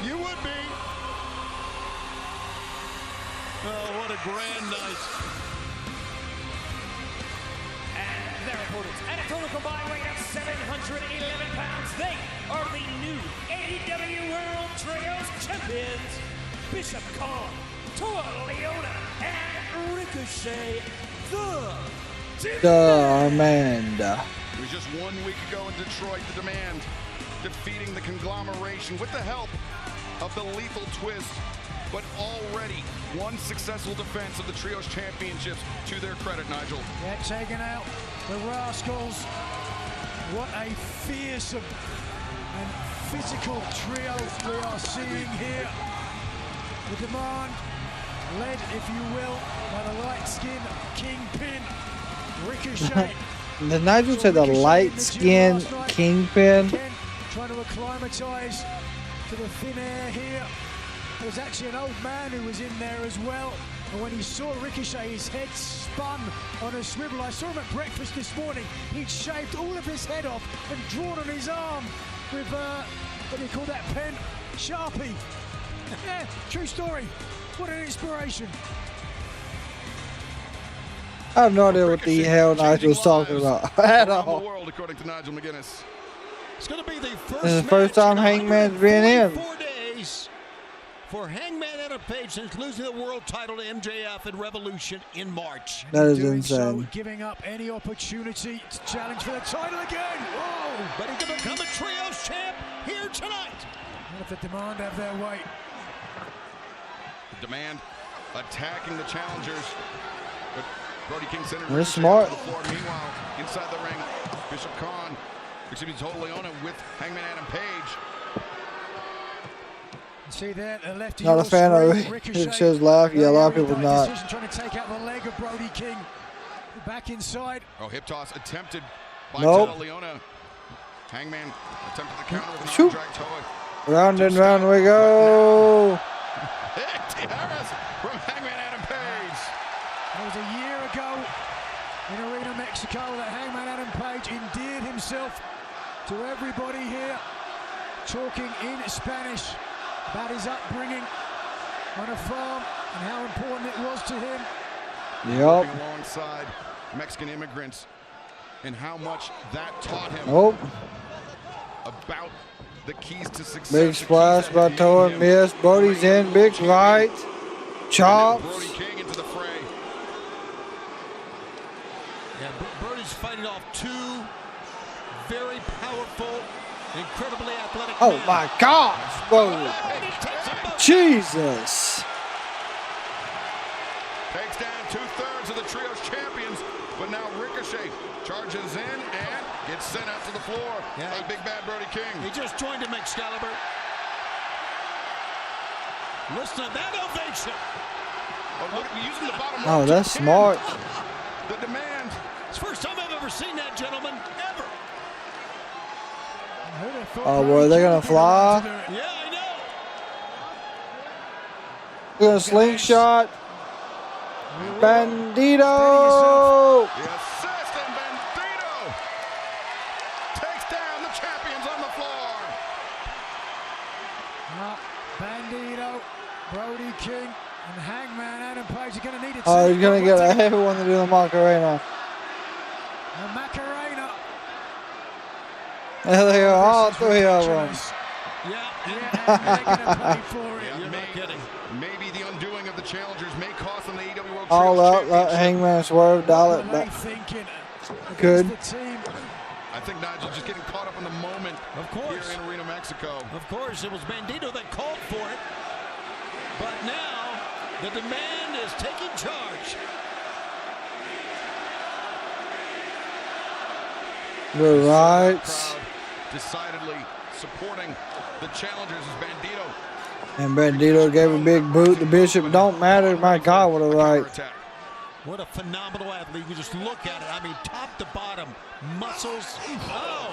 You would be. Oh, what a grand night. And their opponents at a total combined weight of 711 pounds. They are the new AEW World Trios Champions, Bishop Khan, Toa Leona, and Ricochet, The Amanda. It was just 1 week ago in Detroit, the Demand defeating the conglomeration with the help of the Lethal Twist, but already one successful defense of the Trios Championships to their credit, Nigel. Yeah, taking out the Rascals. What a fearsome and physical trio we are seeing here. The Demand, led, if you will, by the light-skinned Kingpin, Ricochet. The Nigel said the light-skinned Kingpin. Trying to acclimatise to the thin air here. There's actually an old man who was in there as well. And when he saw Ricochet, his head spun on a swivel. I saw him at breakfast this morning. He'd shaved all of his head off and drawn on his arm with, what do you call that pen? Sharpie. Yeah, true story. What an inspiration. I have no idea what the hell Nigel was talking about at all. The world, according to Nigel McGuinness. It's going to be the first, This is the first time Hangman's been in. 4 days for Hangman Adam Page since losing the world title to MJF at Revolution in March. That is Doing so, insane. giving up any opportunity to challenge for the title again. Whoa! Ready to become a Trios champ here tonight. What if the Demand have their way? The Demand attacking the challengers, but Brody King centered. They're smart. Meanwhile, inside the ring, Bishop Khan, Toa Leona with Hangman Adam Page. See there, the left. Not a fan of it. It says laugh. Yeah, a lot of people not. Trying to take out the leg of Brody King. Back inside. Oh, hip toss attempted by Nope. Toa Leona. Hangman attempted the counter with an Shoot. arm drag Toa. Round and round we go. Tiaras from Hangman Adam Page. Well, was a year ago in Arena Mexico that Hangman Adam Page endeared himself to everybody here, talking in Spanish about his upbringing on a farm and how important it was to him. Working alongside Mexican immigrants and how much that taught him about the keys to success. Big splash by Toa, miss. Brody's in, big right. Chops. Brody King into the fray. Yeah, Brody's fighting off two very powerful, incredibly athletic Oh men. my gosh, bro. Jesus. Takes down 2/3 of the trio's champions, but now Ricochet charges in and gets sent out to the floor by Big Bad Brody King. He just joined him, Excalibur. Listen to that ovation. Oh, look, using the bottom Oh, rope that's to pin. smart. The demand. It's the first time I've ever seen that, gentlemen, ever. Oh, boy, they're going to fly. Yeah, I know. They're going to slingshot. Bandito. The assist, and Bandito takes down the champions on the floor. Bandito, Brody King, and Hangman Adam Page are going to need it. Oh, he's going to get everyone to do the Macarena. The Macarena. There they are, all three of them. Yeah, and they're going to pay for it. You're not kidding. Maybe the undoing of the challengers may cost them the AEW World All Trios out, let Hangman swerve, dial it back. Good. I think Nigel's just getting caught up in the moment. Of course. Here in Arena Mexico. Of course, it was Bandito that called for it. But now, the demand is taking charge. The rights. Decidedly supporting the challengers as Bandito. And Bandito gave a big boot. The Bishop don't matter. My God, what a right. What a phenomenal athlete. You just look at it. I mean, top to bottom, muscles. Oh!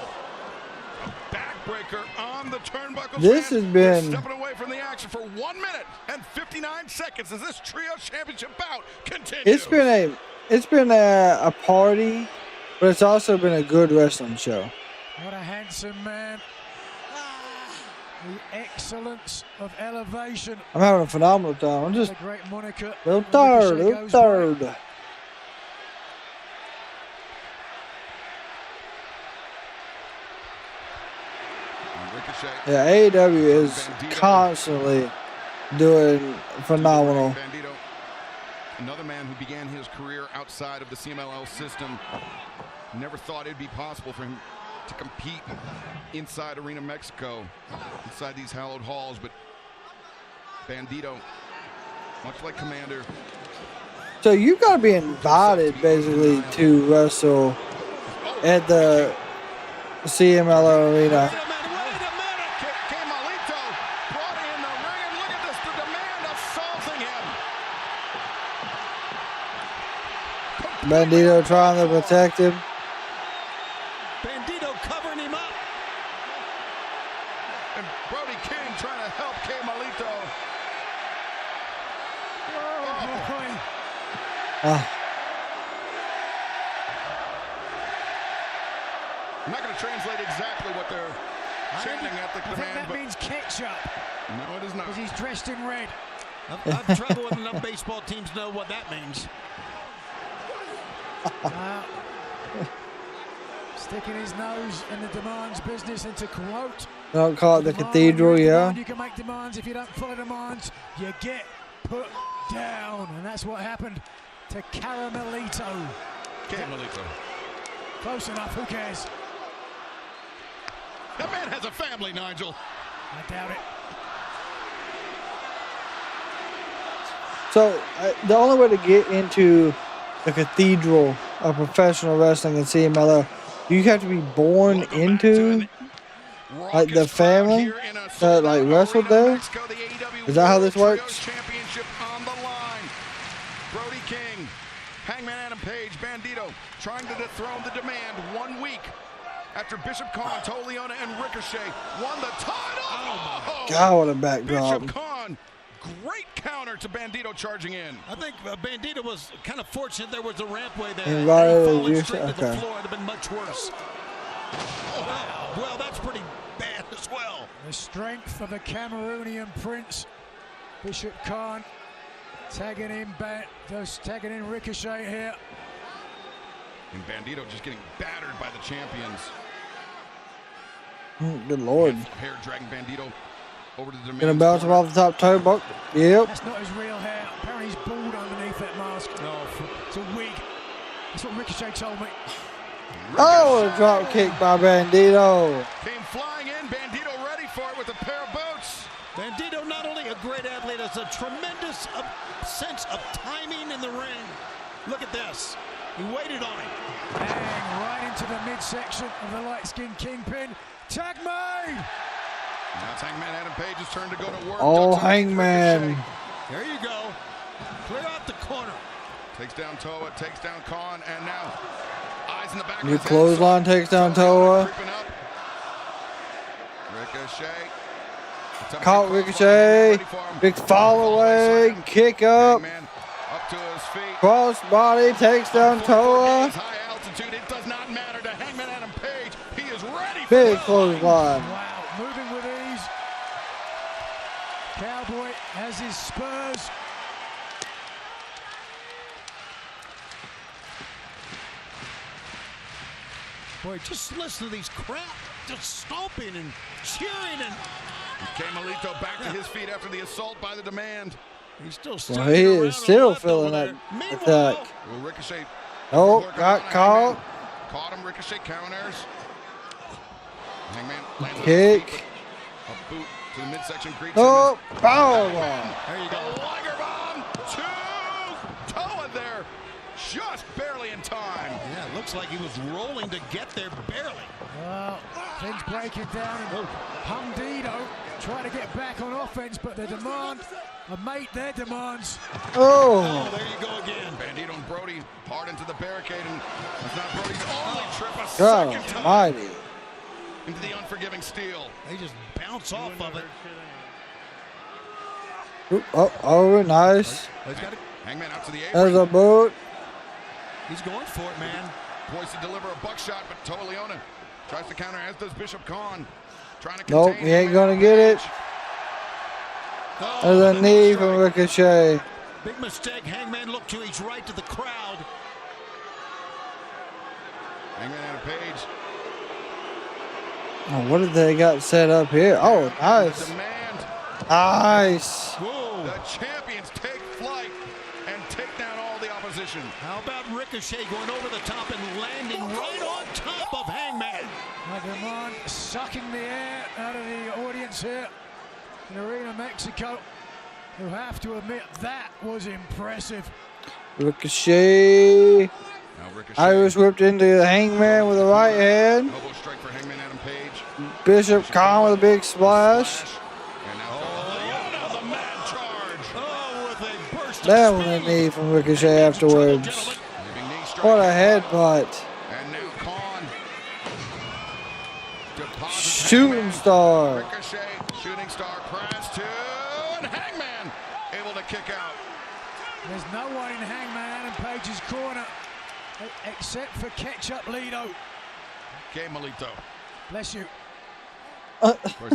Backbreaker on the turnbuckle. This has been... Stepping away from the action for 1 minute and 59 seconds as this trio championship bout continues. It's been a party, but it's also been a good wrestling show. What a handsome man. The excellence of elevation. I'm having a phenomenal time. I'm just a great moniker. little third. Yeah, AEW is constantly doing phenomenal. Bandito, another man who began his career outside of the CMLL system. Never thought it'd be possible for him to compete inside Arena Mexico, inside these hallowed halls, but Bandito, much like Komander. So you got to be invited basically to wrestle at the CMLL Arena. Bandito trying to protect him. Bandito covering him up. And Brody King trying to help Kemalito. I'm not going to translate exactly what they're chanting at the command. I think that means ketchup. No, it is not. Because he's dressed in red. I've traveled with enough baseball teams to know what that means. Sticking his nose in the demands business, and to quote, Don't call it the cathedral, yeah. You can make demands. If you don't follow demands, you get put down. And that's what happened to Caramelito. Kemalito. Close enough, who cares? That man has a family, Nigel. I doubt it. So the only way to get into the cathedral of professional wrestling in CMLL, you have to be born into like the family that like wrestled there. Is that how this works? Championship on the line. Brody King, Hangman Adam Page, Bandito trying to dethrone the demand 1 week after Bishop Khan, Toleona, and Ricochet won the title. God, what a backdrop. Bishop Khan Great counter to Brodido charging in. I think Brodido was kind of fortunate there was a rampway there. And right He fallen over straight to the okay. floor. It would have been much worse. Oh, well, that's pretty bad as well. The strength of the Cameroonian prince, Bishop Khan, tagging in back, tagging in Ricochet here. And Brodido just getting battered by the champions. Good Lord. Hair dragging Brodido over to the Gonna bounce him off the top turnbuckle. Yep. That's not his real hair. Apparently he's bald underneath that mask. No, it's a wig. That's what Ricochet told me. Oh, a drop kick by Brodido. Came flying in. Brodido ready for it with a pair of boots. Brodido, not only a great athlete, has a tremendous sense of timing in the ring. Look at this. He waited on him. Bang, right into the midsection of the light-skinned Kingpin. Tag made! Now it's Hangman Adam Page's turn to go to work. Oh, Hangman. There you go. Clear out the corner. Takes down Toa, takes down Khan, and now eyes in the back. New clothesline takes down Toa. Ricochet. Caught Ricochet. Big fall away. Kick up. Up to his feet. Cross body takes down Toa. High altitude. It does not matter to Hangman Adam Page. He is ready. Big clothesline. Wow, moving with ease. Cowboy has his spurs. Boy, just listen to these crowd just stomping and cheering and. Kemalito back to his feet after the assault by the Demand. He's still Well, he is still feeling that attack. Well, Ricochet. Oh, got caught. Caught him. Ricochet counters. Hangman lands Kick. a boot to the midsection. Oh, power bomb. There you go. Liger bomb to Toa there. Just barely in time. Yeah, it looks like he was rolling to get there barely. Well, things breaking down and Brodido trying to get back on offense, but the Demand have made their demands. Oh. There you go again. Brodido and Brody hard into the barricade, and it's not Brody's only trip. A God second time almighty. into the unforgiving steel. They just bounce off of it. Oh, nice. He's got it. Hangman out to the There's apron. a boot. He's going for it, man. Poised to deliver a buckshot, but Toa Leona tries to counter, as does Bishop Khan. Trying to Nope, contain he ain't Hangman gonna get it. Oh, There's a knee strike. from Ricochet. Big mistake. Hangman looked to his right to the crowd. Hangman Adam Page. Oh, what did they got set up here? Oh, nice. Demand. Nice. Whoa. The champions take flight and take down all the opposition. How about Ricochet going over the top and landing right on top of Hangman? Demand sucking the air out of the audience here in Arena Mexico. You have to admit that was impressive. Ricochet. Now Ricochet. Irish whipped into the Hangman with a right hand. Elbow strike for Hangman Adam Page. Bishop Khan with a big splash. And now Leona, the mad charge. Oh, with a burst of Down with a speed. knee from Ricochet afterwards. Leaping knee strike. What a headbutt. And now Khan. Deposits Shooting Hangman. star. Ricochet, shooting star press to and Hangman able to kick out. There's no one in Hangman Adam Page's corner except for Ketchup Lido. Kemalito. Bless you. Of course,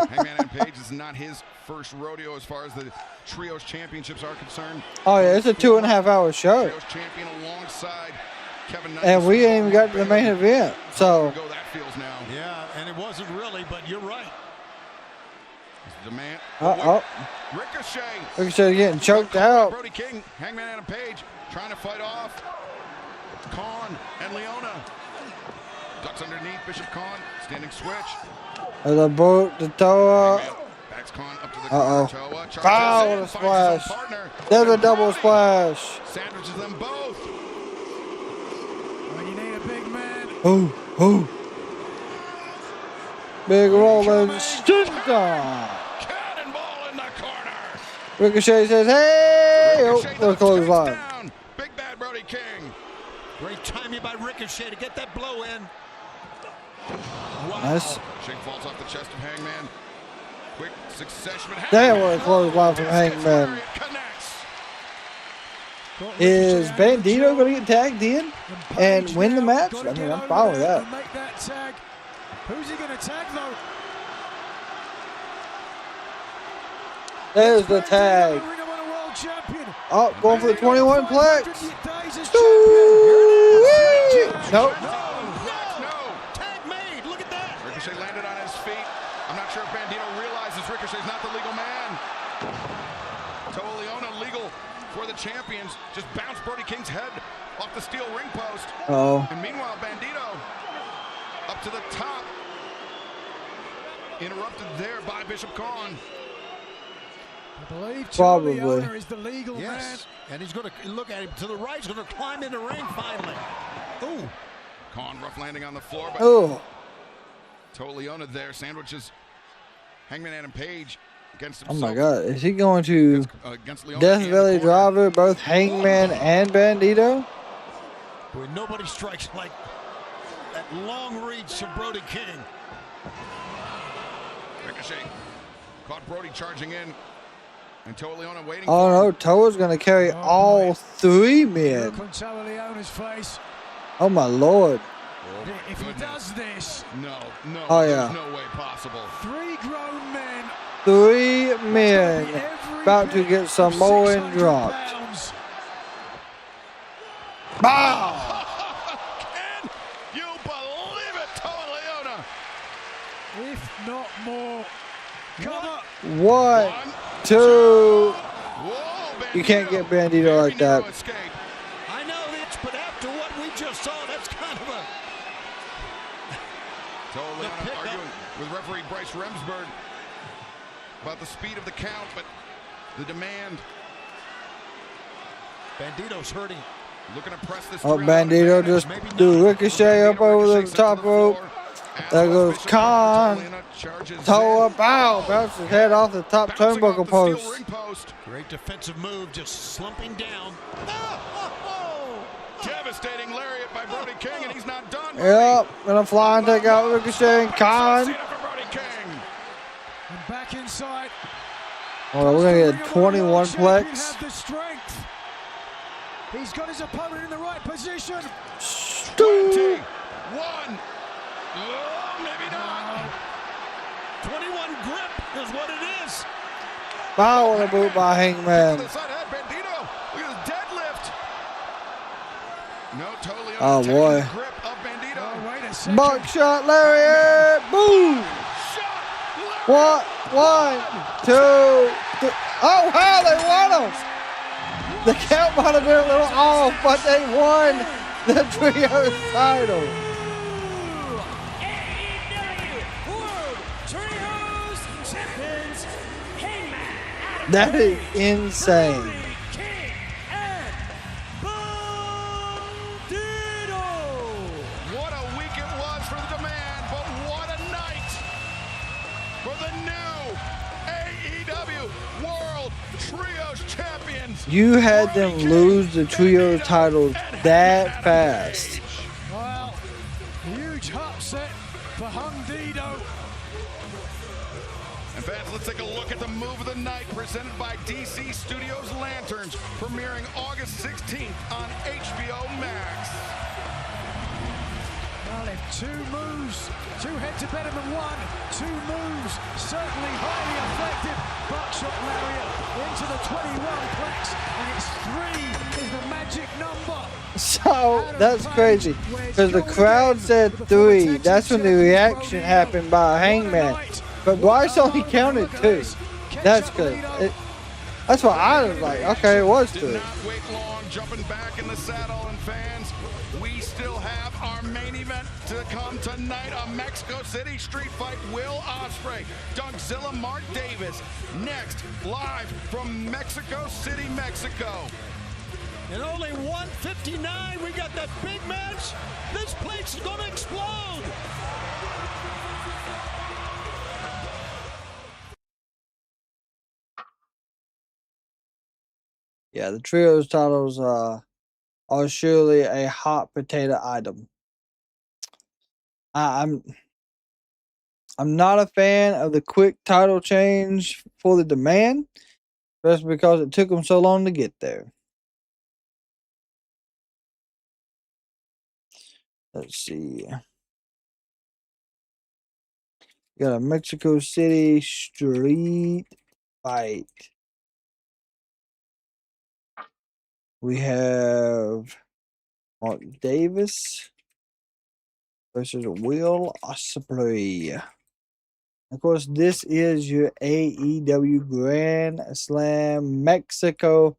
Hangman Adam Page is not his first rodeo as far as the Trios Championships are concerned. Oh, yeah, it's a 2.5 hour show. Trios champion alongside Kevin Knight. And we ain't even got to the main event. So, Go that feels now. Yeah, and it wasn't really, but you're right. Demand. Ricochet. Ricochet getting choked out. Brody King, Hangman Adam Page trying to fight off Khan and Leona. Ducks underneath Bishop Khan, standing switch. There's a boot to Toa. Backs Khan up to the Uh-oh. corner. Toa Foul with a splash. There's a double splash. Sandwiches them both. When you need a big man. Ooh. Big rolling stomp. Cannonball in the corner. Ricochet says, hey! Ricochet Oh, the clothesline. down. Big bad Brody King. Great timing by Ricochet to get that blow in. Wow. Nice. Shake falls off the chest of Hangman. Quick succession. Damn, what a close line from Hangman. Is Bandito going to get tagged in and win the match? I mean, I'm fine with that. Make that tag. Who's he going to tag though? There's the tag. Oh, going for the 21 plex. Nope. No. Tag made. Look at that. Ricochet landed on his feet. I'm not sure if Bandito realizes Ricochet's not the legal man. Leona legal for the champions. Just bounced Brody King's head off the steel ring post. Oh. And meanwhile, Bandito up to the top. Interrupted there by Bishop Khan. I believe Probably. Leona is the legal man. And he's going to look at him to the right. He's going to climb in the ring finally. Ooh. Khan rough landing on the floor. But Oh. Leona there sandwiches Hangman Adam Page against Oh himself. my God. Is he going to Against Leona Death in the Valley corner. Driver, both Hangman and Bandito? Boy, nobody strikes like that long reach of Brody King. Ricochet caught Brody charging in. And Leona waiting Oh for no, him. Toa's going to carry all three men. Look on Toa Leona's face. Oh my Lord. If he does this, No, Oh, there's yeah. no way possible. 3 grown men. Three men about to get Samoan dropped. Pounds. Bow! Can you believe it, Leona? If not more. Cover. 1, 2. Whoa, You can't get Bandito like that. Escape. I know this, but after what we just saw, that's kind of a... Leona pickup. arguing with referee Bryce Remsburg about the speed of the count, but the demand. Bandito's hurting. Looking to press this. Oh, 3-on-1 Bandito advantage. just Maybe do not. Ricochet up over the Ricochet top to the rope. floor. There goes Bishop Khan. Leona charges Toe in. up, bow, bounces his head off the top Bouncing off turnbuckle the steel post. ring post. Great defensive move, just slumping down. Devastating lariat by Brody King, and he's not done. Yep, gonna fly and take out Ricochet and Khan. Cena for Brody King. And back inside. Oh, we're gonna get a 21 plex. Have the strength. He's got his opponent in the right position. 21. Oh, maybe not. 21 grip is what it is. Bow and a boot by Hangman. The side head, Bandito. Look at his deadlift. No, totally. Oh, boy. Grip of Bandito. Oh, wait a second. Buckshot lariat. Boom. Shot. 1, 2, 3. Oh, wow, they won him. The count might have been a little off, but they won the trio title. AEW World Trios Champions Hangman, That is insane. Brody King, and Brodido. What a week it was for the demand, but what a night for the new AEW World Trios Champions. You had them lose the trio titles that fast. Well, huge upset for Brodido. And fans, let's take a look at the move of the night presented by DC Studios Lanterns, premiering August 16th on HBO Max. Well, if 2 moves, 2 heads are better than 1. 2 moves, certainly highly effective. Buckshot lariat into the 21 plex, and it's 3 is the magic number. So that's crazy because the crowd said 3. That's when the reaction happened by Hangman. But Bryce only counted 2. That's good. That's why I was like, okay, it was Did 2. not wait long, jumping back in the saddle, and fans, we still have our main event to come tonight. A Mexico City street fight. Will Ospreay, Dougzilla, Mark Davis. Next, live from Mexico City, Mexico. And only 159, we got that big match. This place is going to explode. Yeah, the trios titles are surely a hot potato item. I'm I'm not a fan of the quick title change for the Demand, especially because it took them so long to get there. Let's see. Got a Mexico City street fight. We have Mark Davis versus Will Ospreay. Of course, this is your AEW Grand Slam Mexico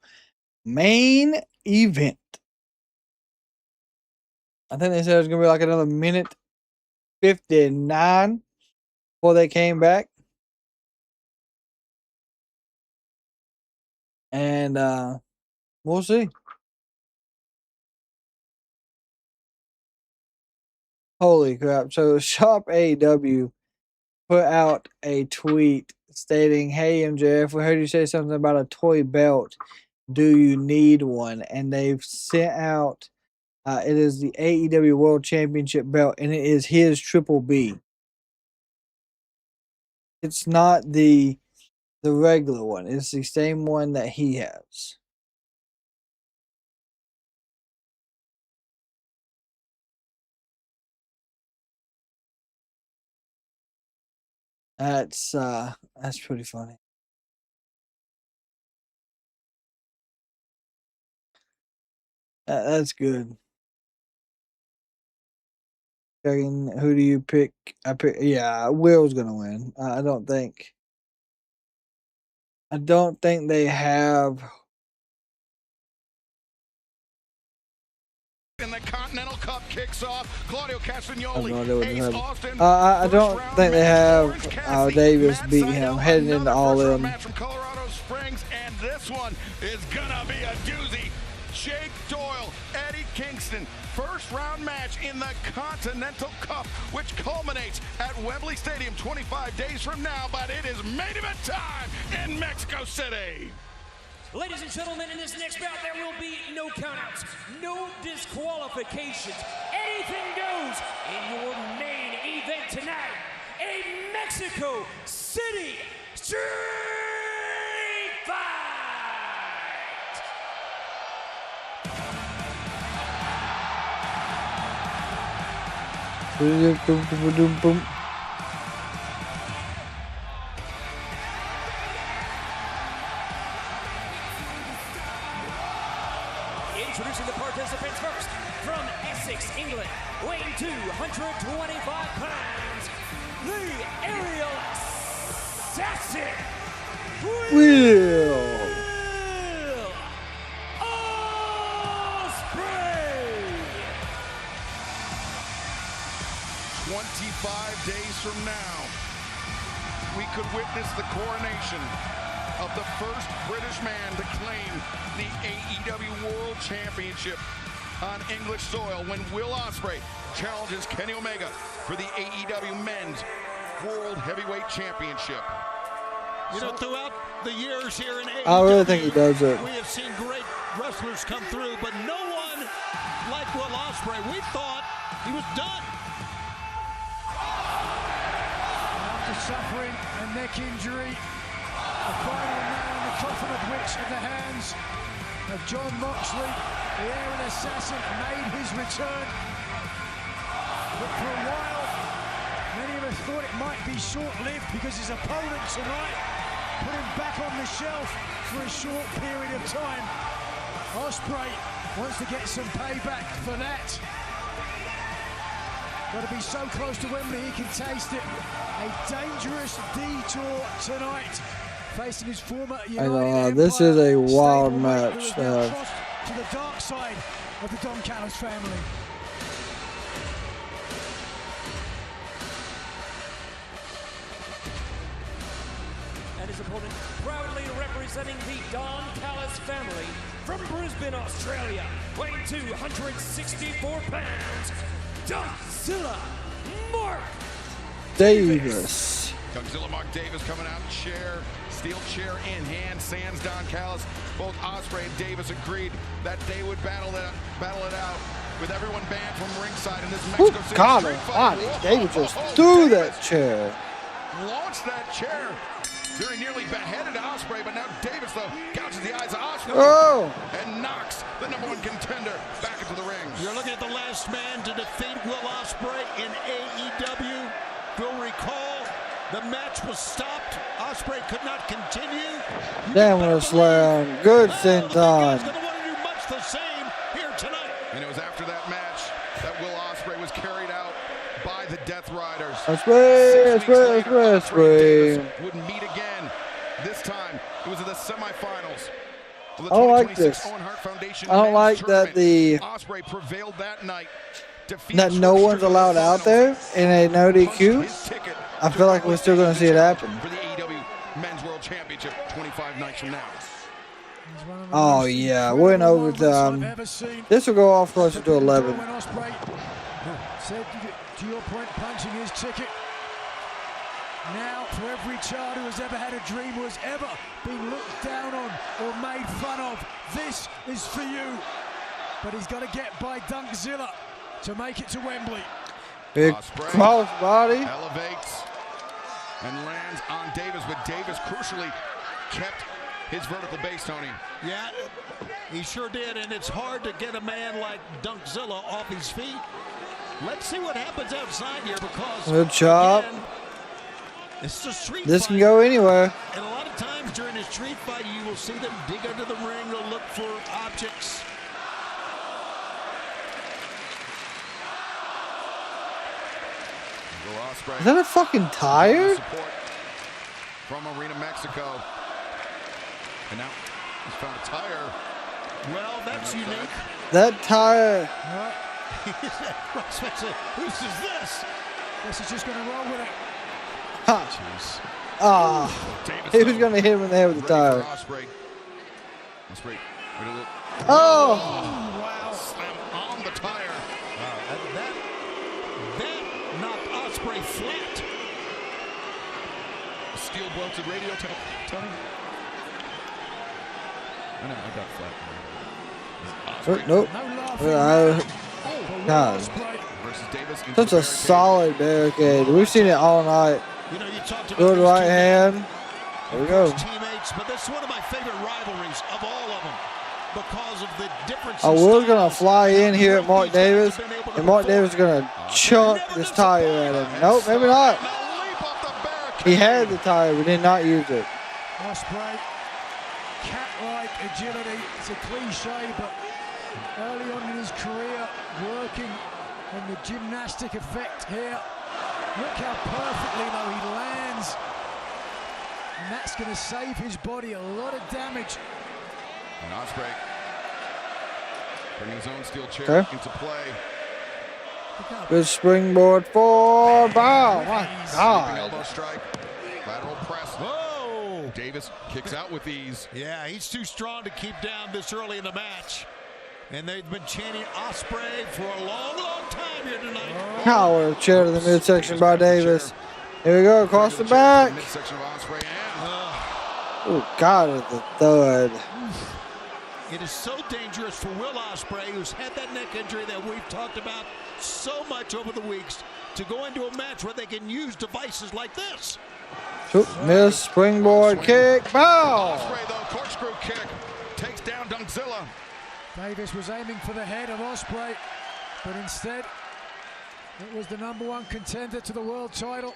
main event. I think they said it was going to be like another minute 59 before they came back. And we'll see. Holy crap. So Shop AEW put out a tweet stating, "Hey MJF, we heard you say something about a toy belt. Do you need one?" And they've sent out, it is the AEW World Championship belt, and it is his Triple B. It's not the regular one. It's the same one that he has. That's pretty funny. That's good. Kraken, who do you pick? Yeah, Will's gonna win. I don't think they have. And the Continental Cup kicks off. Claudio Castagnoli, Ace Austin. I don't think they have Davis beat him heading into All In. Match from Colorado Springs, and this one is gonna be a doozy. Jake Doyle, Eddie Kingston, first round match in the Continental Cup, which culminates at Wembley Stadium 25 days from now, but it is main event time in Mexico City. Ladies and gentlemen, in this next bout, there will be no countouts, no disqualifications. Anything goes in your main event tonight. A Mexico City Street Fight! Boom. Introducing the participants first, from Essex, England, weighing 225 pounds, the aerial assassin, Will Ospreay! 25 days from now, we could witness the coronation of the first British man to claim the AEW World Championship on English soil when Will Ospreay challenges Kenny Omega for the AEW Men's World Heavyweight Championship. You know, throughout the years here in AEW, I really think he does it. we have seen great wrestlers come through, but no one like Will Ospreay. We thought he was done. After suffering a neck injury, the final nail in the coffin of which at the hands of John Moxley, the aerial assassin, made his return. But for a while, many of us thought it might be short-lived because his opponent tonight put him back on the shelf for a short period of time. Ospreay wants to get some payback for that. Got to be so close to Wembley he can taste it. A dangerous detour tonight. Facing his former United this is a wild match. To the dark side of the Don Callis family. And his opponent, proudly representing the Don Callis family from Brisbane, Australia, weighing 264 pounds, Dougzilla Mark Davis. Dougzilla Mark Davis coming out chair, steel chair in hand, sans Don Callis. Both Ospreay and Davis agreed that they would battle it out with everyone banned from ringside in this Mexico City God street fight. almighty, Davis just threw that chair. launched that chair. Very nearly beheaded Ospreay, but now Davis, though, gouges the eyes of Ospreay and knocks the #1 contender back into the ring. You're looking at the last man to defeat Will Ospreay in AEW. If you'll recall, the match was stopped. Ospreay could not continue. Damn, what a slam. Good senton. Going to want to do much the same here tonight. And it was after that match that Will Ospreay was carried out by the Death Riders. Ospreay. Would meet again. This time, it was in the semifinals. I don't like this. I don't like that Ospreay prevailed that night. That no one's allowed out there in a no DQ. I feel like we're still going to see it happen. For the AEW Men's World Championship 25 nights from now. Oh yeah, we're in overtime. This will go off closer to 11. Said to your point, punching his ticket. Now, for every child who has ever had a dream, who has ever been looked down on or made fun of, this is for you. But he's got to get by Dunkzilla to make it to Wembley. Big cross body. Elevates and lands on Davis, but Davis crucially kept his vertical base, Tony. Yeah, he sure did, and it's hard to get a man like Dunkzilla off his feet. Let's see what happens outside here, because good chop. Again, it's a street this fight. Can go anywhere. And a lot of times during a street fight, you will see them dig under the ring to look for objects. Is that a fucking tire? From Arena Mexico. And now he's found a tire. Well, that's unique. That tire. Who's is this? Guess he's just going to roll with it. Ha. Ah. He was going to hit him in the head with the tire. Oh. Wow. Slam on the tire. That knocked Ospreay flat. Steel bolted radio, Tony. I know, I got flat. Nope. God. Such a solid barricade. We've seen it all night. You know, you talked about good right hand. There we go. Teammates, but this is one of my favorite rivalries of all of them because of the difference. Oh, we're gonna fly in here at Mark Davis, and Mark Davis is gonna chunk this tire at him. Nope, maybe not. He had the tire, but did not use it. Ospreay, cat-like agility. It's a cliche, but early on in his career, working on the gymnastic effect here. Look how perfectly, though, he lands. And that's going to save his body a lot of damage. And Ospreay bringing his own steel chair into play. Good springboard for bow. My God. Elbow strike. Lateral press. Whoa! Davis kicks out with ease. Yeah, he's too strong to keep down this early in the match. And they've been chanting Ospreay for a long, long time here tonight. Power chair to the midsection by Davis. Here we go, across the back. Oh, God, with the thud. It is so dangerous for Will Ospreay, who's had that neck injury that we've talked about so much over the weeks, to go into a match where they can use devices like this. Miss springboard kick. Bow. Ospreay, though, corkscrew kick takes down Dunkzilla. Davis was aiming for the head of Ospreay, but instead it was the #1 contender to the world title.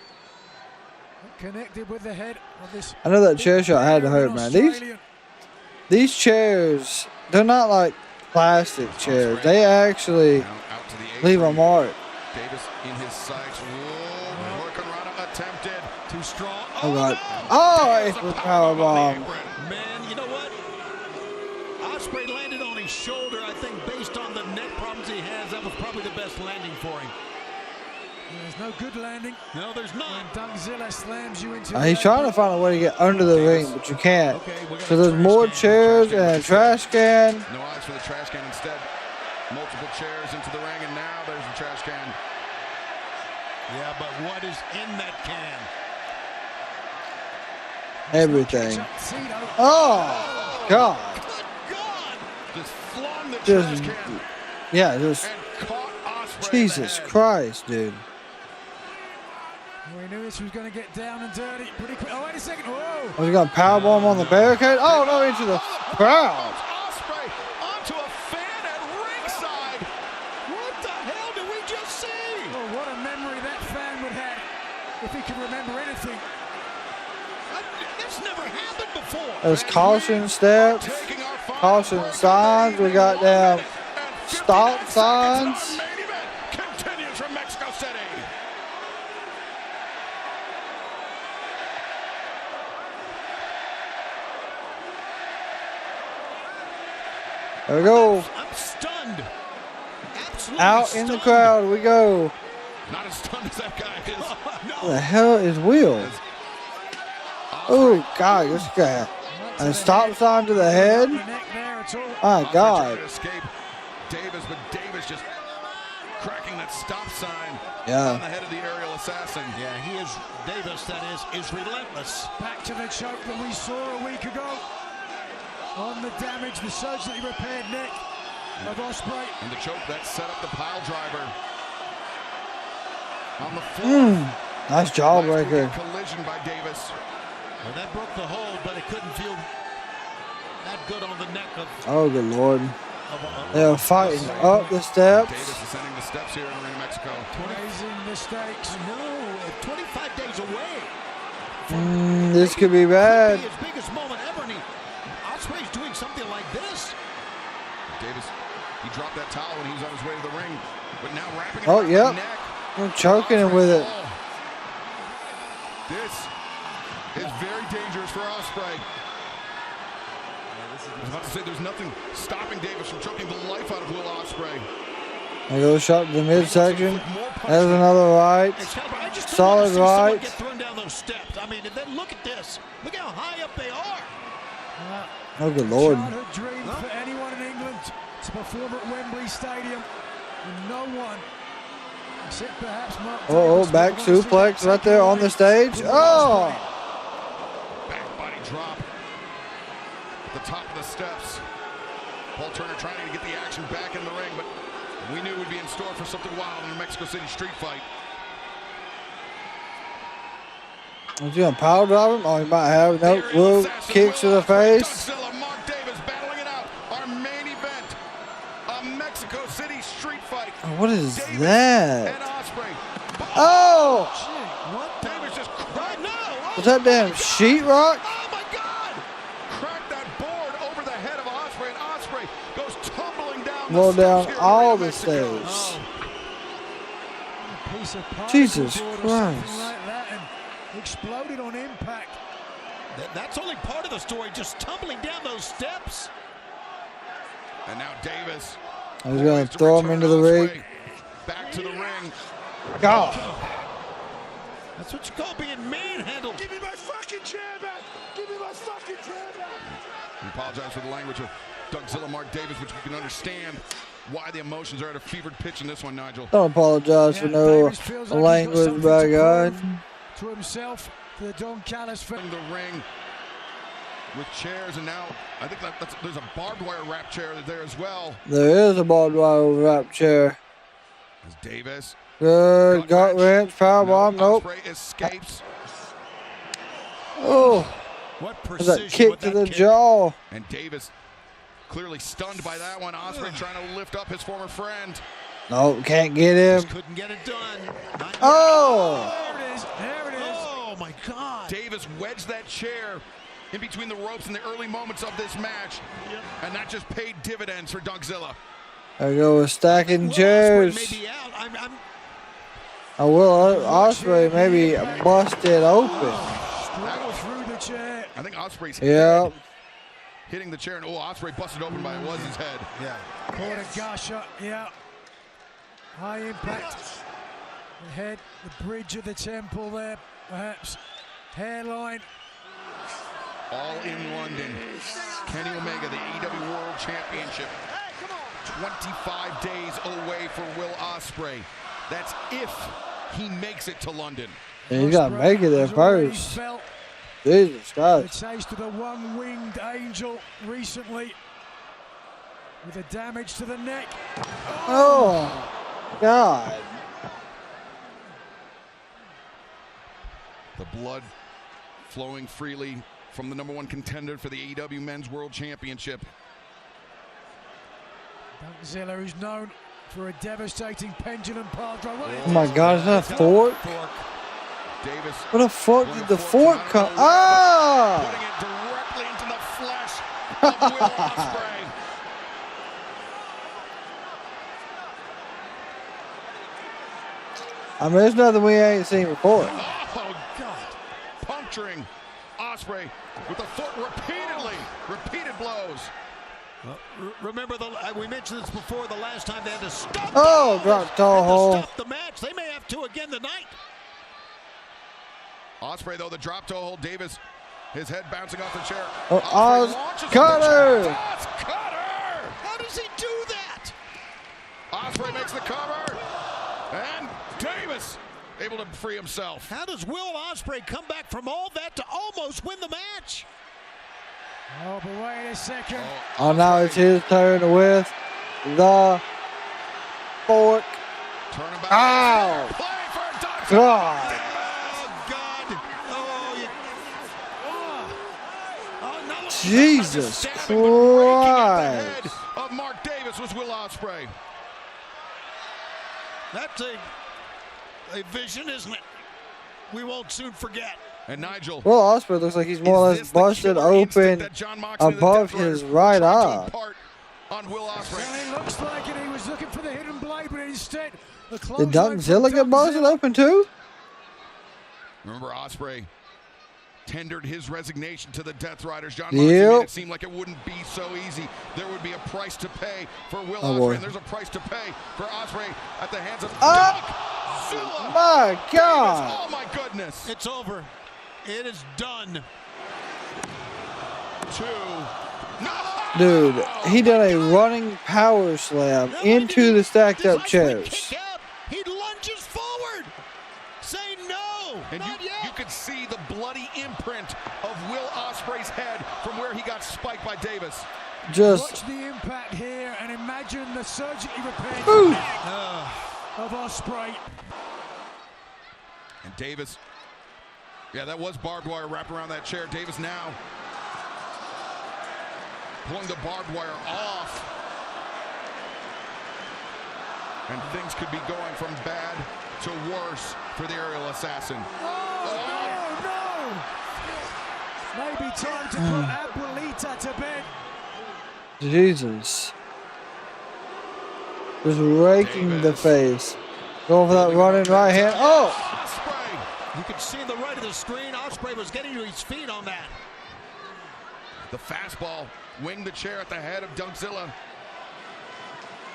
It connected with the head of this. I know that chair shot had to hurt, man. These chairs, they're not like plastic chairs. They actually leave a mark. Davis in his sights. Hurricanrana attempted. Too strong. Oh, God. Oh, it's with powerbomb. Man, you know what? Ospreay landed on his shoulder. I think based on the neck problems he has, that was probably the best landing for him. There's no good landing. No, there's not. And Dunkzilla slams you into. He's trying to find a way to get under the ring, but you can't. So there's more chairs and a trash can. No eyes for the trash can. Instead, multiple chairs into the ring, and now there's the trash can. Yeah, but what is in that can? Everything. Oh, God. Just flung the Just, trash can. Yeah, just. And caught Ospreay Jesus Christ, dude. We knew this was going to get down and dirty pretty quick. Oh, wait a second. Whoa. Was he going to powerbomb on the barricade? Oh, no, into the crowd. Ospreay onto a fan at ringside. What the hell did we just see? Oh, what a memory that fan would have if he could remember anything. This never happened before. There's caution steps, caution signs. We got them stop signs. Main event continues from Mexico City. There we go. I'm stunned. Absolutely Out stunned. in the crowd we go. Not as stunned as that guy is. What the hell is Will? Oh, God, this guy. And a stop sign to the head. My God. Escape Davis, but Davis just cracking that stop sign Yeah. on the head of the aerial assassin. Yeah, he is, Davis, that is relentless. Back to the choke that we saw a week ago. On the damage, the surgically repaired neck of Ospreay. And the choke that set up the pile driver. On the floor. Nice jawbreaker. Collision by Davis. Well, that broke the hold, but it couldn't feel that good on the neck of. Oh, good Lord. They were fighting up the steps. Davis ascending the steps here in Arena, Mexico. Amazing mistakes. No, 25 days away. This could be bad. His biggest moment ever, and Ospreay's doing something like this. Davis, he dropped that towel when he was on his way to the ring, but now wrapping it Oh, around yep. the neck. I'm choking him with it. This is very dangerous for Ospreay. I was about to say there's nothing stopping Davis from choking the life out of Will Ospreay. There goes shot to the midsection. There's another right. Solid right. Get thrown down those steps. I mean, and then look at this. Look how high up they are. Oh, good Lord. Childhood dream for anyone in England to perform at Wembley Stadium. And no one, except perhaps Mark Oh, Davis, back will ever see suplex that right there on the stage. Oh! Back body drop. The top of the steps. Paul Turner trying to get the action back in the ring, but we knew we'd be in store for something wild in a Mexico City street fight. Was he gonna power drive him? Oh, he might have. Nope. Will kicks to the face. Godzilla, Mark Davis battling it out. Our main event, a Mexico City street fight. Oh, what is Davis that? and Ospreay. Oh! What? Davis just cracked. No! Was that damn sheetrock? Oh my God! Cracked that board over the head of Ospreay, and Ospreay goes tumbling down. Roll the down steps here all in the Mexico. stairs. A piece of particle Jesus board or something Christ. like that, and exploded on impact. That's only part of the story, just tumbling down those steps. And now Davis. He's gonna throw him into the ring. Back to the ring. God. That's what you call being manhandled. Give me my fucking chair back! Give me my fucking chair back! We apologize for the language of Dougzilla Mark Davis, which we can understand why the emotions are at a fevered pitch in this one, Nigel. Don't apologize for no Davis feels like he's got language, something by to God. prove to himself, to the Don Callis In the ring with chairs, and now I think there's a barbed wire wrap chair there as well. There is a barbed wire wrap chair. As Davis. Good. Gut wrench. Powerbomb. Nope. Ospreay escapes. Oh. What There's that precision kick with to that the kick. jaw. And Davis clearly stunned by that one. Ospreay trying to lift up his former friend. Nope. Can't get him. Just couldn't get it done. Not Oh. There it is. There it is. Oh my God. Davis wedged that chair in between the ropes in the early moments of this match. And that just paid dividends for Dougzilla. There we go. We're stacking Will chairs. Ospreay may be out. I'm I will. Ospreay maybe busted open. Struggled through the chair. I think Ospreay's Yeah. head hitting the chair, and Ospreay busted open by it was his head. yeah. Caught a gusher. Yeah. High impact. The head, the bridge of the temple there, perhaps. Hairline. All in London. Kenny Omega, the AEW World Championship. 25 days away for Will Ospreay. That's if he makes it to London. Yeah, you gotta make it there Has already first. felt Jesus the Christ. taste of the one-winged angel recently with the damage to the neck. Oh, God. The blood flowing freely from the #1 contender for the AEW Men's World Championship. Zilla, who's known for a devastating pendulum pile driver. Oh my God, is that a fork? Davis. What the fuck did the fork come? Ah! Putting it directly into the flesh of Will Ospreay. I mean, there's nothing we ain't seen before. Oh God! Puncturing Ospreay with the foot repeated blows. Remember, we mentioned this before. The last time they had to stop. Oh, drop toe stop the match. They may have to again tonight. Ospreay, though, the drop toe hold. Davis, his head bouncing off the chair. Cutter! Cutter! How does he do that? Ospreay makes the cover, and Davis able to free himself. How does Will Ospreay come back from all that to almost win the match? Oh, but wait a second. Oh, now it's his turn with the fork. Turn him back. Ow! Play for Dr. God! Jesus Christ! Of Mark Davis was Will Ospreay. That's a vision, isn't it? We won't soon forget. And Nigel. Well, Ospreay looks like he's more or less busted open above his right eye. On Will Ospreay. Well, it looks like it. He was looking for the hidden blade, but instead, the Did Dunkzilla get busted open too? Remember, Ospreay tendered his resignation to the Death Riders. John Moxley made it seem like it wouldn't be so easy. There would be a price to pay for Will Ospreay, and there's a price to pay for Ospreay at the hands of Dunkzilla. My God! Oh my goodness! It's over. It is done. 2. No! Dude, he did a running power slam into the stacked up chairs. He lunges forward. Say no. And you could see the bloody imprint of Will Ospreay's head from where he got spiked by Davis. Watch the impact here and imagine the surgically repaired of Ospreay. And Davis, yeah, that was barbed wire wrapped around that chair. Davis now pulling the barbed wire off. And things could be going from bad to worse for the aerial assassin. Oh, no! Maybe time to put Abuelita to bed. Jesus. Just raking the face. Going for that running right hand. Oh! Ospreay. You can see in the right of the screen, Ospreay was getting to his feet on that. The fastball winged the chair at the head of Dunkzilla.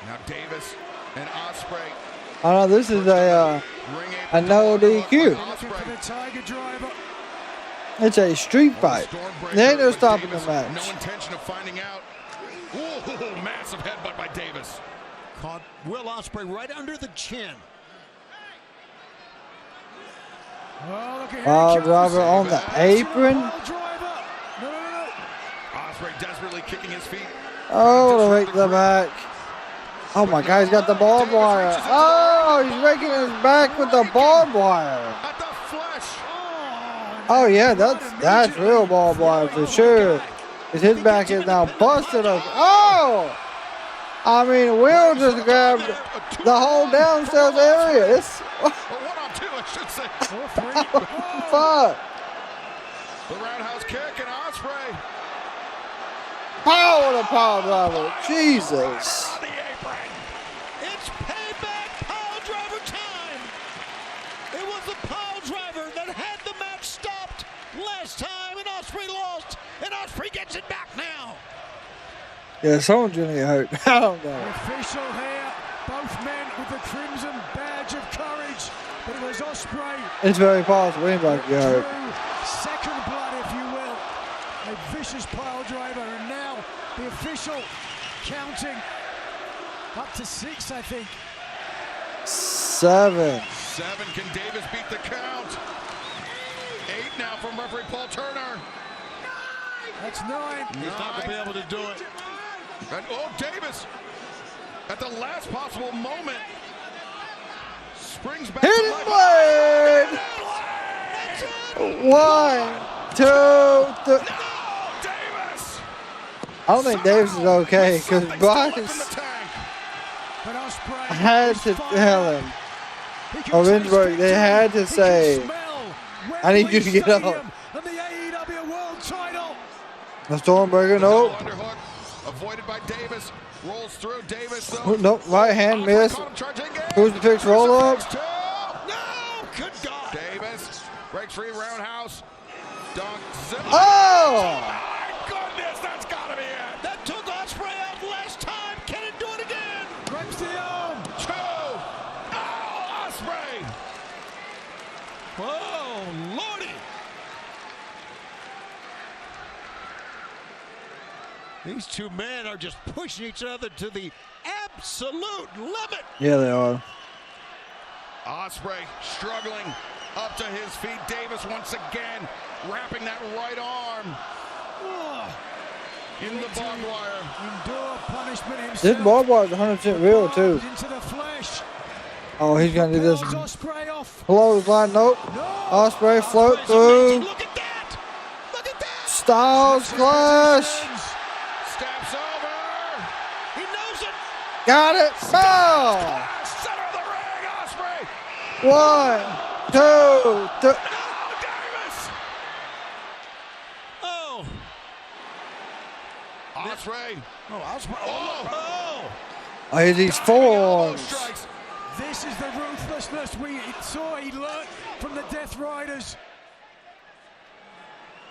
Now Davis and Ospreay. Oh no, this is a no DQ. It's a street fight. There ain't no stopping the match. No intention of finding out. Ooh, massive headbutt by Davis. Caught Will Ospreay right under the chin. Pile driver on the apron. Ospreay desperately kicking his feet. Oh, to make the back. Oh my God, he's got the barbed wire. Oh, he's raking his back with the barbed wire. At the flesh. Oh yeah, that's real barbed wire for sure. His back is now busted up. Oh! I mean, Will just grabbed the whole downstairs area. It's Well, 1 on 2, I should say. fuck. The roundhouse kick and Ospreay. Oh, what a pile driver. Jesus. The apron. It's payback pile driver time. It was the pile driver that had the match stopped last time, and Ospreay lost, and Ospreay gets it back now. Yeah, someone's gonna get hurt. I don't know. Official here, both men with the crimson badge of courage, but it was Ospreay. It's very possible anybody can get hurt. Second blood, if you will. A vicious pile driver, and now the official counting up to 6, I think. 7. 7. Can Davis beat the count? 8 now from referee Paul Turner. That's 9. He's not going to be able to do it. And Davis, at the last possible moment, springs back. Hidden blade! 1, 2, 3. Davis! I don't think Davis is okay because Something's still left in Bryce the tank. But Ospreay had is to fired tell up. him, He can or taste Lindbergh, they victory. had to He can say, smell I need you to Wembley get up. Stadium and the AEW World Title. The Stormberger, Double nope. underhook avoided by Davis. Rolls through Davis though. Oh, nope, right hand Ospreay miss. caught him charging in. Who's the fix roll up? Crucifix two. No! Good God. Davis breaks free roundhouse. Dunk. Zip. Oh! My goodness, that's gotta be it. That took Ospreay out last time. Can it do it again? Grabs the arm. Two. Oh, Ospreay. Oh, Lordy. These two men are just pushing each other to the absolute limit. Yeah, they are. Ospreay struggling up to his feet. Davis once again wrapping that right arm in the barbed wire. Endure punishment himself. This barbed wire is 100% real, too. Into the flesh. Oh, he's going to do this. Pulls Ospreay off. Clothesline, nope. No. Ospreay float through. Look at that. Look at that. Styles clash. Steps over. He knows it. Got it. Oh! Center of the ring, Ospreay. 1, 2, 3. Oh, Davis. Oh. Ospreay. Oh, Ospreay. Oh. Oh. Oh, here's these Elbow forearms. strikes. This is the ruthlessness we saw he learned from the Death Riders.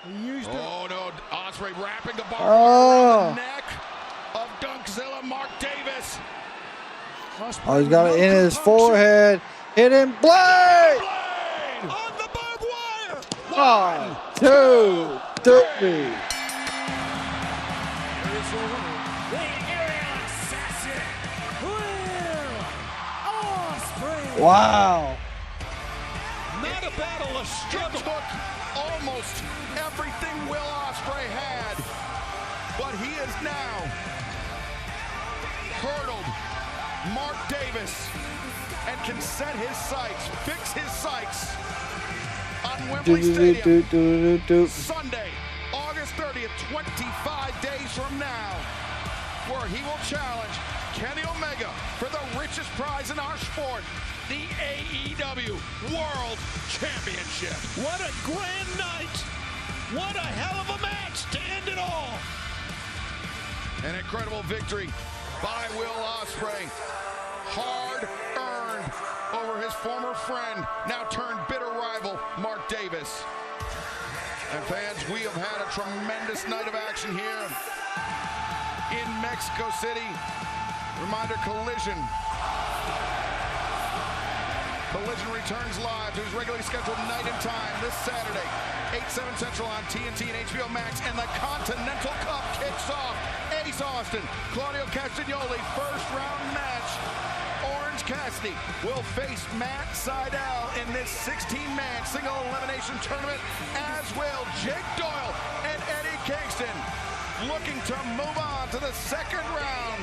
He used it. Oh no, Ospreay wrapping the bar Oh. around the neck of Dunkzilla Mark Davis. Oh, he's got it in his forehead. Hidden blade. Blade. On the barbed wire. 1, 2, 3. Here's your winner, the Area Assassin, Will Ospreay. Wow. Not a battle, a It struggle. took almost everything Will Ospreay had, but he is now hurdled Mark Davis and can set his sights, fix his sights on Wembley Stadium. Sunday, August 30th, 25 days from now, where he will challenge Kenny Omega for the richest prize in our sport, the AEW World Championship. What a grand night. What a hell of a match to end it all. An incredible victory by Will Ospreay. Hard earned over his former friend, now turned bitter rival, Mark Davis. And fans, we have had a tremendous night of action here in Mexico City. Reminder, Collision returns live to his regularly scheduled night and time this Saturday, 8/7 Central on TNT and HBO Max, and the Continental Cup kicks off. Ace Austin, Claudio Castagnoli, first round match. Orange Cassidy will face Matt Sydal in this 16-man single elimination tournament, as will Jake Doyle and Eddie Kingston, looking to move on to the second round.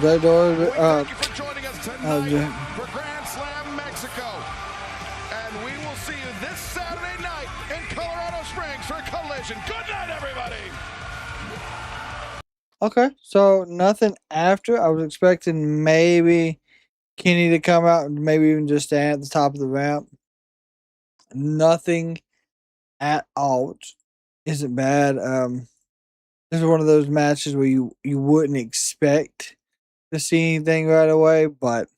They do We thank you for joining us tonight yeah. for Grand Slam Mexico. And we will see you this Saturday night in Colorado Springs for Collision. Good night, everybody. Okay, so nothing after. I was expecting maybe Kenny to come out and maybe even just stand at the top of the ramp. Nothing at all, which isn't bad. This is one of those matches where you wouldn't expect to see anything right away, but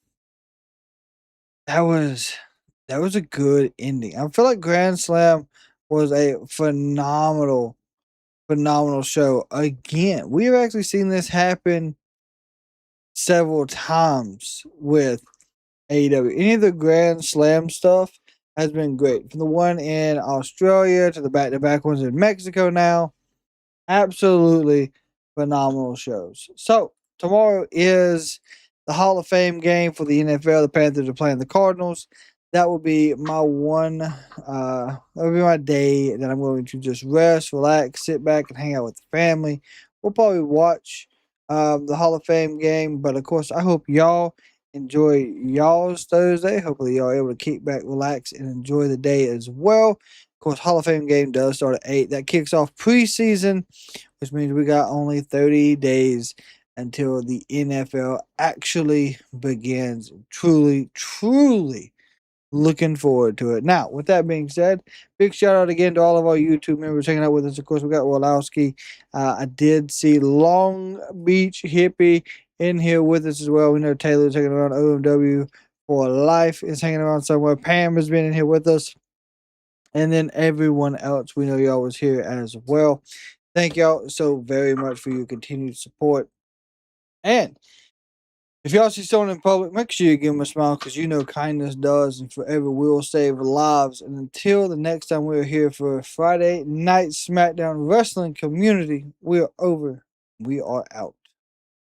that was a good ending. I feel like Grand Slam was a phenomenal show. Again, we have actually seen this happen several times with AEW. Any of the Grand Slam stuff has been great. From the one in Australia to the back-to-back ones in Mexico now. Absolutely phenomenal shows. So, tomorrow is the Hall of Fame game for the NFL. The Panthers are playing the Cardinals. That will be my that will be my day that I'm going to just rest, relax, sit back, and hang out with the family. We'll probably watch the Hall of Fame game, but of course, I hope y'all enjoy y'all's Thursday. Hopefully, y'all are able to kick back, relax, and enjoy the day as well. Of course, Hall of Fame game does start at 8. That kicks off preseason, which means we got only 30 days until the NFL actually begins. Truly looking forward to it. Now, with that being said, big shout out again to all of our YouTube members hanging out with us. Of course, we got Wolowski. I did see Long Beach Hippie in here with us as well. We know Taylor's hanging around. OMW for life is hanging around somewhere. Pam has been in here with us. And then everyone else, we know y'all was here as well. Thank y'all so very much for your continued support. And if y'all see someone in public, make sure you give them a smile, because you know kindness does and forever will save lives. And until the next time we're here for Friday Night SmackDown Wrestling Community, we are over. We are out.